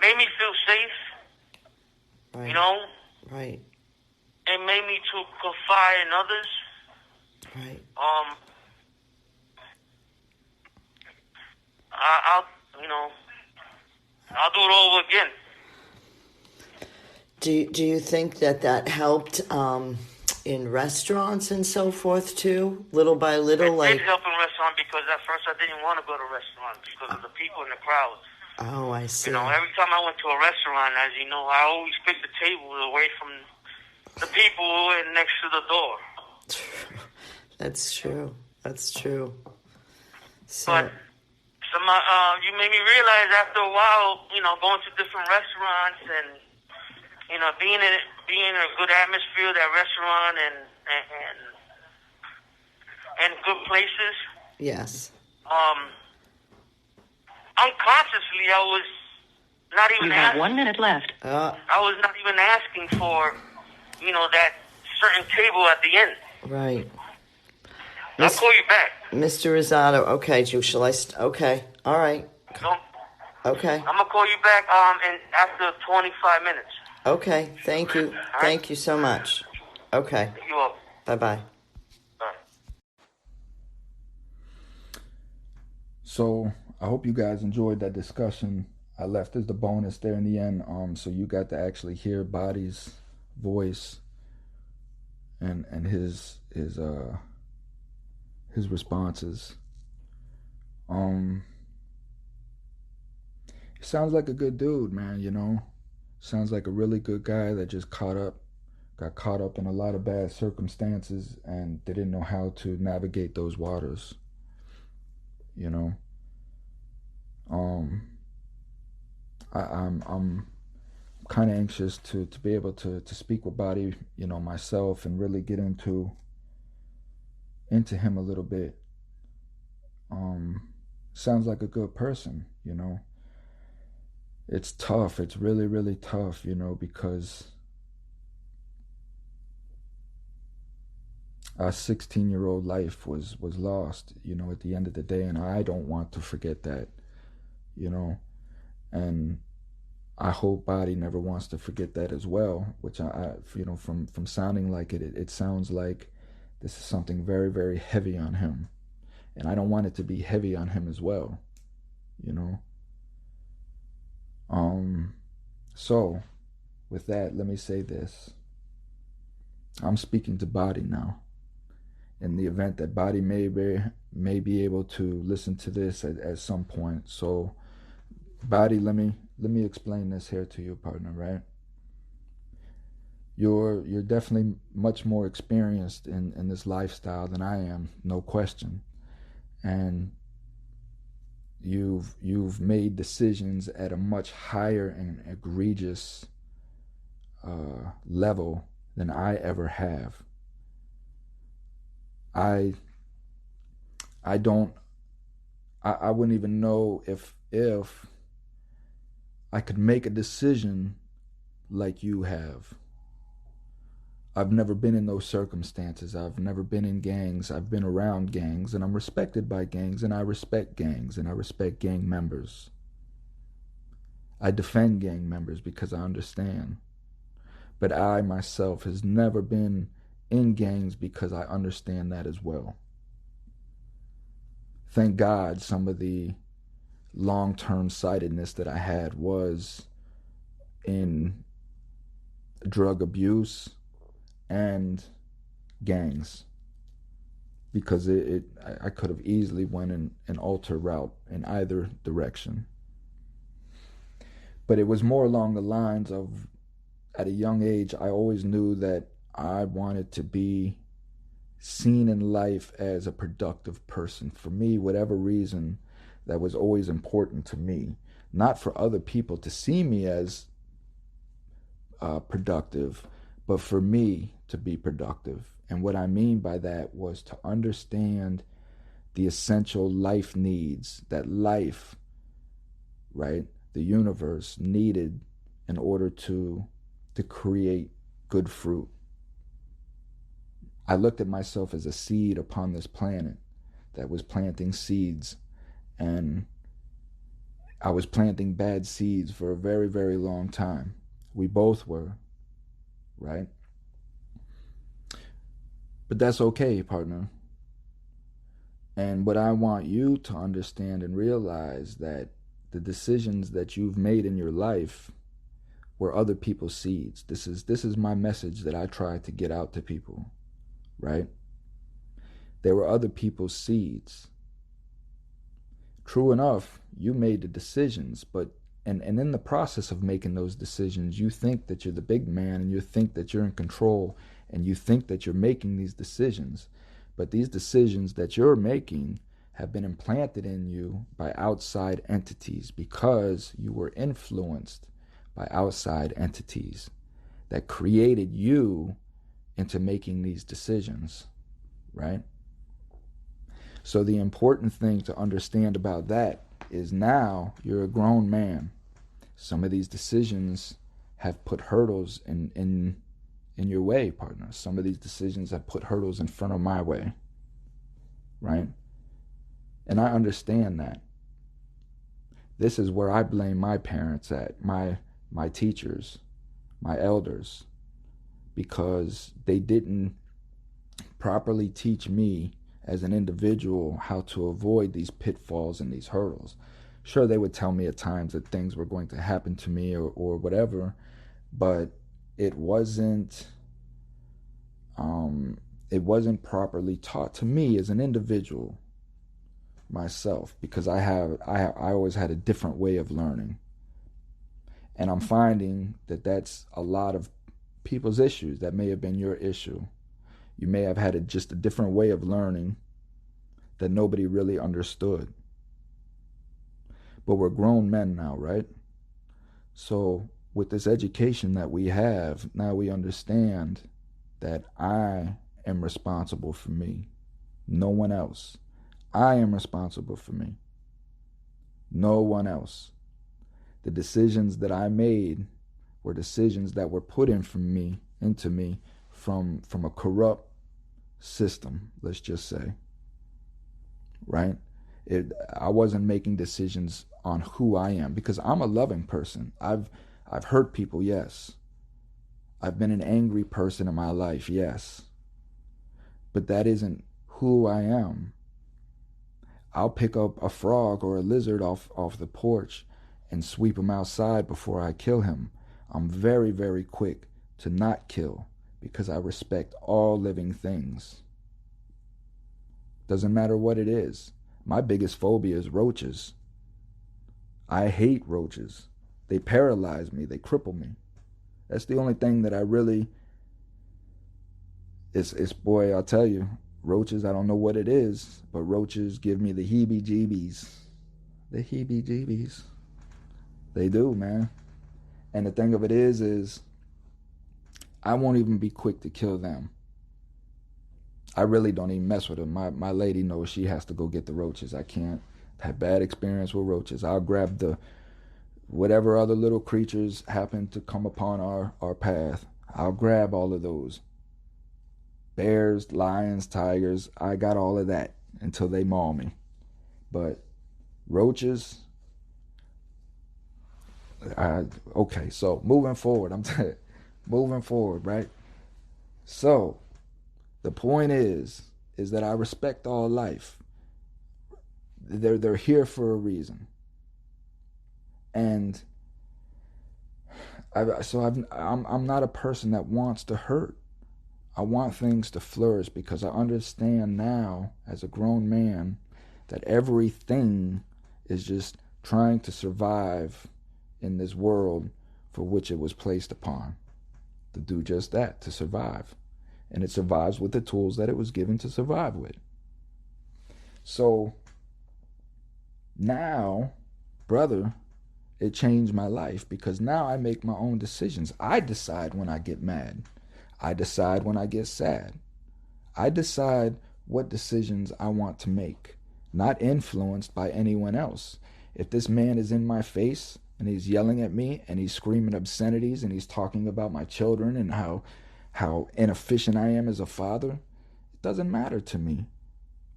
Speaker 4: made me feel safe.
Speaker 2: Right. Right.
Speaker 4: It made me to confide in others.
Speaker 2: Right.
Speaker 4: I'll do it all again.
Speaker 2: Do you think that helped in restaurants and so forth too, little by little?
Speaker 4: It did help in restaurants because at first I didn't want to go to restaurants because of the people in the crowds.
Speaker 2: Oh, I see.
Speaker 4: Every time I went to a restaurant, as you know, I always picked the table away from the people next to the door.
Speaker 2: That's true. That's true. So,
Speaker 4: but you made me realize after a while, going to different restaurants and being in a good atmosphere, that restaurant and good places.
Speaker 2: Yes.
Speaker 4: Unconsciously, I was not even asking.
Speaker 5: You have 1 minute left.
Speaker 4: I was not even asking for, that certain table at the end.
Speaker 2: Right.
Speaker 4: I'll call you back.
Speaker 2: Mr. Rosado, okay, shall I... Okay, all right. Okay.
Speaker 4: I'm going to call you back after 25 minutes.
Speaker 2: Okay, thank you.
Speaker 4: Right.
Speaker 2: Thank you so much. Okay.
Speaker 4: You're welcome.
Speaker 2: Bye-bye.
Speaker 4: Bye.
Speaker 1: So I hope you guys enjoyed that discussion. I left as the bonus there in the end, so you got to actually hear Bady's voice and his responses. He sounds like a good dude, man. Sounds like a really good guy that just got caught up in a lot of bad circumstances and didn't know how to navigate those waters. I'm kind of anxious to be able to speak with Bady, myself, and really get into him a little bit. Sounds like a good person, It's tough. It's really, really tough, because our 16-year-old life was lost, at the end of the day, and I don't want to forget that, and I hope Bady never wants to forget that as well, which I from sounding like it sounds like this is something very, very heavy on him, and I don't want it to be heavy on him as well, So with that, let me say this. I'm speaking to Body now. In the event that Body may be able to listen to this at some point. So, Body, let me explain this here to you, partner, right? You're definitely much more experienced in this lifestyle than I am, no question. And you've made decisions at a much higher and egregious level than I ever have. I wouldn't even know if I could make a decision like you have. I've never been in those circumstances. I've never been in gangs. I've been around gangs, and I'm respected by gangs, and I respect gangs, and I respect gang members. I defend gang members because I understand. But I myself has never been in gangs because I understand that as well. Thank God some of the long-term sightedness that I had was in drug abuse and gangs, because I could have easily went in an alter route in either direction. But it was more along the lines of, at a young age, I always knew that I wanted to be seen in life as a productive person. For me, whatever reason, that was always important to me. Not for other people to see me as productive, but for me to be productive. And what I mean by that was to understand the essential life needs that life, right, the universe needed in order to create good fruit. I looked at myself as a seed upon this planet that was planting seeds, and I was planting bad seeds for a very, very long time. We both were, right? But that's okay, partner. And what I want you to understand and realize, that the decisions that you've made in your life were other people's seeds. This is my message that I try to get out to people, right? They were other people's seeds. True enough, you made the decisions, but and in the process of making those decisions, you think that you're the big man, and you think that you're in control, and you think that you're making these decisions. But these decisions that you're making have been implanted in you by outside entities, because you were influenced by outside entities that created you into making these decisions, right? So the important thing to understand about that is, now you're a grown man. Some of these decisions have put hurdles in your way, partner. Some of these decisions have put hurdles in front of my way, right? And I understand that. This is where I blame my parents at, my teachers, my elders, because they didn't properly teach me as an individual how to avoid these pitfalls and these hurdles. Sure, they would tell me at times that things were going to happen to me or whatever, but it wasn't properly taught to me as an individual myself, because I always had a different way of learning. And I'm finding that that's a lot of people's issues. That may have been your issue. You may have had just a different way of learning that nobody really understood. But we're grown men now, right? So with this education that we have, now we understand that I am responsible for me. No one else. I am responsible for me. No one else. The decisions that I made were decisions that were put into me from a corrupt system, let's just say. Right? I wasn't making decisions on who I am, because I'm a loving person. I've hurt people, yes. I've been an angry person in my life, yes. But that isn't who I am. I'll pick up a frog or a lizard off the porch and sweep him outside before I kill him. I'm very, very quick to not kill, because I respect all living things. Doesn't matter what it is. My biggest phobia is roaches. I hate roaches. They paralyze me. They cripple me. That's the only thing that I really... It's boy, I'll tell you, roaches, I don't know what it is, but roaches give me the heebie-jeebies. The heebie-jeebies. They do, man. And the thing of it is I won't even be quick to kill them. I really don't even mess with them. My lady knows she has to go get the roaches. I can't have bad experience with roaches. I'll grab the whatever other little creatures happen to come upon our path. I'll grab all of those. Bears, lions, tigers, I got all of that until they maul me. But roaches, okay, so moving forward, moving forward, right? So the point is that I respect all life. They're here for a reason. And I'm not a person that wants to hurt. I want things to flourish because I understand now as a grown man that everything is just trying to survive in this world for which it was placed upon. To do just that, to survive. And it survives with the tools that it was given to survive with. So now, brother, it changed my life because now I make my own decisions. I decide when I get mad. I decide when I get sad. I decide what decisions I want to make, not influenced by anyone else. If this man is in my face and he's yelling at me and he's screaming obscenities and he's talking about my children and how inefficient I am as a father, it doesn't matter to me.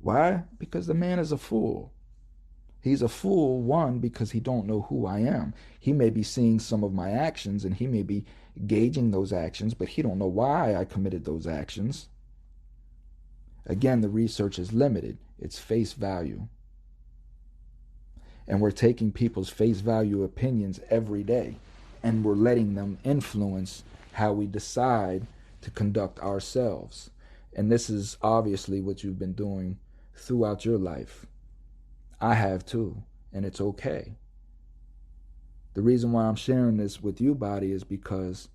Speaker 1: Why? Because the man is a fool. He's a fool, one, because he don't know who I am. He may be seeing some of my actions and he may be gauging those actions, but he don't know why I committed those actions. Again, the research is limited. It's face value. And we're taking people's face value opinions every day, and we're letting them influence how we decide to conduct ourselves. And this is obviously what you've been doing throughout your life. I have too, and it's okay. The reason why I'm sharing this with you, Bady, is because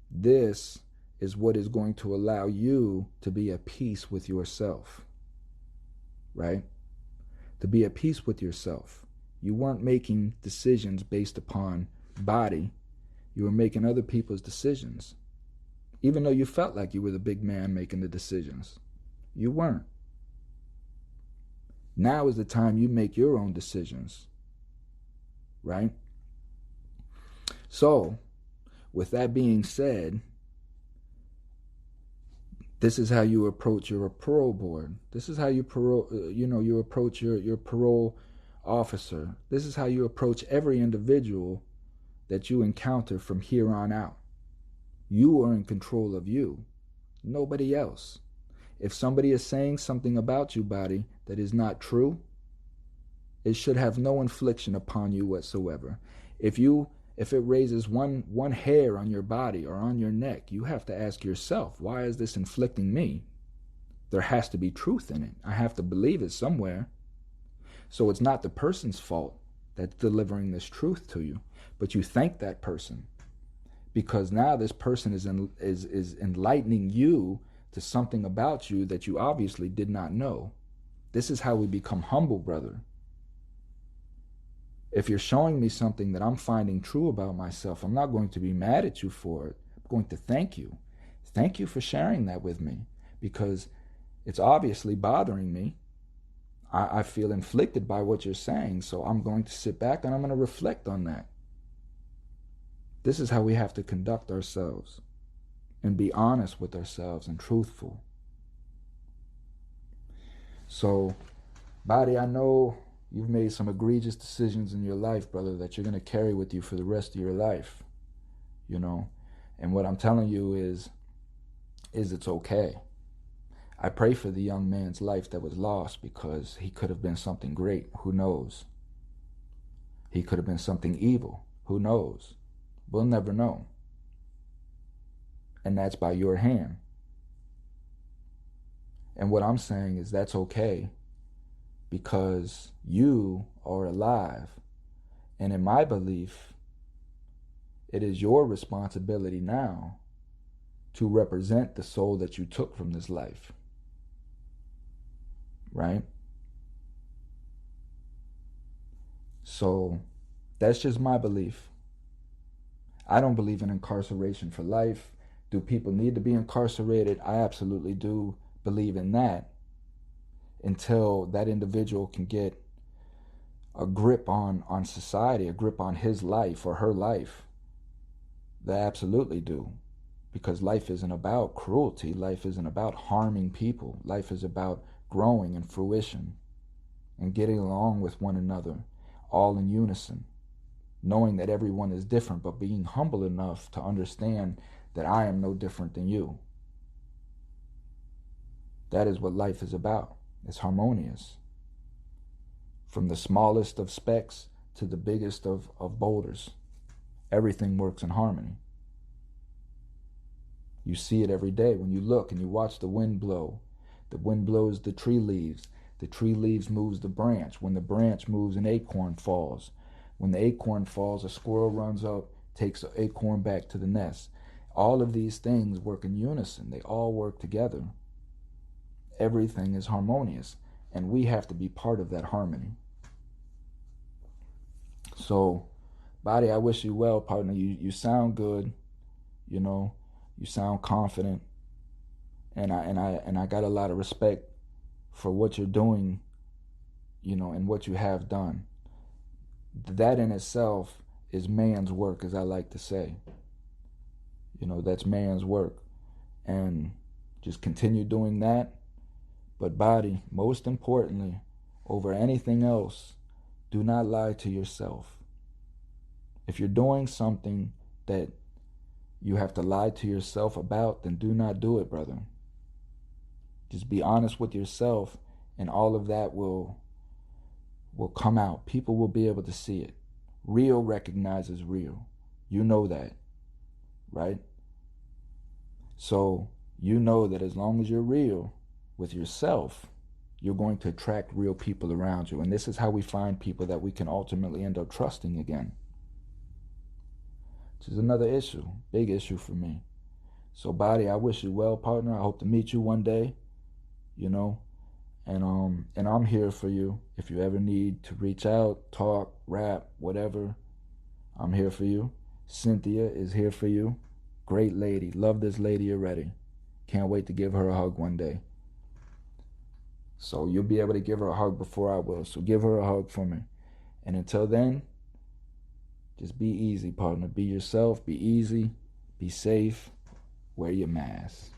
Speaker 1: this is what is going to allow you to be at peace with yourself, right? To be at peace with yourself. You weren't making decisions based upon Bady. You were making other people's decisions. Even though you felt like you were the big man making the decisions. You weren't. Now is the time you make your own decisions, right? So, with that being said, this is how you approach your parole board. This is how you you approach your parole officer. This is how you approach every individual that you encounter from here on out. You are in control of you, nobody else. If somebody is saying something about you, Bady, that is not true, it should have no infliction upon you whatsoever. If it raises one hair on your body or on your neck, you have to ask yourself, why is this inflicting me? There has to be truth in it. I have to believe it somewhere. So it's not the person's fault that's delivering this truth to you, but you thank that person because now this person is enlightening you to something about you that you obviously did not know. This is how we become humble, brother. If you're showing me something that I'm finding true about myself, I'm not going to be mad at you for it. I'm going to thank you. Thank you for sharing that with me because it's obviously bothering me. I feel inflicted by what you're saying, so I'm going to sit back and I'm going to reflect on that. This is how we have to conduct ourselves and be honest with ourselves and truthful. So, Bady, I know you've made some egregious decisions in your life, brother, that you're going to carry with you for the rest of your life, And what I'm telling you is it's okay. I pray for the young man's life that was lost because he could have been something great. Who knows? He could have been something evil. Who knows? We'll never know. And that's by your hand. And what I'm saying is that's okay, because you are alive. And in my belief, it is your responsibility now to represent the soul that you took from this life. Right? So that's just my belief. I don't believe in incarceration for life. Do people need to be incarcerated? I absolutely do believe in that, until that individual can get a grip on society, a grip on his life or her life. They absolutely do. Because life isn't about cruelty. Life isn't about harming people. Life is about growing and fruition and getting along with one another, all in unison, knowing that everyone is different, but being humble enough to understand that I am no different than you. That is what life is about. It's harmonious. From the smallest of specks to the biggest of boulders, everything works in harmony. You see it every day when you look and you watch the wind blow. The wind blows the tree leaves. The tree leaves moves the branch. When the branch moves, an acorn falls. When the acorn falls, a squirrel runs up, takes the acorn back to the nest. All of these things work in unison. They all work together. Everything is harmonious, and we have to be part of that harmony. So, Bady, I wish you well, partner. You sound good, you know. You sound confident, and I got a lot of respect for what you're doing, you know, and what you have done. That in itself is man's work, as I like to say. You know, that's man's work, and just continue doing that. But Bady, most importantly, over anything else, do not lie to yourself. If you're doing something that you have to lie to yourself about, then do not do it, brother. Just be honest with yourself, and all of that will come out. People will be able to see it. Real recognizes real. You know that, right? So you know that as long as you're real with yourself, you're going to attract real people around you. And this is how we find people that we can ultimately end up trusting again. Which is another issue, big issue for me. So Bady, I wish you well, partner. I hope to meet you one day, you know, and I'm here for you. If you ever need to reach out, talk, rap, whatever, I'm here for you. Cynthia is here for you. Great lady. Love this lady already. Can't wait to give her a hug one day. So you'll be able to give her a hug before I will. So give her a hug for me. And until then, just be easy, partner. Be yourself. Be easy. Be safe. Wear your mask.